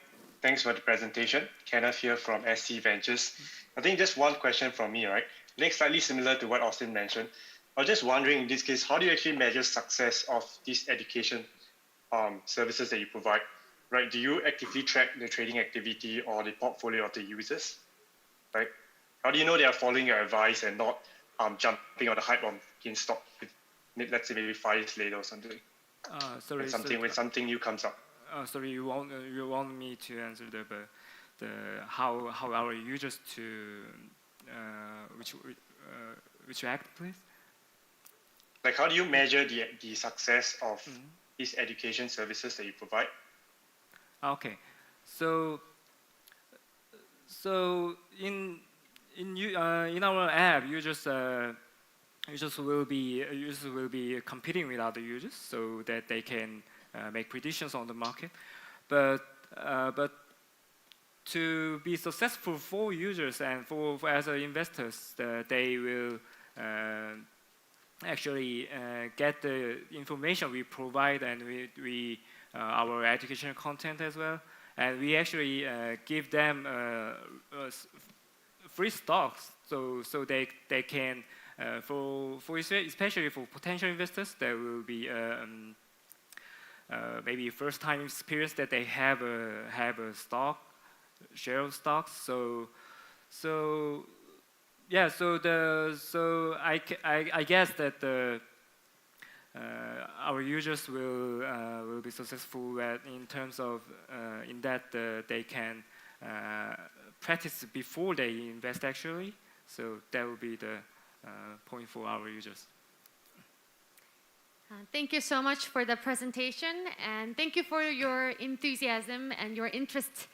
Thanks for the presentation. Kenneth here from SC Ventures. I think just one question from me, right? I think slightly similar to what Austin mentioned. I was just wondering, in this case, how do you actually measure success of these education services that you provide, right? Do you actively track the trading activity or the portfolio of the users, right? How do you know they are following your advice and not jumping on the hype on GameStop, let's say maybe 5 years later or something? When something new comes up. Sorry, you want me to answer how our users to which act, please? Like, how do you measure the success of these education services that you provide? Okay, so in our app, users will be competing with other users so that they can make predictions on the market, but to be successful for users and for as investors, they will actually get the information we provide, and we our educational content as well, and we actually give them free stocks so they can especially for potential investors, there will be maybe first time experience that they have a share of stocks. So yeah. So I guess that our users will be successful in terms of in that they can practice before they invest actually. So that will be the point for our users. Thank you so much for the presentation, and thank you for your enthusiasm and your interest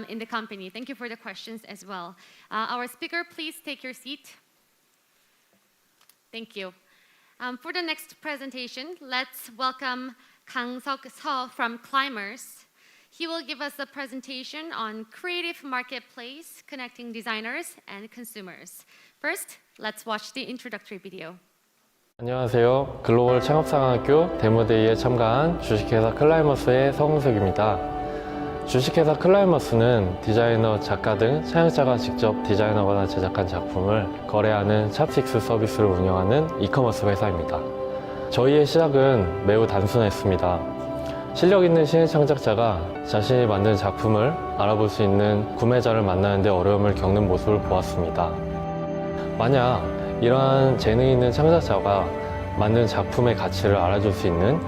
in the company. Thank you for the questions as well. Our speaker, please take your seat. Thank you. For the next presentation, let's welcome Kang-seok Seo from Climbers. He will give us a presentation on creative marketplace connecting designers and consumers. First, let's watch the introductory video. 안녕하세요. 글로벌 창업사관학교 데모데이에 참가한 주식회사 클라이머스의 서홍석입니다. 주식회사 클라이머스는 디자이너, 작가 등 사용자가 직접 디자인하거나 제작한 작품을 거래하는 찹식스 서비스를 운영하는 이커머스 회사입니다. 저희의 시작은 매우 단순했습니다. 실력 있는 신인 창작자가 자신이 만든 작품을 알아볼 수 있는 구매자를 만나는 데 어려움을 겪는 모습을 보았습니다. 만약 이러한 재능 있는 창작자가 만든 작품의 가치를 알아줄 수 있는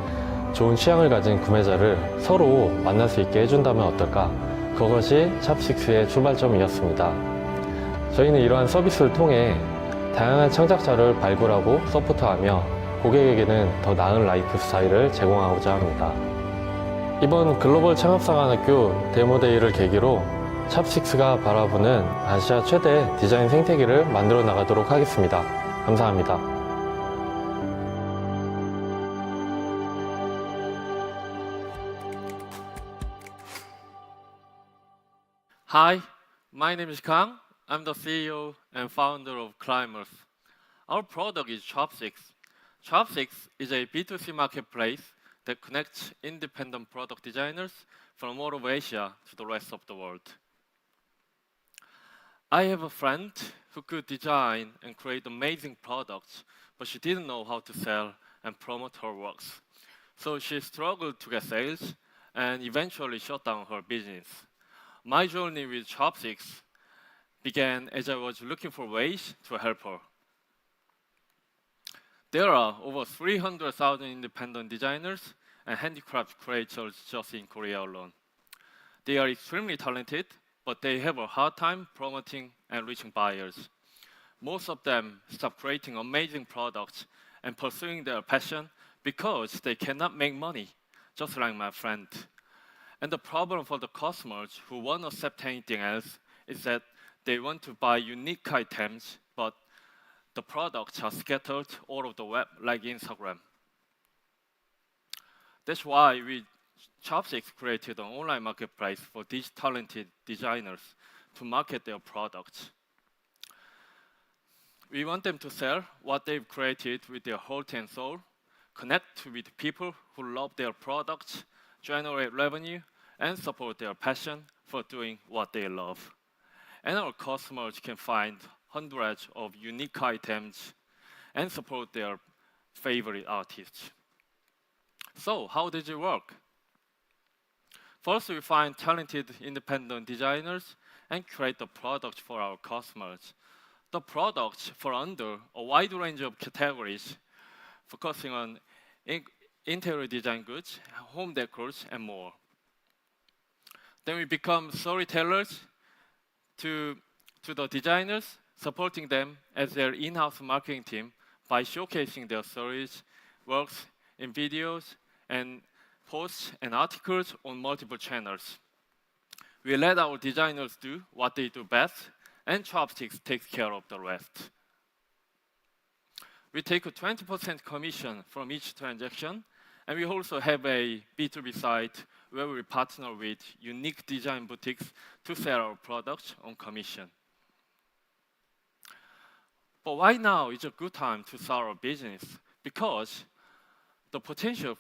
좋은 취향을 가진 구매자를 서로 만날 수 있게 해준다면 어떨까? 그것이 찹식스의 출발점이었습니다. 저희는 이러한 서비스를 통해 다양한 창작자를 발굴하고 서포트하며 고객에게는 더 나은 라이프 스타일을 제공하고자 합니다. 이번 글로벌 창업사관학교 데모데이를 계기로 찹식스가 바라보는 아시아 최대 디자인 생태계를 만들어 나가도록 하겠습니다. 감사합니다. Hi, my name is Kang. I'm the CEO and founder of Climbers. Our product is Chopsticks. Chopsticks is a B2C marketplace that connects independent product designers from all over Asia to the rest of the world. I have a friend who could design and create amazing products, but she didn't know how to sell and promote her works. So she struggled to get sales and eventually shut down her business. My journey with Chopsticks began as I was looking for ways to help her. There are over 300,000 independent designers and handicraft creators just in Korea alone. They are extremely talented, but they have a hard time promoting and reaching buyers. Most of them stop creating amazing products and pursuing their passion because they cannot make money, just like my friend. And the problem for the customers who won't accept anything else is that they want to buy unique items, but the products are scattered all over the web like Instagram. That's why we Chopsticks created an online marketplace for these talented designers to market their products. We want them to sell what they've created with their heart and soul, connect with people who love their products, generate revenue, and support their passion for doing what they love. And our customers can find hundreds of unique items and support their favorite artists. So, how does it work? First, we find talented independent designers and create the product for our customers. The products fall under a wide range of categories, focusing on interior design goods, home decors, and more. Then we become storytellers to the designers, supporting them as their in-house marketing team by showcasing their stories, works in videos, and posts and articles on multiple channels. We let our designers do what they do best, and Chopsticks takes care of the rest. We take a 20% commission from each transaction, and we also have a B2B site where we partner with unique design boutiques to sell our products on commission. But why now is a good time to start our business? Because the potential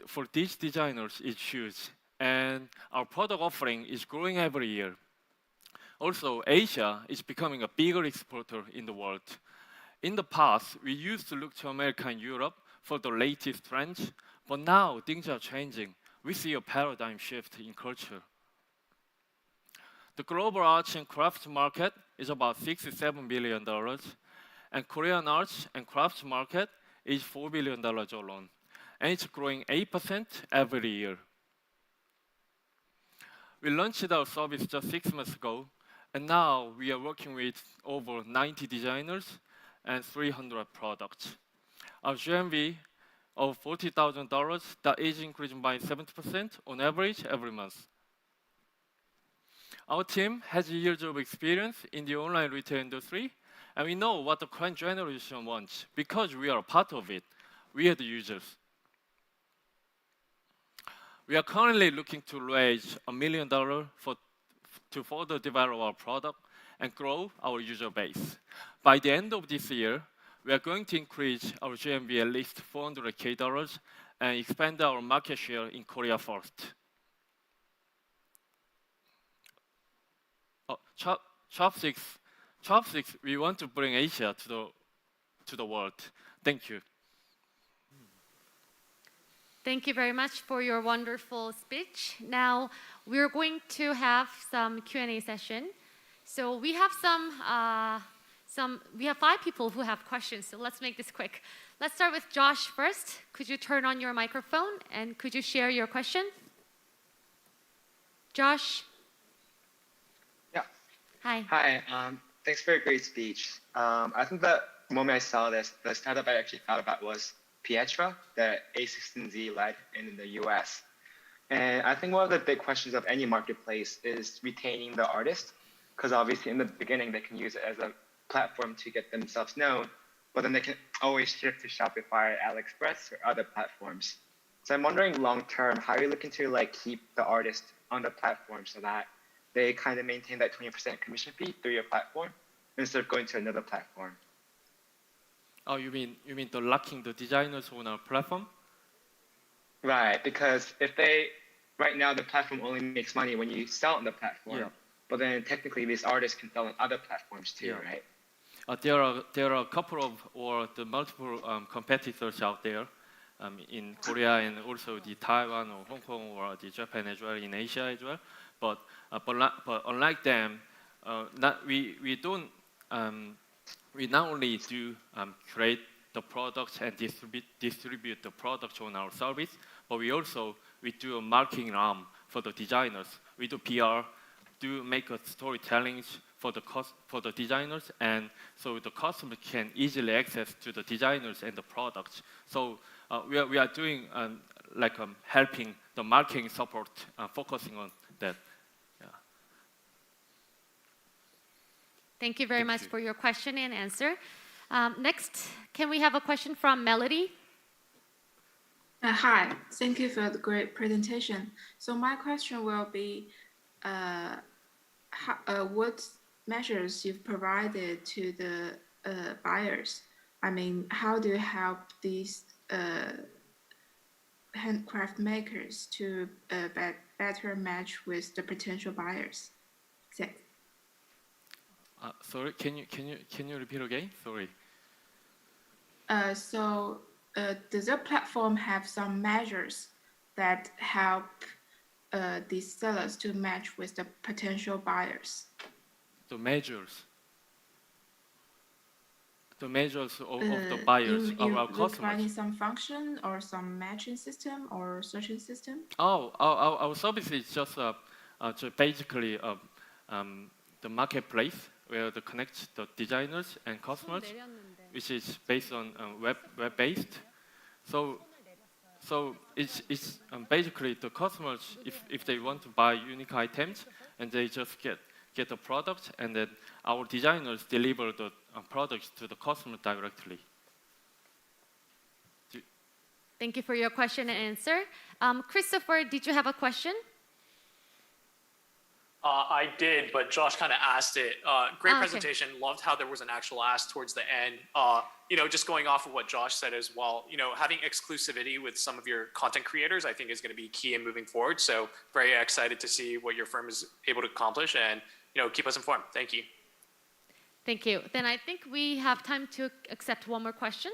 for these designers is huge, and our product offering is growing every year. Also, Asia is becoming a bigger exporter in the world. In the past, we used to look to America and Europe for the latest trends, but now things are changing. We see a paradigm shift in culture. The global arts and crafts market is about $67 billion, and Korean arts and crafts market is $4 billion alone, and it's growing 8% every year. We launched our service just 6 months ago, and now we are working with over 90 designers and 300 products. Our GMV of $40,000 that is increasing by 70% on average every month. Our team has years of experience in the online retail industry, and we know what the current generation wants because we are a part of it. We are the users. We are currently looking to raise $1 million to further develop our product and grow our user base. By the end of this year, we are going to increase our GMV at least $400K and expand our market share in Korea first. Chopsticks, we want to bring Asia to the world. Thank you. Thank you very much for your wonderful speech. Now we're going to have some Q&A session. So we have we have 5 people who have questions. So let's make this quick. Let's start with Josh first. Could you turn on your microphone and could you share your question? Josh. Yeah. Hi. Hi. Thanks for a great speech. I think the moment I saw this, the startup I actually thought about was Pietra, the A16Z led in the US. And I think one of the big questions of any marketplace is retaining the artist, because obviously in the beginning they can use it as a platform to get themselves known, but then they can always shift to Shopify, AliExpress, or other platforms. So I'm wondering long term, how are you looking to like keep the artist on the platform so that they kind of maintain that 20% commission fee through your platform instead of going to another platform? Oh, you mean the locking the designers on our platform? Right, because if they, right now the platform only makes money when you sell on the platform, Yeah. but then technically these artists can sell on other platforms too, Yeah. right? There are a couple of or the multiple competitors out there in Korea and also the Taiwan or Hong Kong or the Japan as well, in Asia as well. But unlike them, we don't we not only do create the products and distribute the products on our service, but we do a marketing arm for the designers. We do PR, do make a storytelling for the designers, and so the customer can easily access to the designers and the products. So we are doing helping the marketing support, focusing on that. Yeah. Thank you very much for your question and answer. Next, can we have a question from Melody? Hi, thank you for the great presentation. So my question will be, what measures you've provided to the buyers? I mean, how do you help these handcraft makers to better match with the potential buyers? Thanks. Sorry, can you repeat again? Sorry. Does your platform have some measures that help these sellers to match with the potential buyers? The measures of the buyers, of our customers. Providing some function or some matching system or searching system? Oh, our service is just basically the marketplace where they connect the designers and customers, which is based on web-based. So it's basically the customers, if they want to buy unique items, and they just get the product, and then our designers deliver the products to the customer directly. Thank you for your question and answer. Christopher, did you have a question? I did, but Josh kind of asked it. Great Okay. presentation. Loved how there was an actual ask towards the end. Just going off of what Josh said as well, having exclusivity with some of your content creators, I think is going to be key in moving forward. So very excited to see what your firm is able to accomplish, and keep us informed. Thank you. Thank you. Then I think we have time to accept one more question.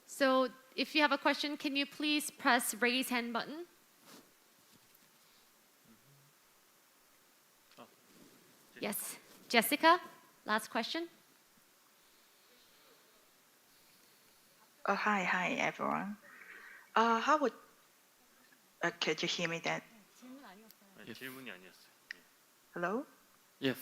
So if you have a question, can you please press raise hand button? Yes. Jessica, last question. Hi everyone. Could you hear me that? Hello? Yes.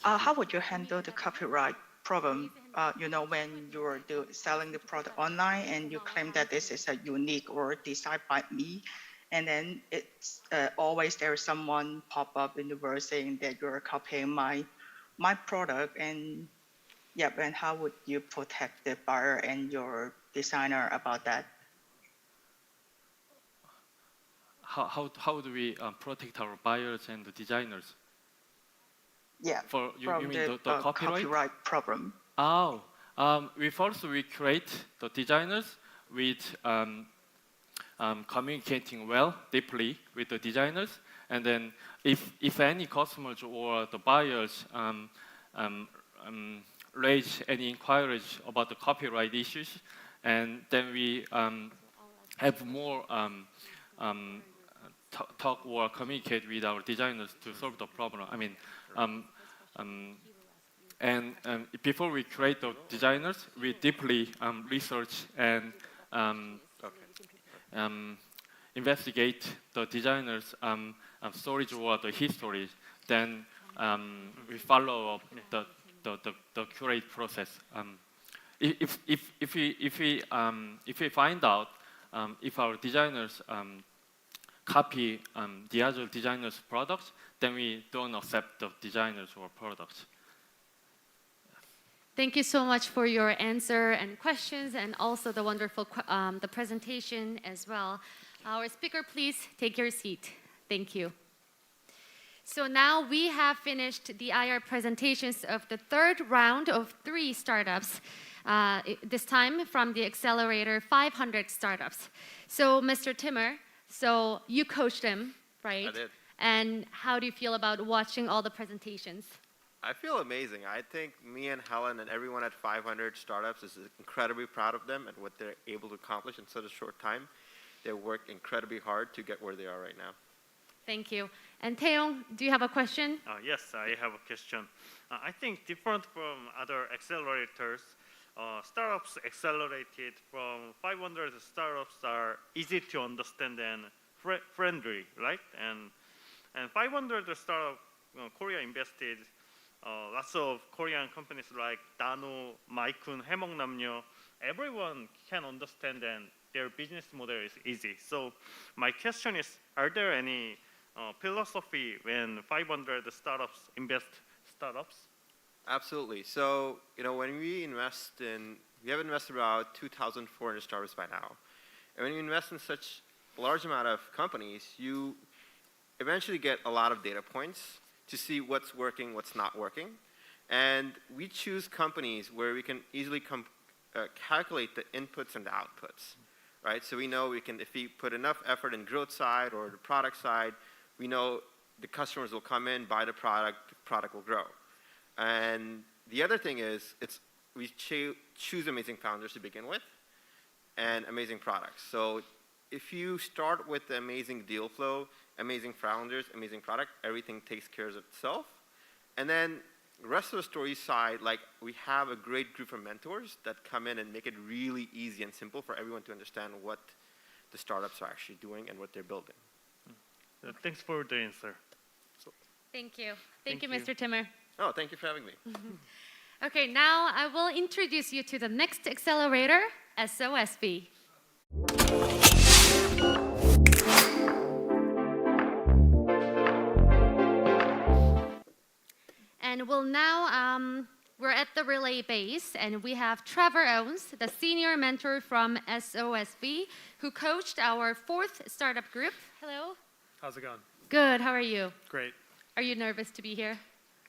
How would you handle the copyright problem? When you're selling the product online and you claim that this is a unique or designed by me, and then it's always there's someone pop up in the world saying that you're copying my product, and and how would you protect the buyer and your designer about that? How do we protect our buyers and the designers? Yeah. You mean the copyright problem? Oh, we create the designers with communicating deeply with the designers, and then if any customers or the buyers raise any inquiries about the copyright issues, and then we have more talk or communicate with our designers to solve the problem. I mean, and before we create the designers, we deeply research and investigate the designers' stories or the history. Then we follow up the curate process. if we find out if our designers copy the other designers' products, then we don't accept the designers or products. Thank you so much for your answer and questions, and also the wonderful the presentation as well. Our speaker, please take your seat. Thank you. So now we have finished the IR presentations of the third round of 3 startups, this time from the Accelerator 500 startups. So Mr. Timmer, so you coached them, right? I did. And how do you feel about watching all the presentations? I feel amazing. I think me and Helen and everyone at 500 Startups is incredibly proud of them and what they're able to accomplish in such a short time. They work incredibly hard to get where they are right now. Thank you. And Taeyong, do you have a question? Yes, I have a question. I think different from other accelerators, startups accelerated from 500 startups are easy to understand and friendly, right? And 500 startup, Korea invested lots of Korean companies like Dano, Maikun, 해먹남녀. Everyone can understand and their business model is easy. So my question is, are there any philosophy when 500 startups invest startups? Absolutely. So, when we have invested about 2,400 startups by now. And when you invest in such a large amount of companies, you eventually get a lot of data points to see what's working, what's not working. And we choose companies where we can easily calculate the inputs and the outputs, right? So we know if we put enough effort in growth side or the product side, we know the customers will come in, buy the product will grow. And the other thing is, we choose amazing founders to begin with and amazing products. So if you start with the amazing deal flow, amazing founders, amazing product, everything takes care of itself. And then the rest of the story side, we have a great group of mentors that come in and make it really easy and simple for everyone to understand what the startups are actually doing and what they're building. Thanks for the answer. Thank you. Thank you, Mr. Timmer. Oh, thank you for having me. Okay, now I will introduce you to the next accelerator, SOSV. And we're at the relay base, and we have Trevor Owens, the senior mentor from SOSV, who coached our 4th startup group. Hello. How's it going? Good. How are you? Great. Are you nervous to be here?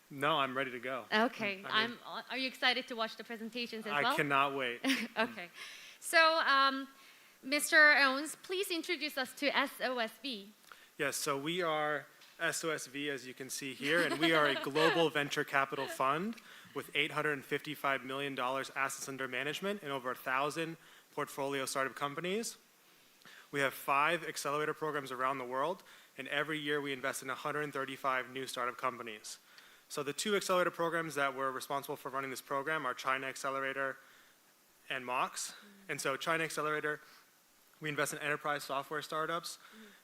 No, I'm ready to go. Okay. Are you excited to watch the presentations as well? I cannot wait. Okay. So, Mr. Owens, please introduce us to SOSV. Yes, so we are SOSV, as you can see here, and we are a global venture capital fund with $855 million assets under management in over 1,000 portfolio startup companies. We have 5 accelerator programs around the world, and every year we invest in 135 new startup companies. So the 2 accelerator programs that were responsible for running this program are China Accelerator and MOX. And so China Accelerator, we invest in enterprise software startups,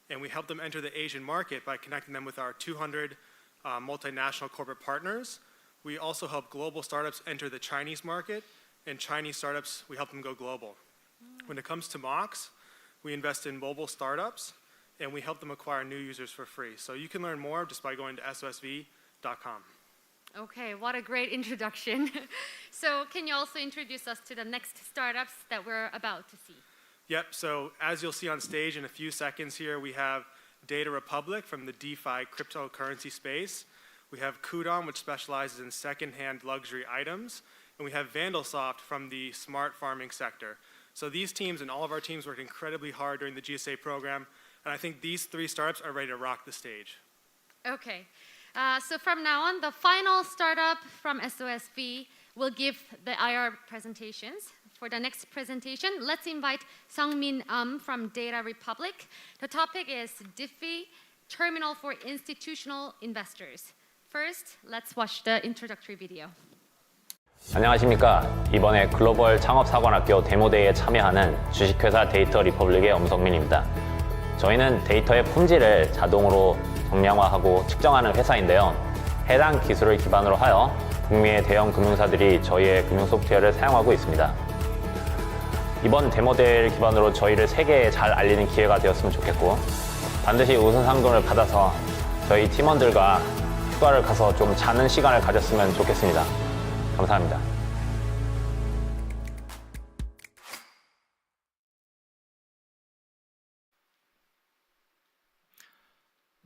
and we help them enter the Asian market by connecting them with our 200 multinational corporate partners. We also help global startups enter the Chinese market, and Chinese startups, we help them go global. When it comes to MOX, we invest in mobile startups, and we help them acquire new users for free. So you can learn more just by going to SOSV.com. Okay, what a great introduction. So can you also introduce us to the next startups that we're about to see? Yep, so as you'll see on stage in a few seconds here, we have Data Republic from the DeFi cryptocurrency space. We have Kudon, which specializes in second-hand luxury items. And we have Vandalsoft from the smart farming sector. So these teams and all of our teams worked incredibly hard during the GSA program. And I think these 3 startups are ready to rock the stage. Okay. So from now on, the final startup from SOSV will give the IR presentations. For the next presentation, let's invite Sungmin from Data Republic. The topic is DeFi, Terminal for Institutional Investors. First, let's watch the introductory video. 안녕하십니까. 이번에 글로벌 창업사관학교 데모데이에 참여하는 주식회사 데이터 리퍼블릭의 엄성민입니다. 저희는 데이터의 품질을 자동으로 정량화하고 측정하는 회사인데요. 해당 기술을 기반으로 하여 북미의 대형 금융사들이 저희의 금융 소프트웨어를 사용하고 있습니다. 이번 데모데이를 기반으로 저희를 세계에 잘 알리는 기회가 되었으면 좋겠고 반드시 우승 상금을 받아서 저희 팀원들과 휴가를 가서 좀 자는 시간을 가졌으면 좋겠습니다. 감사합니다.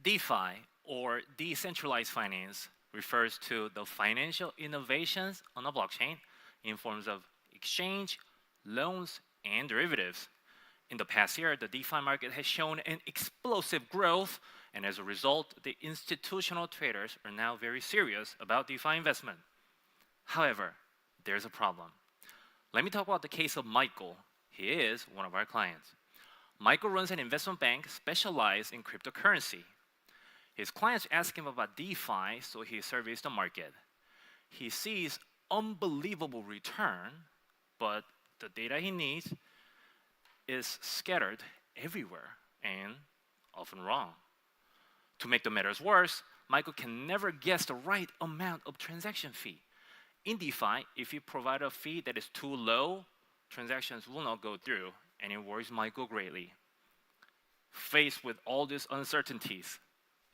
DeFi, or decentralized finance, refers to the financial innovations on a blockchain in forms of exchange, loans, and derivatives. In the past year, the DeFi market has shown an explosive growth, and as a result, the institutional traders are now very serious about DeFi investment. However, there's a problem. Let me talk about the case of Michael. He is one of our clients. Michael runs an investment bank specialized in cryptocurrency. His clients ask him about DeFi, so he surveys the market. He sees unbelievable return, but the data he needs is scattered everywhere and often wrong. To make the matters worse, Michael can never guess the right amount of transaction fee. In DeFi, if you provide a fee that is too low, transactions will not go through, and it worries Michael greatly. Faced with all these uncertainties,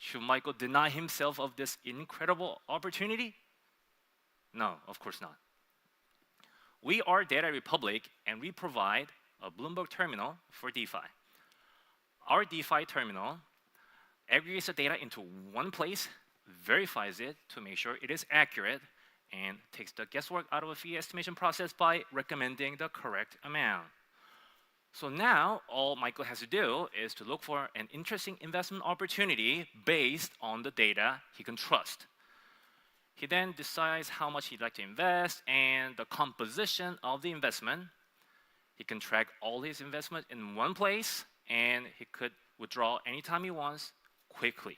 should Michael deny himself of this incredible opportunity? No, of course not. We are Data Republic, and we provide a Bloomberg terminal for DeFi. Our DeFi terminal aggregates the data into one place, verifies it to make sure it is accurate, and takes the guesswork out of a fee estimation process by recommending the correct amount. So now, all Michael has to do is to look for an interesting investment opportunity based on the data he can trust. He then decides how much he'd like to invest and the composition of the investment. He can track all his investment in one place, and he could withdraw anytime he wants, quickly.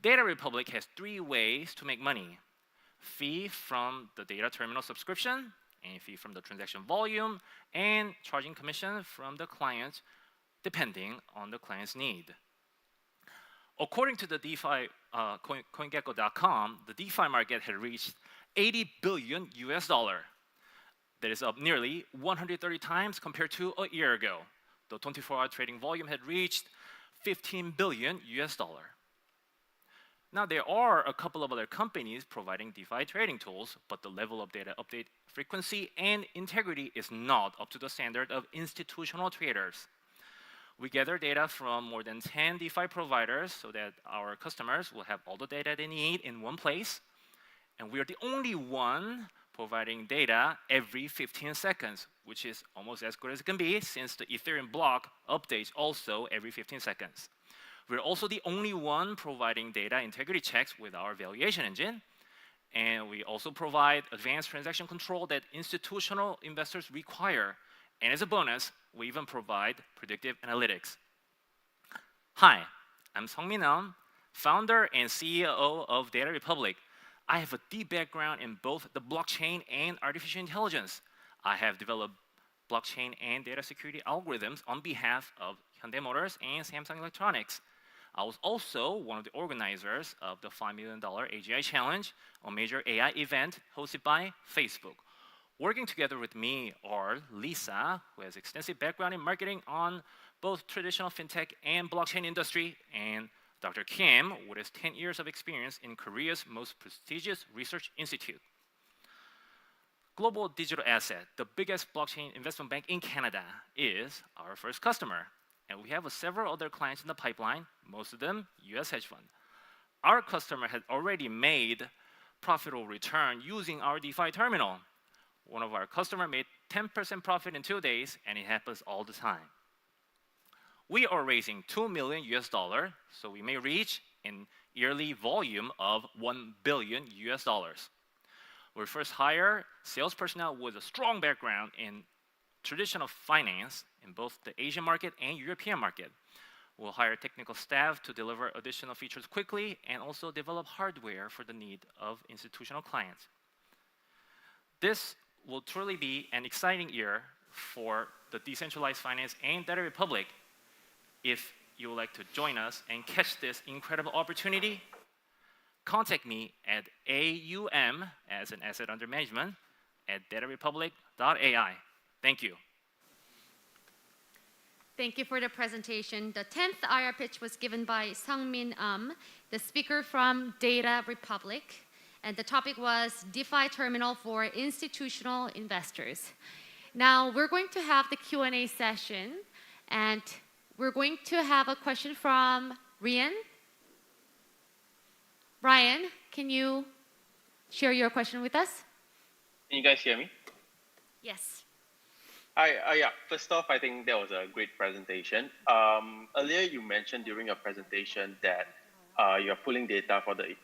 Data Republic has 3 ways to make money: fee from the data terminal subscription, and fee from the transaction volume, and charging commission from the client, depending on the client's need. According to the DeFi CoinGecko.com, the DeFi market had reached $80 billion US. That is up nearly 130 times compared to a year ago. The 24-hour trading volume had reached $15 billion US. Now, there are a couple of other companies providing DeFi trading tools, but the level of data update frequency and integrity is not up to the standard of institutional traders. We gather data from more than 10 DeFi providers so that our customers will have all the data they need in one place. And we are the only one providing data every 15 seconds, which is almost as good as it can be since the Ethereum block updates also every 15 seconds. We're also the only one providing data integrity checks with our valuation engine. And we also provide advanced transaction control that institutional investors require. And as a bonus, we even provide predictive analytics. Hi, I'm Seong-min Eum, founder and CEO of Data Republic. I have a deep background in both the blockchain and artificial intelligence. I have developed blockchain and data security algorithms on behalf of Hyundai Motors and Samsung Electronics. I was also one of the organizers of the $5 million AGI Challenge, a major AI event hosted by Facebook. Working together with me are Lisa, who has extensive background in marketing on both traditional fintech and blockchain industry, and Dr. Kim, with his 10 years of experience in Korea's most prestigious research institute. Global Digital Asset, the biggest blockchain investment bank in Canada, is our first customer. And we have several other clients in the pipeline, most of them US hedge fund. Our customer has already made profitable return using our DeFi terminal. One of our customers made 10% profit in 2 days, and it happens all the time. We are raising $2 million US, so we may reach an yearly volume of $1 billion US. We first hire sales personnel with a strong background in traditional finance in both the Asian market and European market. We'll hire technical staff to deliver additional features quickly and also develop hardware for the need of institutional clients. This will truly be an exciting year for the decentralized finance and Data Republic. If you would like to join us and catch this incredible opportunity, contact me at AUM as an asset under management at datarepublic.ai. Thank you. Thank you for the presentation. The 10th IR pitch was given by Sungmin the speaker from Data Republic. And the topic was DeFi terminal for institutional investors. Now we're going to have the Q&A session. And we're going to have a question from Rian. Brian, can you share your question with us? Can you guys hear me? Yes. Hi, yeah. First off, I think that was a great presentation. Earlier, you mentioned during your presentation that you're pulling data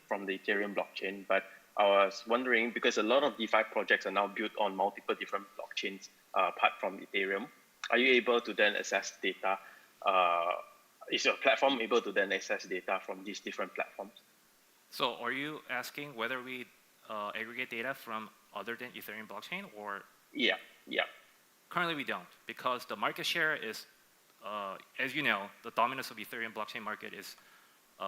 from the Ethereum blockchain, but I was wondering, because a lot of DeFi projects are now built on multiple different blockchains apart from Ethereum, are you able to then access data? Is your platform able to then access data from these different platforms? So are you asking whether we aggregate data from other than Ethereum blockchain, or? Yeah. Currently we don't, because the market share is, as you know, the dominance of Ethereum blockchain market is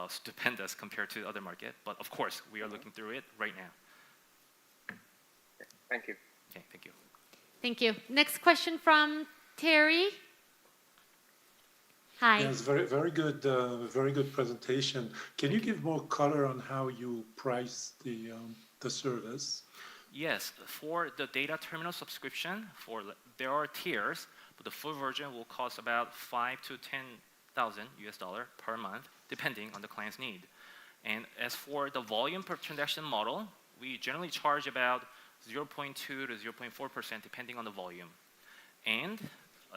stupendous compared to other market. But of course, we are looking through it right now. Thank you. Okay, thank you. Thank you. Next question from Terry. Hi. Yes, very good presentation. Can you give more color on how you price the service? Yes, for the data terminal subscription, there are tiers, but the full version will cost about $5,000 to $10,000 per month, depending on the client's need. And as for the volume per transaction model, we generally charge about 0.2 to 0.4% depending on the volume. And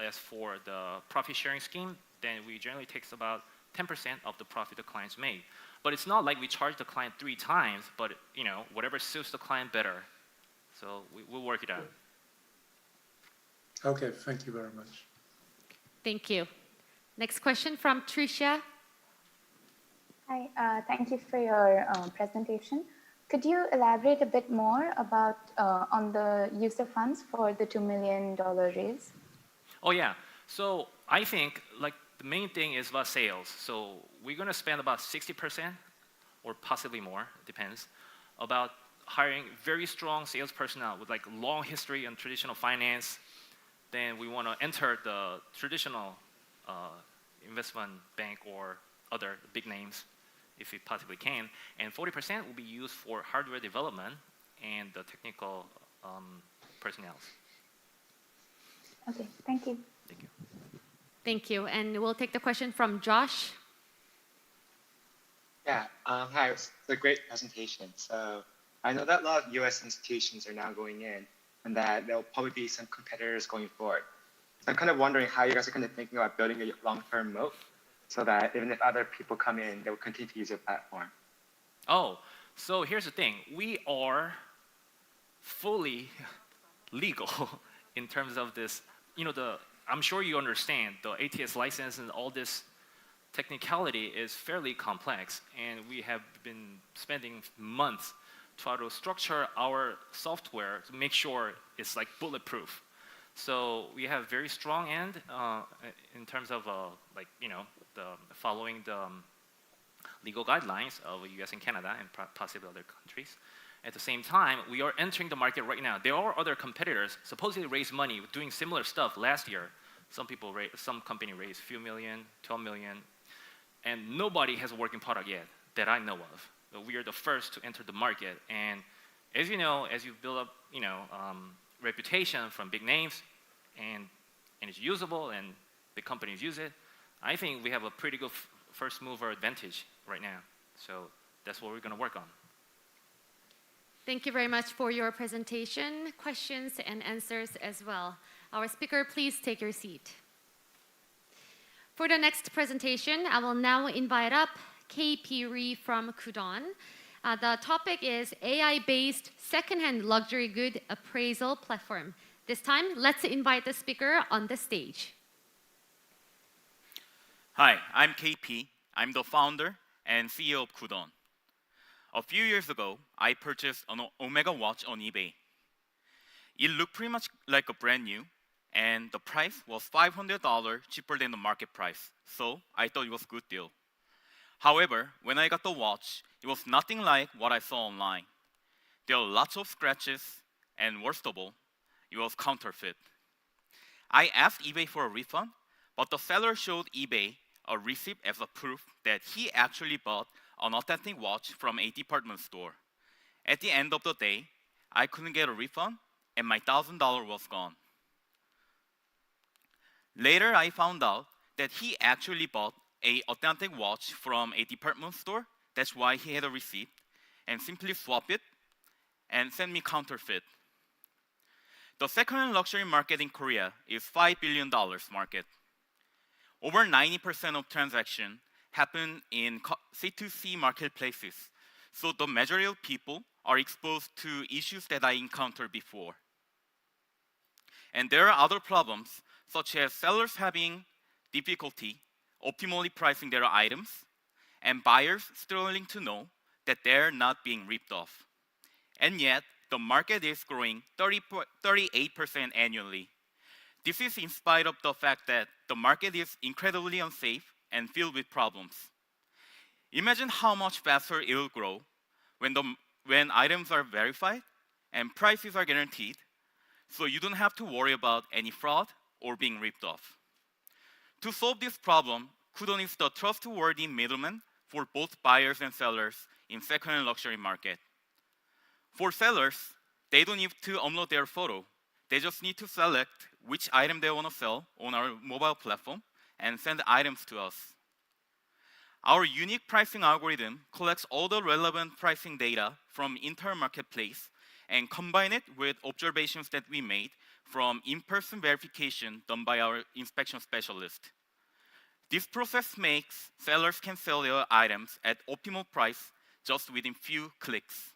as for the profit sharing scheme, then we generally take about 10% of the profit the clients made. But it's not like we charge the client 3 times, but whatever suits the client better. So we'll work it out. Okay, thank you very much. Thank you. Next question from Tricia. Hi, thank you for your presentation. Could you elaborate a bit more about on the use of funds for the $2 million raise? Oh yeah, so I think the main thing is about sales. So we're gonna spend about 60% or possibly more, depends, about hiring very strong sales personnel with long history in traditional finance. Then we want to enter the traditional investment bank or other big names if we possibly can. And 40% will be used for hardware development and the technical personnel. Okay, thank you. Thank you. Thank you. And we'll take the question from Josh. Yeah, hi, it's a great presentation. So I know that a lot of US institutions are now going in and that there'll probably be some competitors going forward. So I'm kind of wondering how you guys are kind of thinking about building a long-term moat so that even if other people come in, they will continue to use your platform. Oh, so here's the thing. We are fully legal in terms of this. I'm sure you understand the ATS license and all this technicality is fairly complex, and we have been spending months trying to structure our software to make sure it's bulletproof. So we have very strong end in terms of following the legal guidelines of US and Canada and possibly other countries. At the same time, we are entering the market right now. There are other competitors supposedly raised money doing similar stuff last year. Some company raised a few million, 12 million, and nobody has a working product yet that I know of. But we are the first to enter the market, and as you know, as you build up, reputation from big names, and it's usable, and the companies use it, I think we have a pretty good first mover advantage right now. So that's what we're going to work on. Thank you very much for your presentation, questions, and answers as well. Our speaker, please take your seat. For the next presentation, I will now invite up KP Ri from Kudon. The topic is AI-based secondhand luxury good appraisal platform. This time, let's invite the speaker on the stage. Hi, I'm KP. I'm the founder and CEO of Kudon. A few years ago, I purchased an Omega watch on eBay. It looked pretty much like a brand new, and the price was $500 cheaper than the market price, so I thought it was a good deal. However, when I got the watch, it was nothing like what I saw online. There were lots of scratches, and worst of all, it was counterfeit. I asked eBay for a refund, but the seller showed eBay a receipt as a proof that he actually bought an authentic watch from a department store. At the end of the day, I couldn't get a refund, and my $1,000 was gone. Later, I found out that he actually bought an authentic watch from a department store. That's why he had a receipt, and simply swapped it and sent me counterfeit. The second-hand luxury market in Korea is $5 billion market. Over 90% of transactions happen in C2C marketplaces, so the majority of people are exposed to issues that I encountered before. And there are other problems, such as sellers having difficulty optimally pricing their items, and buyers struggling to know that they're not being ripped off. And yet, the market is growing 38% annually. This is in spite of the fact that the market is incredibly unsafe and filled with problems. Imagine how much faster it will grow when items are verified and prices are guaranteed, so you don't have to worry about any fraud or being ripped off. To solve this problem, Coudon is the trustworthy middleman for both buyers and sellers in second-hand luxury market. For sellers, they don't need to upload their photo. They just need to select which item they want to sell on our mobile platform and send items to us. Our unique pricing algorithm collects all the relevant pricing data from entire marketplace and combine it with observations that we made from in-person verification done by our inspection specialist. This process makes sellers can sell their items at optimal price just within few clicks.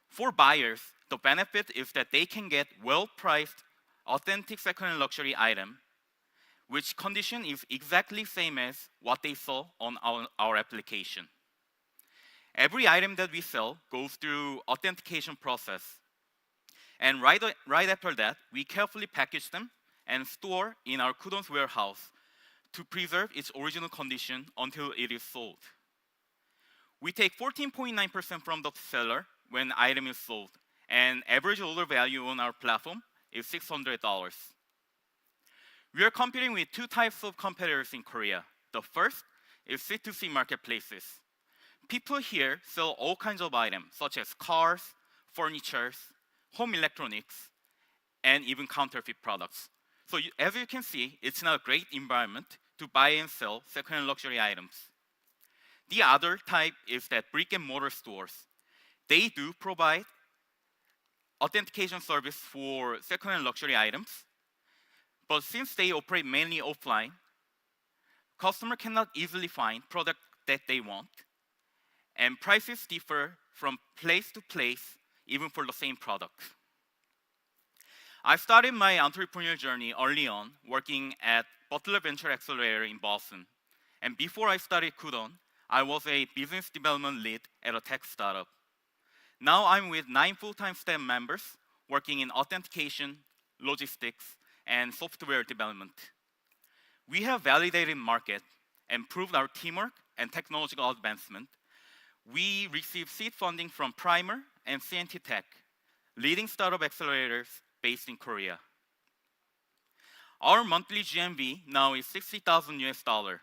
For buyers, the benefit is that they can get well-priced, authentic second-hand luxury item, which condition is exactly same as what they saw on our application. Every item that we sell goes through authentication process. And right after that, we carefully package them and store in our Coudon's warehouse to preserve its original condition until it is sold. We take 14.9% from the seller when item is sold, and average order value on our platform is $600. We are competing with two types of competitors in Korea. The first is C2C marketplaces. People here sell all kinds of items, such as cars, furniture, home electronics, and even counterfeit products. So as you can see, it's not a great environment to buy and sell second-hand luxury items. The other type is that brick and mortar stores. They do provide authentication service for second-hand luxury items, but since they operate mainly offline, customer cannot easily find product that they want, and prices differ from place to place, even for the same product. I started my entrepreneurial journey early on, working at Butler Venture Accelerator in Boston. And before I started Coudon, I was a business development lead at a tech startup. Now I'm with 9 full-time staff members working in authentication, logistics, and software development. We have validated market and proved our teamwork and technological advancement. We received seed funding from Primer and CNT Tech, leading startup accelerators based in Korea. Our monthly GMV now is $60,000 US.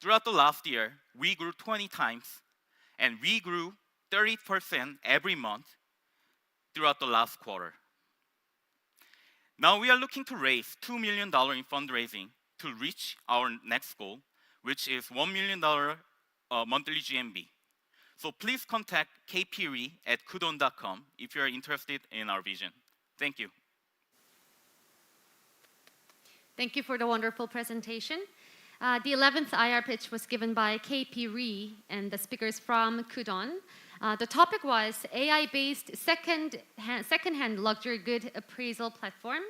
Throughout the last year, we grew 20 times, and we grew 30% every month throughout the last quarter. Now we are looking to raise $2 million in fundraising to reach our next goal, which is $1 million monthly GMV. So please contact KP at Coudon.com if you are interested in our vision. Thank you. Thank you for the wonderful presentation. The 11th IR pitch was given by KP Ri and the speakers from Coudon. The topic was AI-based second-hand luxury good appraisal platform.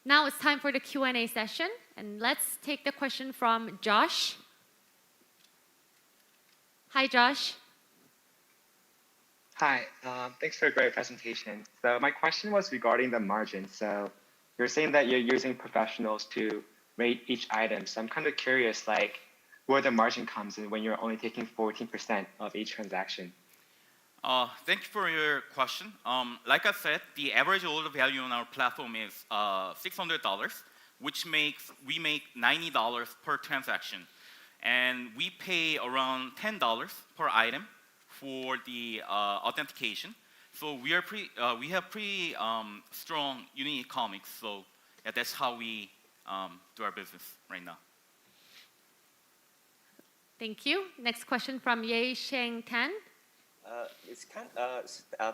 Now it's time for the Q&A session, and let's take the question from Josh. Hi, Josh. Hi, thanks for a great presentation. So my question was regarding the margin. So you're saying that you're using professionals to rate each item. So I'm kind of curious, like, where the margin comes in when you're only taking 14% of each transaction? Thank you for your question. Like I said, the average order value on our platform is $600, which makes we make $90 per transaction, and we pay around $10 per item for the authentication. So we have pretty strong unit economics. So yeah, that's how we do our business right now. Thank you. Next question from Ye Sheng Tan.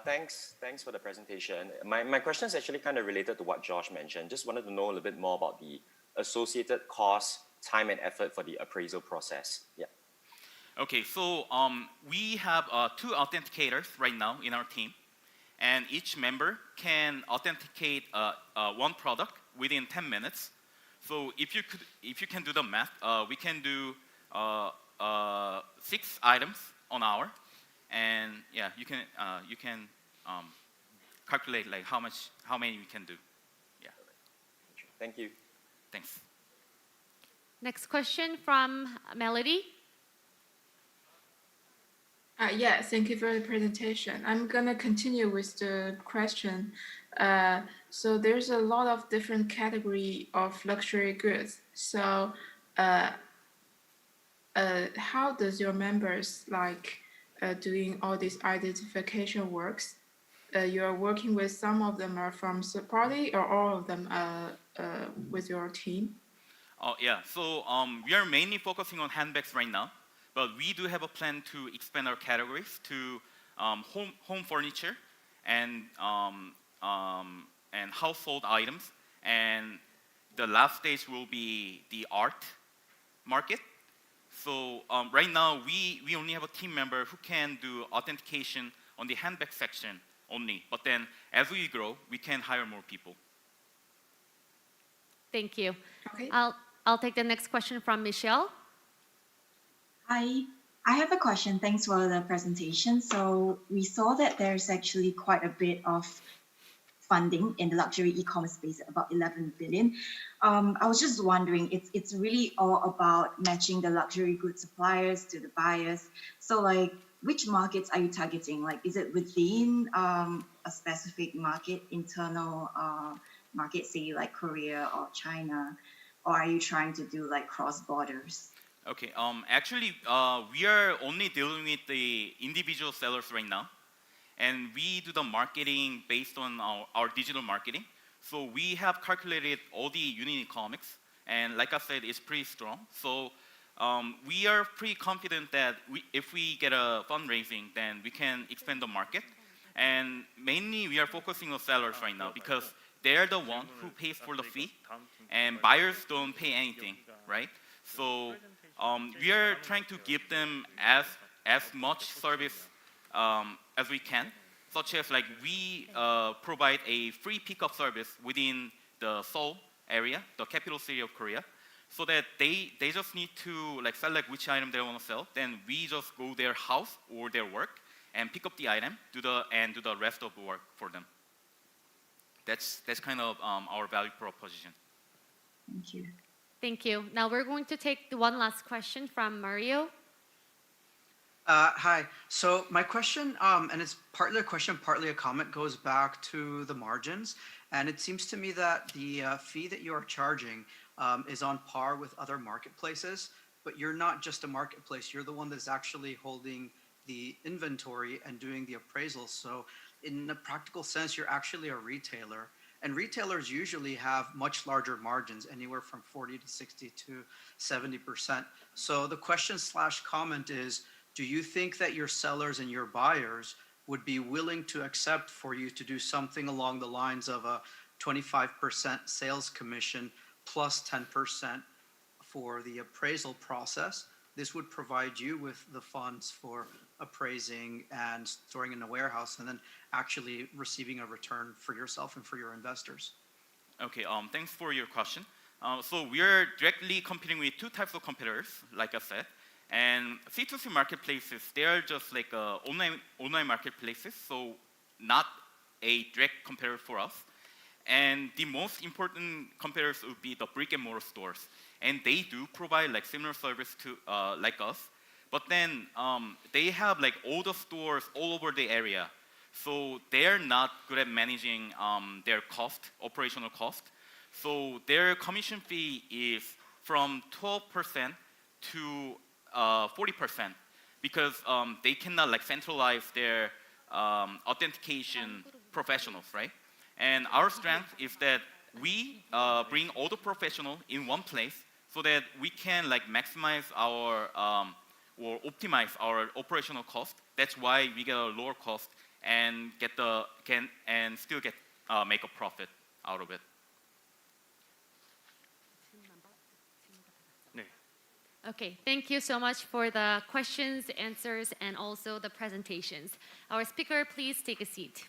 Thanks for the presentation. My question is actually kind of related to what Josh mentioned. Just wanted to know a little bit more about the associated costs, time, and effort for the appraisal process. Yeah. Okay, so we have 2 authenticators right now in our team, and each member can authenticate one product within 10 minutes. So if you can do the math, we can do 6 items an hour, and yeah, you can calculate like how many we can do. Yeah. Thank you. Thanks. Next question from Melody. Yeah, thank you for the presentation. I'm gonna continue with the question. So there's a lot of different category of luxury goods. So how does your members like doing all these identification works? You are working with some of them are from third party or all of them with your team? Oh yeah, so we are mainly focusing on handbags right now, but we do have a plan to expand our categories to home furniture and household items, and the last stage will be the art market. So right now we only have a team member who can do authentication on the handbag section only, but then as we grow, we can hire more people. Thank you. Okay. I'll take the next question from Michelle. Hi, I have a question. Thanks for the presentation. So we saw that there's actually quite a bit of funding in the luxury e-commerce space, about 11 billion. I was just wondering, it's really all about matching the luxury goods suppliers to the buyers. So like, which markets are you targeting? Like, is it within a specific market, internal market, say like Korea or China, or are you trying to do like cross borders? Okay, actually, we are only dealing with the individual sellers right now, and we do the marketing based on our digital marketing. So we have calculated all the unit economics, and like I said, it's pretty strong. So we are pretty confident that if we get a fundraising, then we can expand the market. And mainly, we are focusing on sellers right now because they're the one who pays for the fee, and buyers don't pay anything, right? So we are trying to give them as much service as we can, such as like we provide a free pickup service within the Seoul area, the capital city of Korea, so that they just need to like select which item they want to sell. Then we just go their house or their work and pick up the item, do the rest of the work for them. That's kind of our value proposition. Thank you. Thank you. Now we're going to take the one last question from Mario. Hi. So my question, and it's partly a question, partly a comment, goes back to the margins. And it seems to me that the fee that you are charging is on par with other marketplaces, but you're not just a marketplace. You're the one that's actually holding the inventory and doing the appraisal. So in a practical sense, you're actually a retailer. And retailers usually have much larger margins, anywhere from 40 to 60 to 70%. So the question / comment is, do you think that your sellers and your buyers would be willing to accept for you to do something along the lines of a 25% sales commission plus 10% for the appraisal process? This would provide you with the funds for appraising and storing in a warehouse and then actually receiving a return for yourself and for your investors. Okay, thanks for your question. So we are directly competing with 2 types of competitors, like I said. And C2C marketplaces, they are just like online marketplaces, so not a direct competitor for us. and the most important competitors would be the brick and mortar stores, and they do provide like similar service to like us, but then they have like all the stores all over the area, so they're not good at managing their cost, operational cost. So their commission fee is from 12% to 40%, because they cannot like centralize their authentication professionals, right? And our strength is that we bring all the professionals in one place so that we can like maximize our or optimize our operational cost. That's why we get a lower cost and still get make a profit out of it. Okay, thank you so much for the questions, answers, and also the presentations. Our speaker, please take a seat.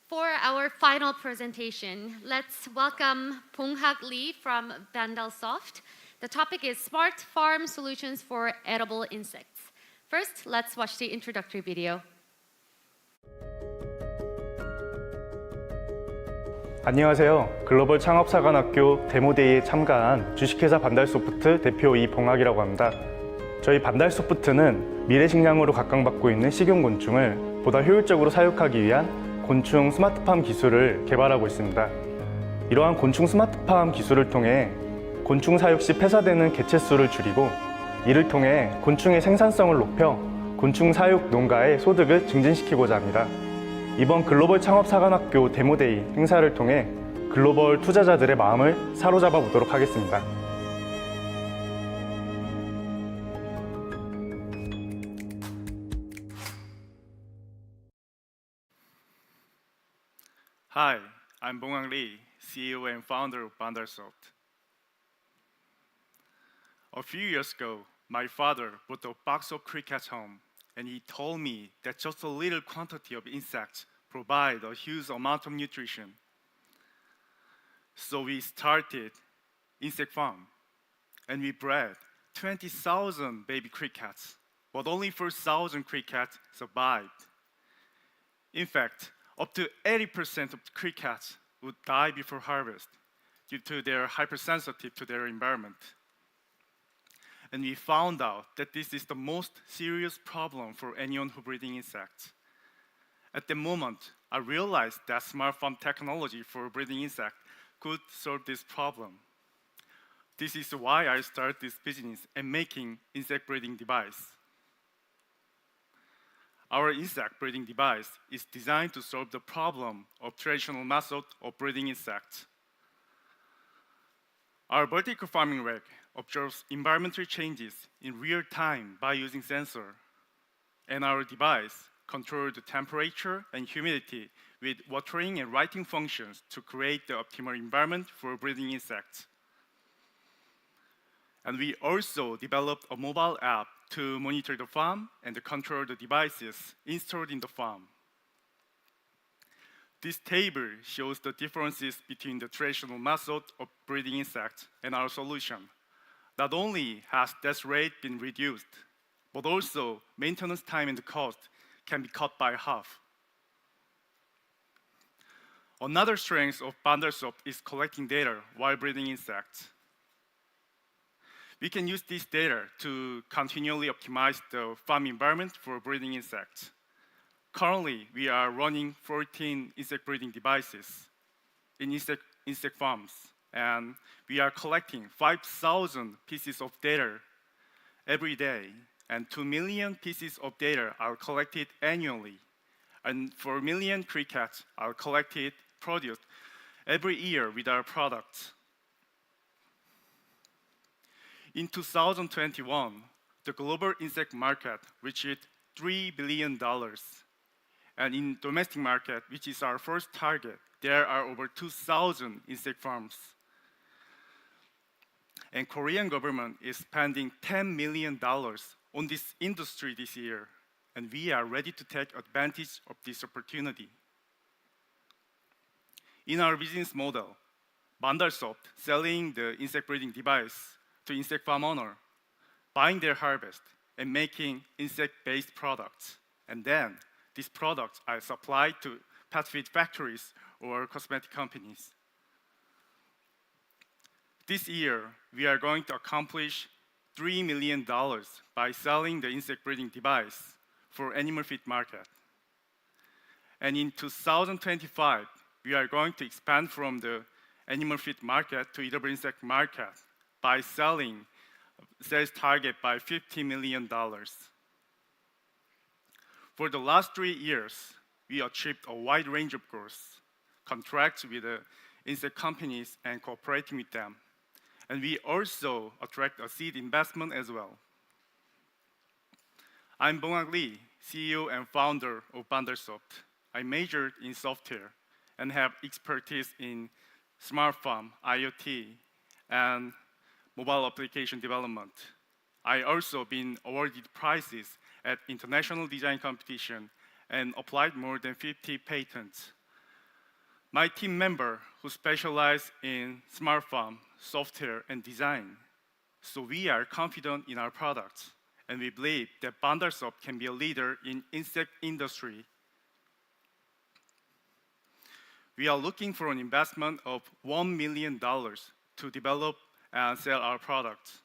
For our final presentation, let's welcome Pong-hak Lee from Vandalsoft. The topic is Smart Farm Solutions for Edible Insects. First, let's watch the introductory video. 안녕하세요. 글로벌 창업사관학교 데모데이에 참가한 주식회사 반달소프트 대표 이봉학이라고 합니다. 저희 반달소프트는 미래식량으로 각광받고 있는 식용곤충을 보다 효율적으로 사육하기 위한 곤충 스마트팜 기술을 개발하고 있습니다. 이러한 곤충 스마트팜 기술을 통해 곤충 사육 시 폐사되는 개체 수를 줄이고, 이를 통해 곤충의 생산성을 높여 곤충 사육 농가의 소득을 증진시키고자 합니다. 이번 글로벌 창업사관학교 데모데이 행사를 통해 글로벌 투자자들의 마음을 사로잡아 보도록 하겠습니다. Hi, I'm Bong-hak Lee, CEO and founder of Vandalsoft. A few years ago, my father brought a box of crickets home, and he told me that just a little quantity of insects provide a huge amount of nutrition. So we started insect farm, and we bred 20,000 baby crickets, but only 4,000 crickets survived. In fact, up to 80% of crickets would die before harvest due to their hypersensitive to their environment. And we found out that this is the most serious problem for anyone who breeding insects. At the moment, I realized that smart farm technology for breeding insects could solve this problem. This is why I started this business and making insect breeding device. Our insect breeding device is designed to solve the problem of traditional method of breeding insects. Our vertical farming rack observes environmental changes in real time by using sensor, and our device controls the temperature and humidity with watering and lighting functions to create the optimal environment for breeding insects. And we also developed a mobile app to monitor the farm and control the devices installed in the farm. This table shows the differences between the traditional method of breeding insects and our solution. Not only has death rate been reduced, but also maintenance time and cost can be cut by half. Another strength of Vandalsoft is collecting data while breeding insects. We can use this data to continually optimize the farm environment for breeding insects. Currently, we are running 14 insect breeding devices in insect farms, and we are collecting 5,000 pieces of data every day, and 2 million pieces of data are collected annually, and 4 million crickets are produced every year with our products. In 2021, the global insect market reached $3 billion. And in domestic market, which is our first target, there are over 2,000 insect farms. And Korean government is spending $10 million on this industry this year. And we are ready to take advantage of this opportunity. In our business model, Vandalsoft selling the insect breeding device to insect farm owner, buying their harvest, and making insect-based products. And then these products are supplied to pet feed factories or cosmetic companies. This year, we are going to accomplish $3 million by selling the insect breeding device for animal feed market. And in 2025, we are going to expand from the animal feed market to edible insect market by selling sales target by $50 million. For the last 3 years, we achieved a wide range of goals, contracts with the insect companies and cooperating with them. And we also attract a seed investment as well. I'm Bong-Ak Lee, CEO and founder of Bandarsoft. I majored in software and have expertise in smart farm, IoT, and mobile application development. I also been awarded prizes at international design competition and applied more than 50 patents. My team member who specialize in smart farm, software, and design. So we are confident in our products, and we believe that Bandarsoft can be a leader in insect industry. We are looking for an investment of $1 million to develop and sell our products.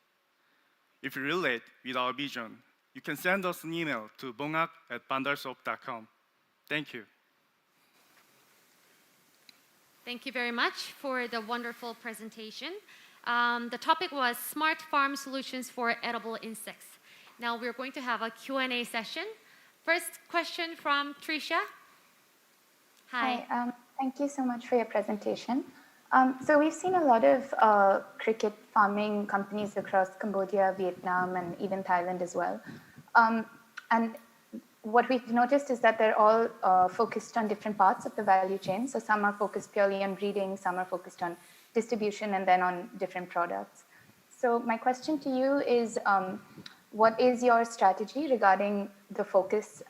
If you relate with our vision, you can send us an email to bongak@bandarsoft.com. Thank you. Thank you very much for the wonderful presentation. The topic was Smart Farm Solutions for Edible Insects. Now we're going to have a Q&A session. First question from Tricia. Hi. Hi, thank you so much for your presentation. So we've seen a lot of cricket farming companies across Cambodia, Vietnam, and even Thailand as well. And what we've noticed is that they're all focused on different parts of the value chain. So some are focused purely on breeding, some are focused on distribution, and then on different products. So my question to you is, what is your strategy regarding the focus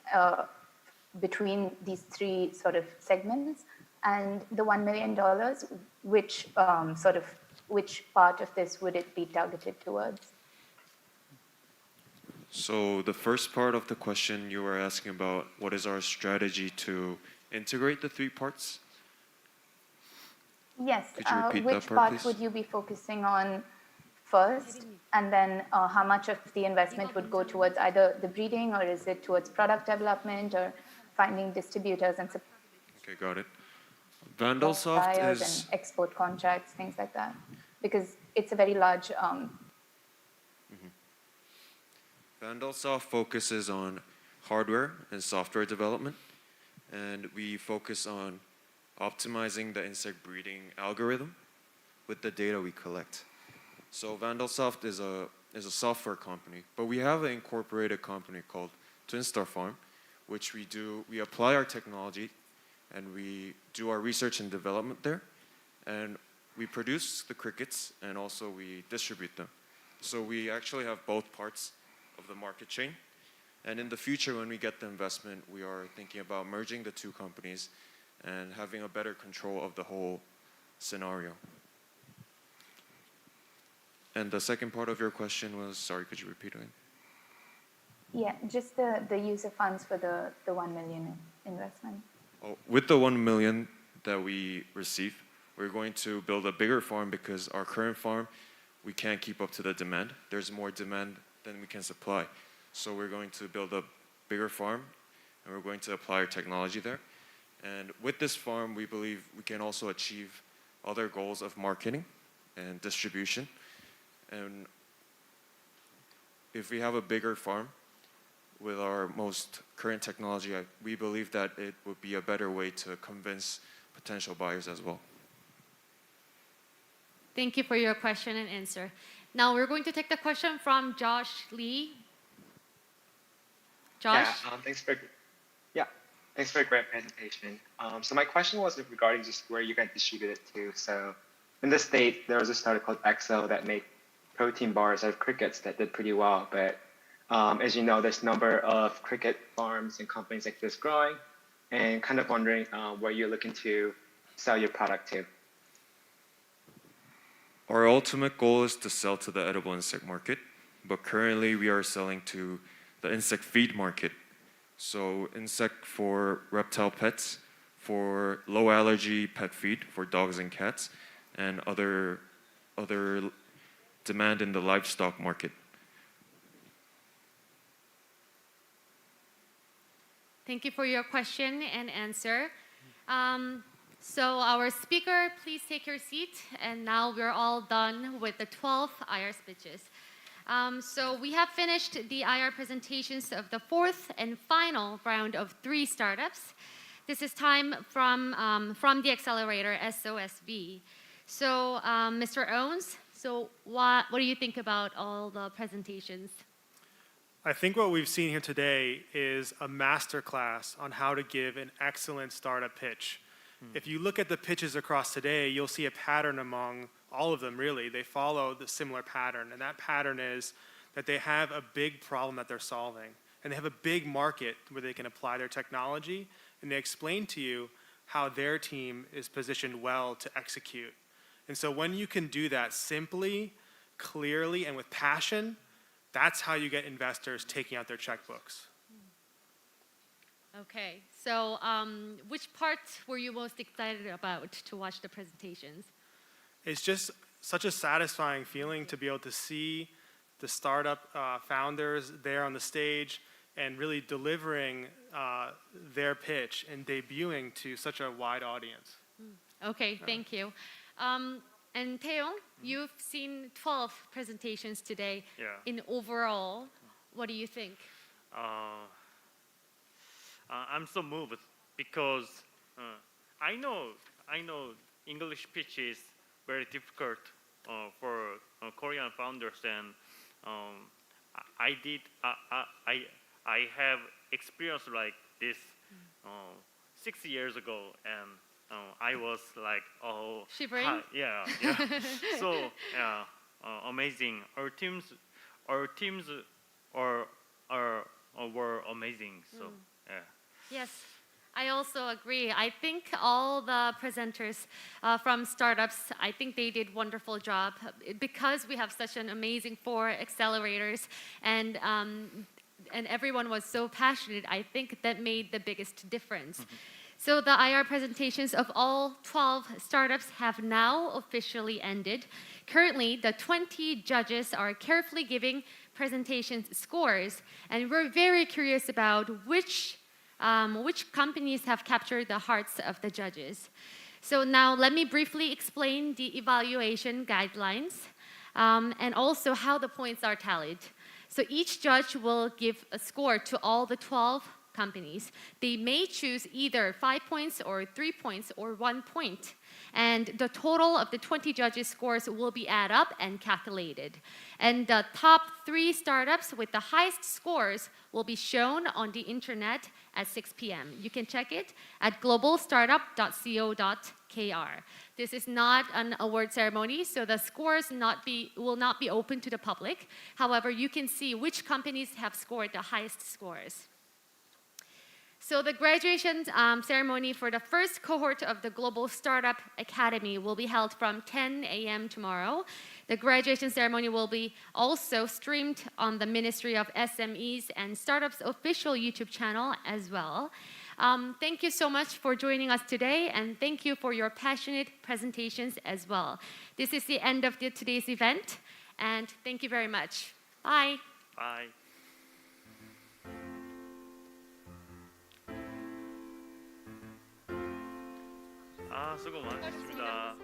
between these three sort of segments? And the $1 million, which part of this would it be targeted towards? So the first part of the question, you were asking about what is our strategy to integrate the three parts? Yes. Could you repeat which that part, part please? would you be focusing on first? And then how much of the investment would go towards either the breeding, or is it towards product development, or finding distributors and Okay, got it. Vandalsoft suppliers is and export contracts, things like that? Because it's a very large Vandalsoft focuses on hardware and software development, and we focus on optimizing the insect breeding algorithm with the data we collect. So Vandalsoft is a software company, but we have an incorporated company called Twinstar Farm, which we apply our technology and we do our research and development there, and we produce the crickets and also we distribute them. So we actually have both parts of the market chain. And in the future, when we get the investment, we are thinking about merging the two companies and having a better control of the whole scenario. And the second part of your question was, sorry, could you repeat it? yeah, just the use of funds for the 1 million investment. Oh, with the 1 million that we receive, we're going to build a bigger farm because our current farm, we can't keep up to the demand. There's more demand than we can supply. So we're going to build a bigger farm and we're going to apply our technology there. And with this farm, we believe we can also achieve other goals of marketing and distribution. And if we have a bigger farm with our most current technology, we believe that it would be a better way to convince potential buyers as well. Thank you for your question and answer. Now we're going to take the question from Josh Lee. Josh? Thanks for a great presentation. So my question was regarding just where you can distribute it to. So in the States, there was a startup called Excel that made protein bars out of crickets that did pretty well. But as you know, there's a number of cricket farms and companies like this growing, and kind of wondering where you're looking to sell your product to. Our ultimate goal is to sell to the edible insect market, but currently we are selling to the insect feed market. So insect for reptile pets, for low allergy pet feed for dogs and cats, and other demand in the livestock market. Thank you for your question and answer. So our speaker, please take your seat. And now we're all done with the 12 IR speeches. So we have finished the IR presentations of the fourth and final round of 3 startups. This is time from the Accelerator, SOSV. So Mr. Owens, so what do you think about all the presentations? I think what we've seen here today is a masterclass on how to give an excellent startup pitch. If you look at the pitches across today, you'll see a pattern among all of them, really. They follow the similar pattern, and that pattern is that they have a big problem that they're solving, and they have a big market where they can apply their technology, and they explain to you how their team is positioned well to execute. And so when you can do that simply, clearly, and with passion, that's how you get investors taking out their checkbooks. Okay, so which part were you most excited about to watch the presentations? It's just such a satisfying feeling to be able to see the startup founders there on the stage and really delivering their pitch and debuting to such a wide audience. Okay, thank you. And Taeyong, you've seen 12 presentations today. Yeah. In overall, what do you think? I'm so moved because I know English pitch is very difficult for Korean founders, and I have experience like this 6 years ago, and I was like, oh, shivering. Yeah. So yeah, amazing. Our teams were amazing. So yeah. Yes, I also agree. I think all the presenters from startups, I think they did a wonderful job because we have such an amazing 4 accelerators, and everyone was so passionate. I think that made the biggest difference. So the IR presentations of all 12 startups have now officially ended. Currently, the 20 judges are carefully giving presentations scores, and we're very curious about which companies have captured the hearts of the judges. So now let me briefly explain the evaluation guidelines and also how the points are tallied. So each judge will give a score to all the 12 companies. They may choose either 5 points or 3 points or 1 point. And the total of the 20 judges' scores will be added up and calculated. And the top 3 startups with the highest scores will be shown on the internet at 6 p.m. You can check it at globalstartup.co.kr. This is not an award ceremony, so the scores will not be open to the public. However, you can see which companies have scored the highest scores. So the graduation ceremony for the first cohort of the Global Startup Academy will be held from 10 a.m. tomorrow. The graduation ceremony will be also streamed on the Ministry of SMEs and Startups official YouTube channel as well. Thank you so much for joining us today, and thank you for your passionate presentations as well. This is the end of today's event, and thank you very much. Bye. Bye. 수고 많으셨습니다.